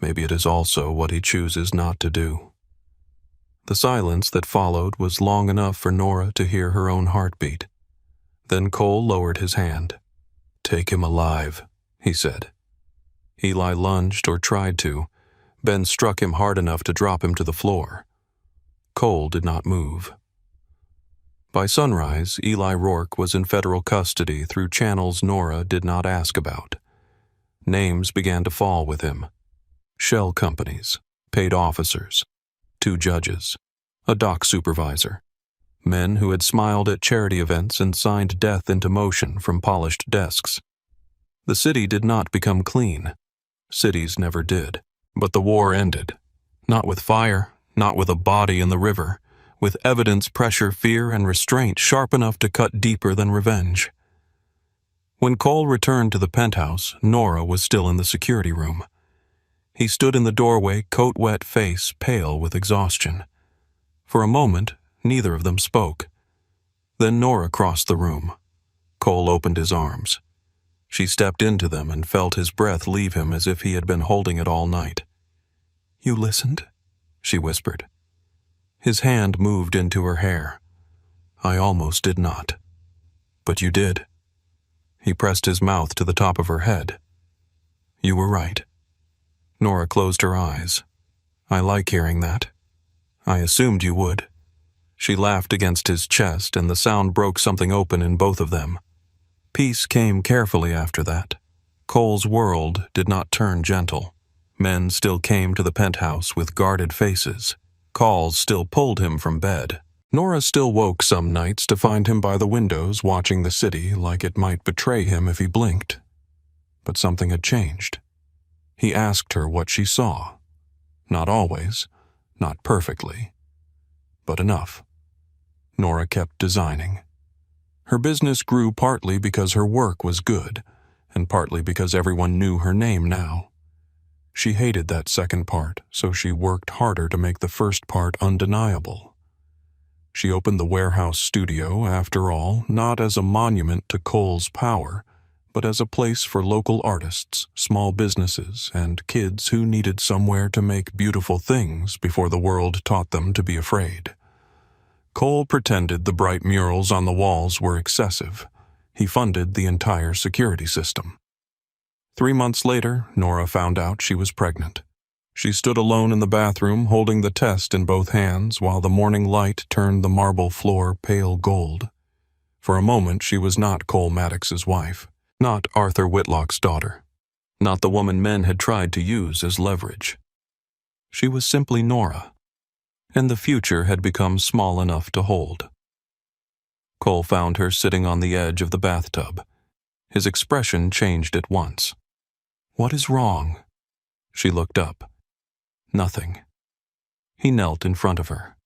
Maybe it is also what he chooses not to do." The silence that followed was long enough for Nora to hear her own heartbeat. Then Cole lowered his hand. "Take him alive," he said. Eli lunged or tried to. Ben struck him hard enough to drop him to the floor. Cole did not move. By sunrise, Eli Rourke was in federal custody through channels Nora did not ask about. Names began to fall with him. Shell companies, paid officers, 2 judges, a dock supervisor, men who had smiled at charity events and signed death into motion from polished desks. The city did not become clean. Cities never did. But the war ended. Not with fire, not with a body in the river, with evidence, pressure, fear, and restraint sharp enough to cut deeper than revenge. When Cole returned to the penthouse, Nora was still in the security room. He stood in the doorway, coat-wet face pale with exhaustion. For a moment, neither of them spoke. Then Nora crossed the room. Cole opened his arms. She stepped into them and felt his breath leave him as if he had been holding it all night. "You listened?" she whispered. His hand moved into her hair. "I almost did not." "But you did." He pressed his mouth to the top of her head. "You were right." Nora closed her eyes. "I like hearing that. I assumed you would." She laughed against his chest, and the sound broke something open in both of them. Peace came carefully after that. Cole's world did not turn gentle. Men still came to the penthouse with guarded faces. Calls still pulled him from bed. Nora still woke some nights to find him by the windows watching the city like it might betray him if he blinked. But something had changed. He asked her what she saw. Not always, not perfectly, but enough. Nora kept designing. Her business grew partly because her work was good, and partly because everyone knew her name now. She hated that second part, so she worked harder to make the first part undeniable. She opened the warehouse studio, after all, not as a monument to Cole's power, but as a place for local artists, small businesses, and kids who needed somewhere to make beautiful things before the world taught them to be afraid. Cole pretended the bright murals on the walls were excessive. He funded the entire security system. 3 months later, Nora found out she was pregnant. She stood alone in the bathroom, holding the test in both hands while the morning light turned the marble floor pale gold. For a moment, she was not Cole Maddox's wife, not Arthur Whitlock's daughter, not the woman men had tried to use as leverage. She was simply Nora, and the future had become small enough to hold. Cole found her sitting on the edge of the bathtub. His expression changed at once. "What is wrong?" She looked up. Nothing. He knelt in front of her.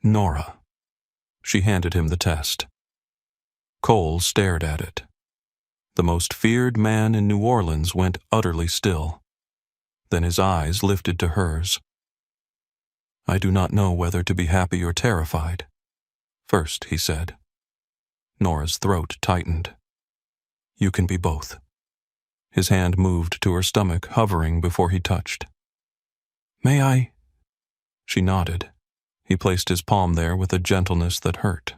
"Nora." She handed him the test. Cole stared at it. The most feared man in New Orleans went utterly still. Then his eyes lifted to hers. "I do not know whether to be happy or terrified. First," he said. Nora's throat tightened. "You can be both." His hand moved to her stomach, hovering before he touched. "May I?" She nodded. He placed his palm there with a gentleness that hurt.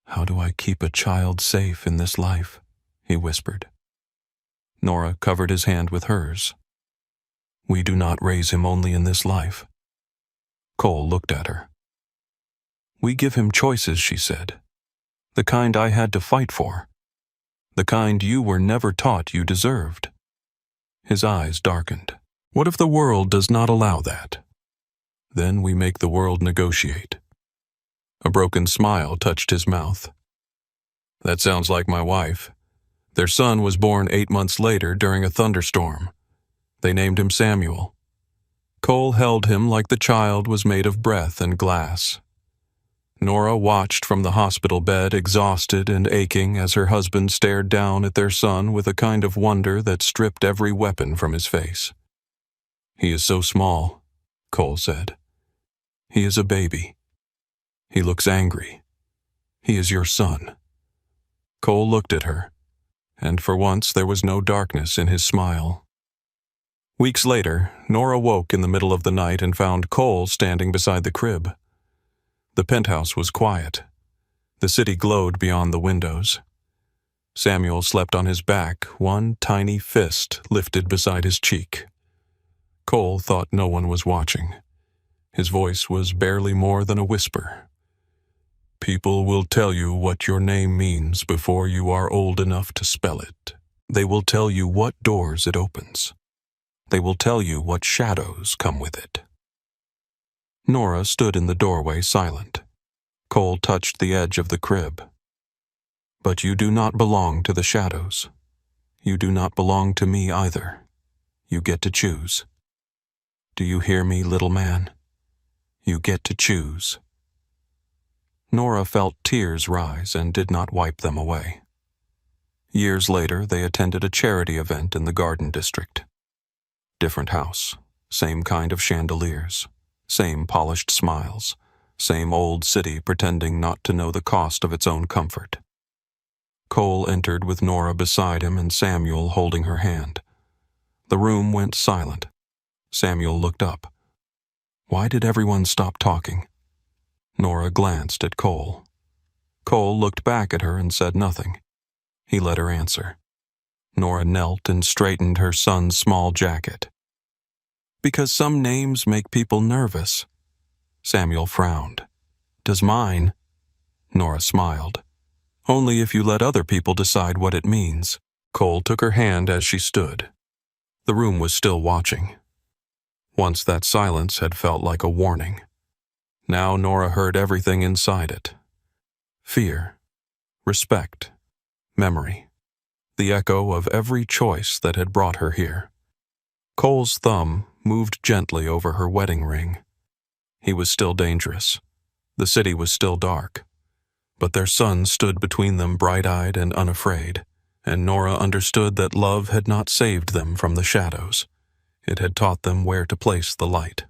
"How do I keep a child safe in this life?" he whispered. Nora covered his hand with hers. "We do not raise him only in this life." Cole looked at her. "We give him choices," she said. "The kind I had to fight for. The kind you were never taught you deserved." His eyes darkened. "What if the world does not allow that? Then we make the world negotiate." A broken smile touched his mouth. "That sounds like my wife. Their son was born 8 months later during a thunderstorm. They named him Samuel." Cole held him like the child was made of breath and glass. Nora watched from the hospital bed, exhausted and aching, as her husband stared down at their son with a kind of wonder that stripped every weapon from his face. "He is so small," Cole said. "He is a baby. He looks angry. He is your son." Cole looked at her, and for once there was no darkness in his smile. Weeks later, Nora woke in the middle of the night and found Cole standing beside the crib. The penthouse was quiet. The city glowed beyond the windows. Samuel slept on his back, one tiny fist lifted beside his cheek. Cole thought no one was watching. His voice was barely more than a whisper. "People will tell you what your name means before you are old enough to spell it. They will tell you what doors it opens. They will tell you what shadows come with it." Nora stood in the doorway silent. Cole touched the edge of the crib. "But you do not belong to the shadows. You do not belong to me either. You get to choose. Do you hear me, little man? You get to choose." Nora felt tears rise and did not wipe them away. Years later, they attended a charity event in the Garden District. Different house, same kind of chandeliers, same polished smiles, same old city pretending not to know the cost of its own comfort. Cole entered with Nora beside him and Samuel holding her hand. The room went silent. Samuel looked up. Why did everyone stop talking? Nora glanced at Cole. Cole looked back at her and said nothing. He let her answer. Nora knelt and straightened her son's small jacket. "Because some names make people nervous." Samuel frowned. "Does mine?" Nora smiled. "Only if you let other people decide what it means." Cole took her hand as she stood. The room was still watching. Once that silence had felt like a warning. Now Nora heard everything inside it. Fear, respect, memory, the echo of every choice that had brought her here. Cole's thumb moved gently over her wedding ring. He was still dangerous. The city was still dark. But their son stood between them bright-eyed and unafraid, and Nora understood that love had not saved them from the shadows. It had taught them where to place the light.